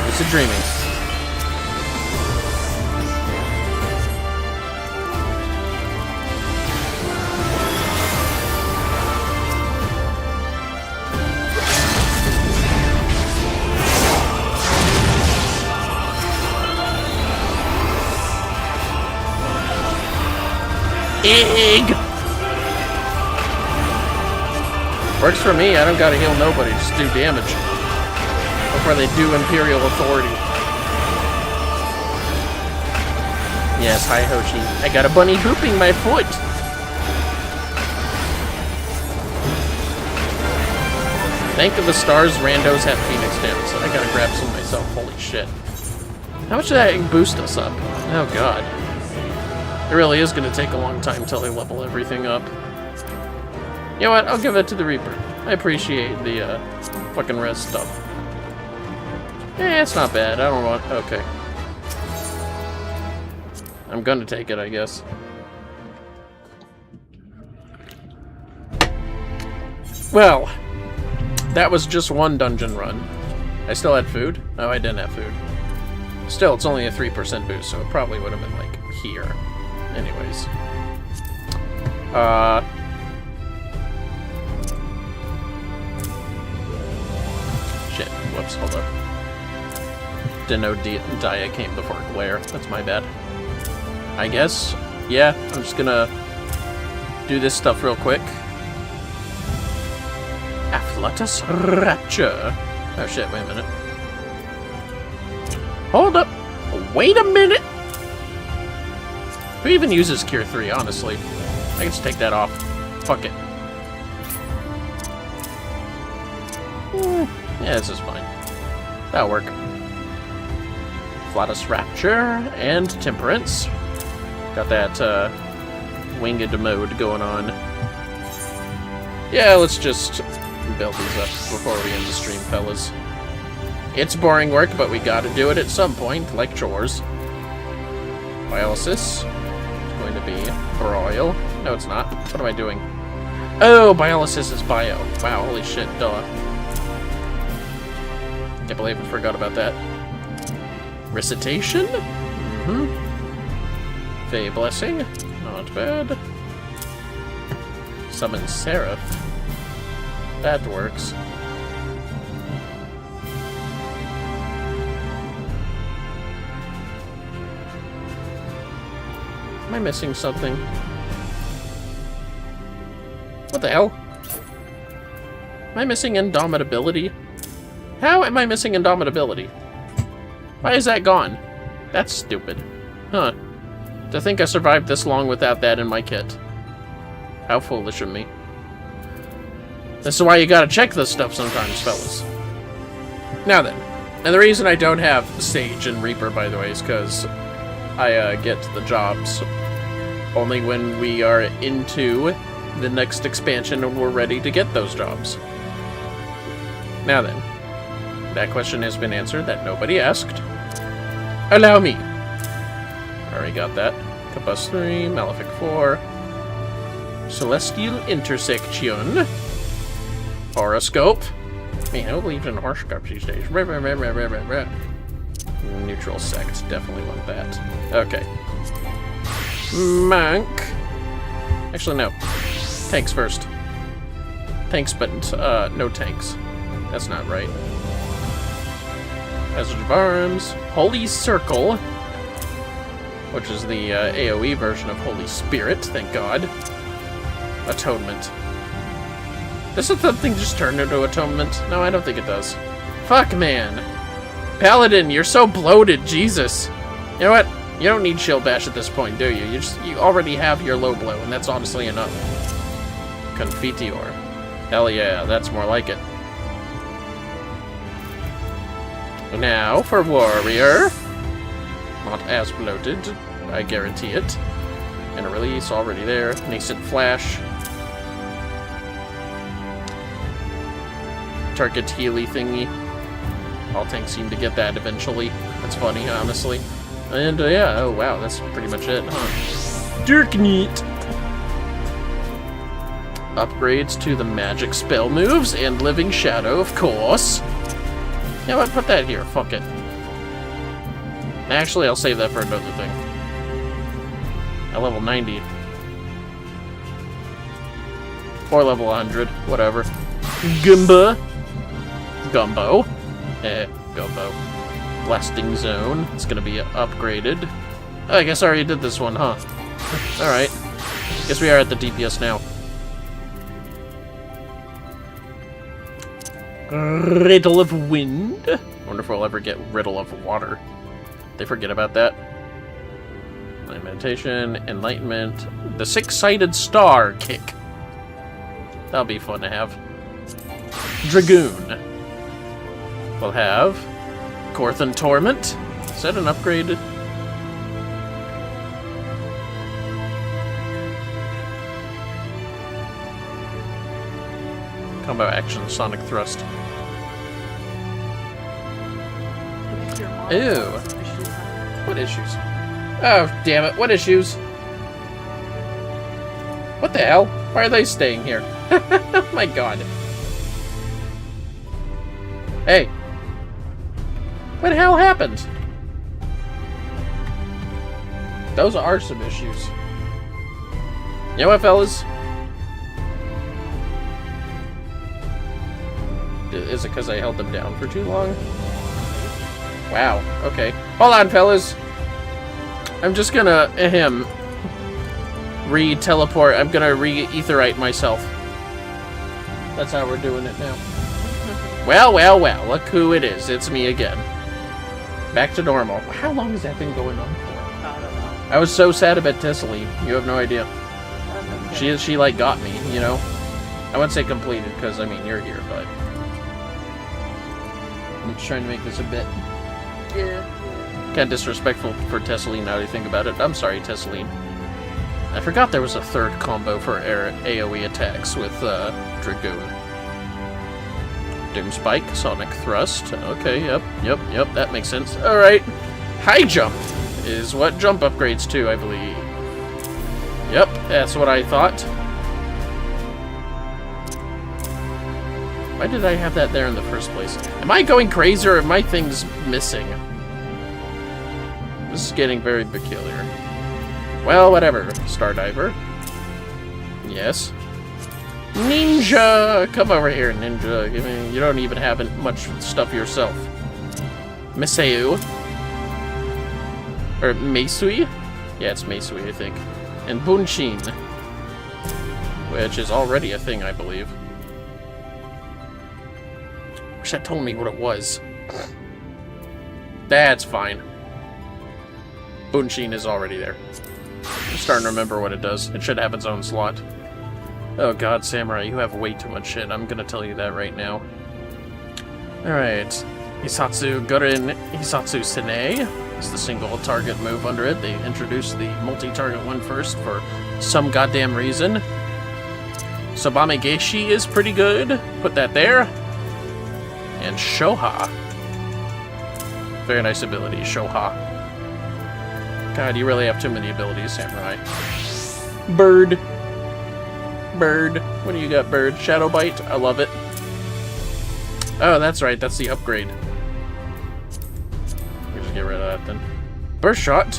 A: lucid dreaming. Egg! Works for me, I don't gotta heal nobody, just do damage. Before they do Imperial Authority. Yes, hi Hoshi. I got a bunny hooping my foot! Thank the stars randos have Phoenix damage, so I gotta grab some myself, holy shit. How much did that boost us up? Oh god. It really is going to take a long time until they level everything up. You know what? I'll give it to the Reaper. I appreciate the fucking res stuff. It's not bad. I don't want... Okay. I'm gonna take it, I guess. Well, that was just one dungeon run. I still had food? Oh, I didn't have food. Still, it's only a 3% boost, so it probably would have been, like, here. Anyways. Shit. Whoops, hold up. Didn't know Dia came before Glare. That's my bad. I guess. Yeah, I'm just gonna do this stuff real quick. Afflatus Rapture. Oh shit, wait a minute. Hold up. Wait a minute. Who even uses Cure 3, honestly? I can just take that off. Fuck it. Yeah, this is fine. That'll work. Afflatus Rapture and Temperance. Got that winged mode going on. Yeah, let's just build these up before we end the stream, fellas. It's boring work, but we gotta do it at some point, like chores. Biolysis. Going to be broil. No, it's not. What am I doing? Oh, biolysis is bio. Wow, holy shit, duh. Can't believe I forgot about that. Recitation? Mm-hmm. Fey Blessing. Not bad. Summon Seraph. That works. Am I missing something? What the hell? Am I missing Indomitability? How am I missing Indomitability? Why is that gone? That's stupid. Huh. To think I survived this long without that in my kit. How foolish of me. This is why you gotta check this stuff sometimes, fellas. Now then. And the reason I don't have Sage and Reaper, by the way, is because I get the jobs only when we are into the next expansion and we're ready to get those jobs. Now then, that question has been answered that nobody asked. Allow me. Already got that. Capus 3, Malefic 4, Celestial Intersection, Horoscope. Man, who believes in horoscopes these days? Neutral sect, definitely want that. Okay. Monk. Actually, no. Tanks first. Tanks, but no tanks. That's not right. Hazard of Arms. Holy Circle. Which is the AoE version of Holy Spirit, thank God. Atonement. Does the thing just turn into Atonement? No, I don't think it does. Fuck, man. Paladin, you're so bloated, Jesus. You know what? You don't need Shield Bash at this point, do you? You already have your low blow, and that's honestly enough. Confiteor. Hell yeah, that's more like it. Now, for Warrior. Not as bloated, I guarantee it. And a release already there. Nascent Flash. Target Healy thingy. All tanks seem to get that eventually. That's funny, honestly. And yeah, oh wow, that's pretty much it, huh? Dirk neat! Upgrades to the magic spell moves and Living Shadow, of course. Yeah, I'd put that here, fuck it. Actually, I'll save that for another thing. At level 90. Or level 100, whatever. Gumbo. Gumbo. Gumbo. Blasting Zone. It's gonna be upgraded. Oh, I guess I already did this one, huh? Alright. Guess we are at the DPS now. Riddle of Wind. I wonder if we'll ever get Riddle of Water. They forget about that. Meditation, Enlightenment, the Six-Sided Star Kick. That'll be fun to have. Dragoon. We'll have Korthan Torment. Is that an upgrade? Combo action, Sonic Thrust. Ew. What issues? Oh, damn it. What issues? What the hell? Why are they staying here? Oh my god. Hey. What the hell happened? Those are some issues. You know what, fellas? Is it because I held them down for too long? Wow. Okay. Hold on, fellas. I'm just gonna, re-teleport. I'm gonna re-etherite myself. That's how we're doing it now. Well, well, well. Look who it is. It's me again. Back to normal. How long has that been going on for?
C: I don't know.
A: I was so sad about Tesseline. You have no idea. She like, got me, you know? I wouldn't say completed, because, I mean, you're here, but... I'm just trying to make this a bit...
C: Yeah.
A: kind of disrespectful for Tesseline now that I think about it. I'm sorry, Tesseline. I forgot there was a third combo for AoE attacks with Dragoon. Doom Spike, Sonic Thrust. Okay, yep, that makes sense. Alright. High Jump is what jump upgrades to, I believe. Yep, that's what I thought. Why did I have that there in the first place? Am I going crazy or are my things missing? This is getting very peculiar. Well, whatever. Stardiver. Yes. Ninja! Come over here, Ninja. I mean, you don't even have much stuff yourself. Miseu. Or Meisui? Yeah, it's Meisui, I think. And Bunshin. Which is already a thing, I believe. Wish that told me what it was. That's fine. Bunshin is already there. I'm starting to remember what it does. It should have its own slot. Oh god, Samurai, you have way too much shit. I'm gonna tell you that right now. Alright. Hisatsu Gurin Hisatsu Sene is the single target move under it. They introduced the multi-target one first for some goddamn reason. Sabame Geishi is pretty good. Put that there. And Shoha. Very nice ability, Shoha. God, you really have too many abilities, Samurai. Bird. Bird. What do you got, Bird? Shadow Bite. I love it. Oh, that's right. That's the upgrade. We just get rid of that then. Burst Shot.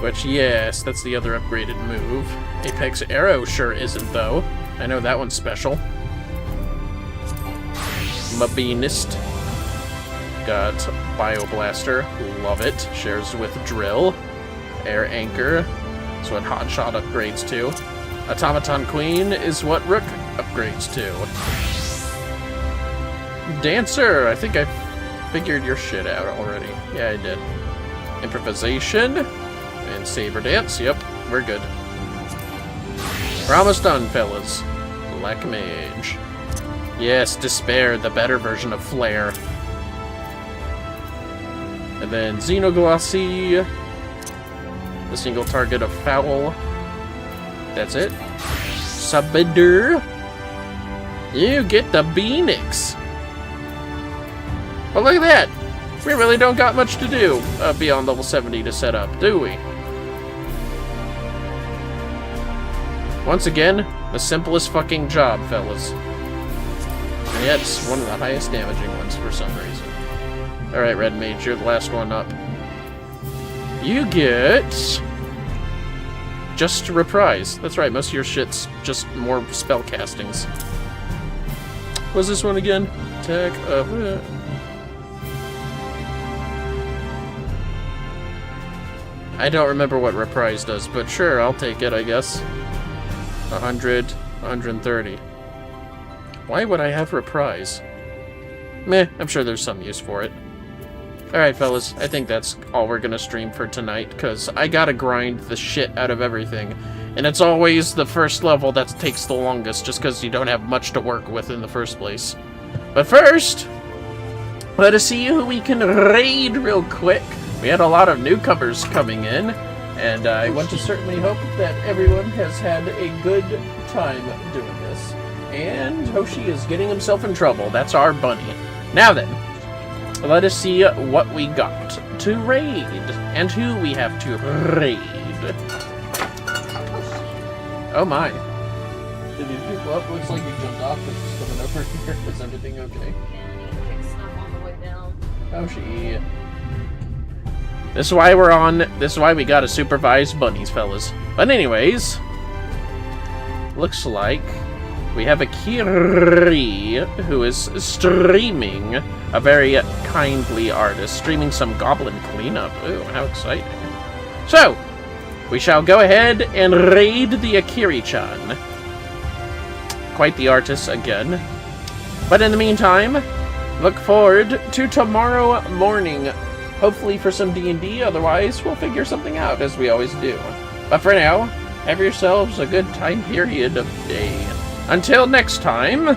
A: Which, yes, that's the other upgraded move. Apex Arrow sure isn't, though. I know that one's special. Mabinist. Got Bioblaster. Love it. Shares with Drill. Air Anchor. That's what Hotshot upgrades to. Automaton Queen is what Rook upgrades to. Dancer! I think I figured your shit out already. Yeah, I did. Improvisation. And Saber Dance. Yep, we're good. We're almost done, fellas. Black Mage. Yes, Despair, the better version of Flare. And then Xenoglossy. The single target of Foul. That's it. Subbinder. You get the Beanix. Well, look at that. We really don't got much to do beyond level 70 to set up, do we? Once again, the simplest fucking job, fellas. And yet, it's one of the highest damaging ones for some reason. Alright, Red Mage, you're the last one up. You get... just Reprise. That's right, most of your shit's just more spell castings. What's this one again? Attack of... I don't remember what Reprise does, but sure, I'll take it, I guess. 100, 130. Why would I have Reprise? Meh, I'm sure there's some use for it. Alright, fellas, I think that's all we're gonna stream for tonight, because I gotta grind the shit out of everything. And it's always the first level that takes the longest, just because you don't have much to work with in the first place. But first, let us see who we can raid real quick. We had a lot of newcomers coming in, and I want to certainly hope that everyone has had a good time doing this. And Hoshi is getting himself in trouble. That's our bunny. Now then, let us see what we got to raid, and who we have to raid. Oh my. Did you do well? Looks like you jumped off, but she's coming over here. Is everything okay?
C: Yeah, he picked stuff on the way down.
A: Hoshi. This is why we're on. This is why we gotta supervise bunnies, fellas. But anyways, looks like we have a Kiri who is streaming, a very kindly artist, streaming some goblin cleanup. Ooh, how exciting. So, we shall go ahead and raid the Akiri-chan. Quite the artist again. But in the meantime, look forward to tomorrow morning. Hopefully for some D&D, otherwise we'll figure something out, as we always do. But for now, have yourselves a good time period of day. Until next time,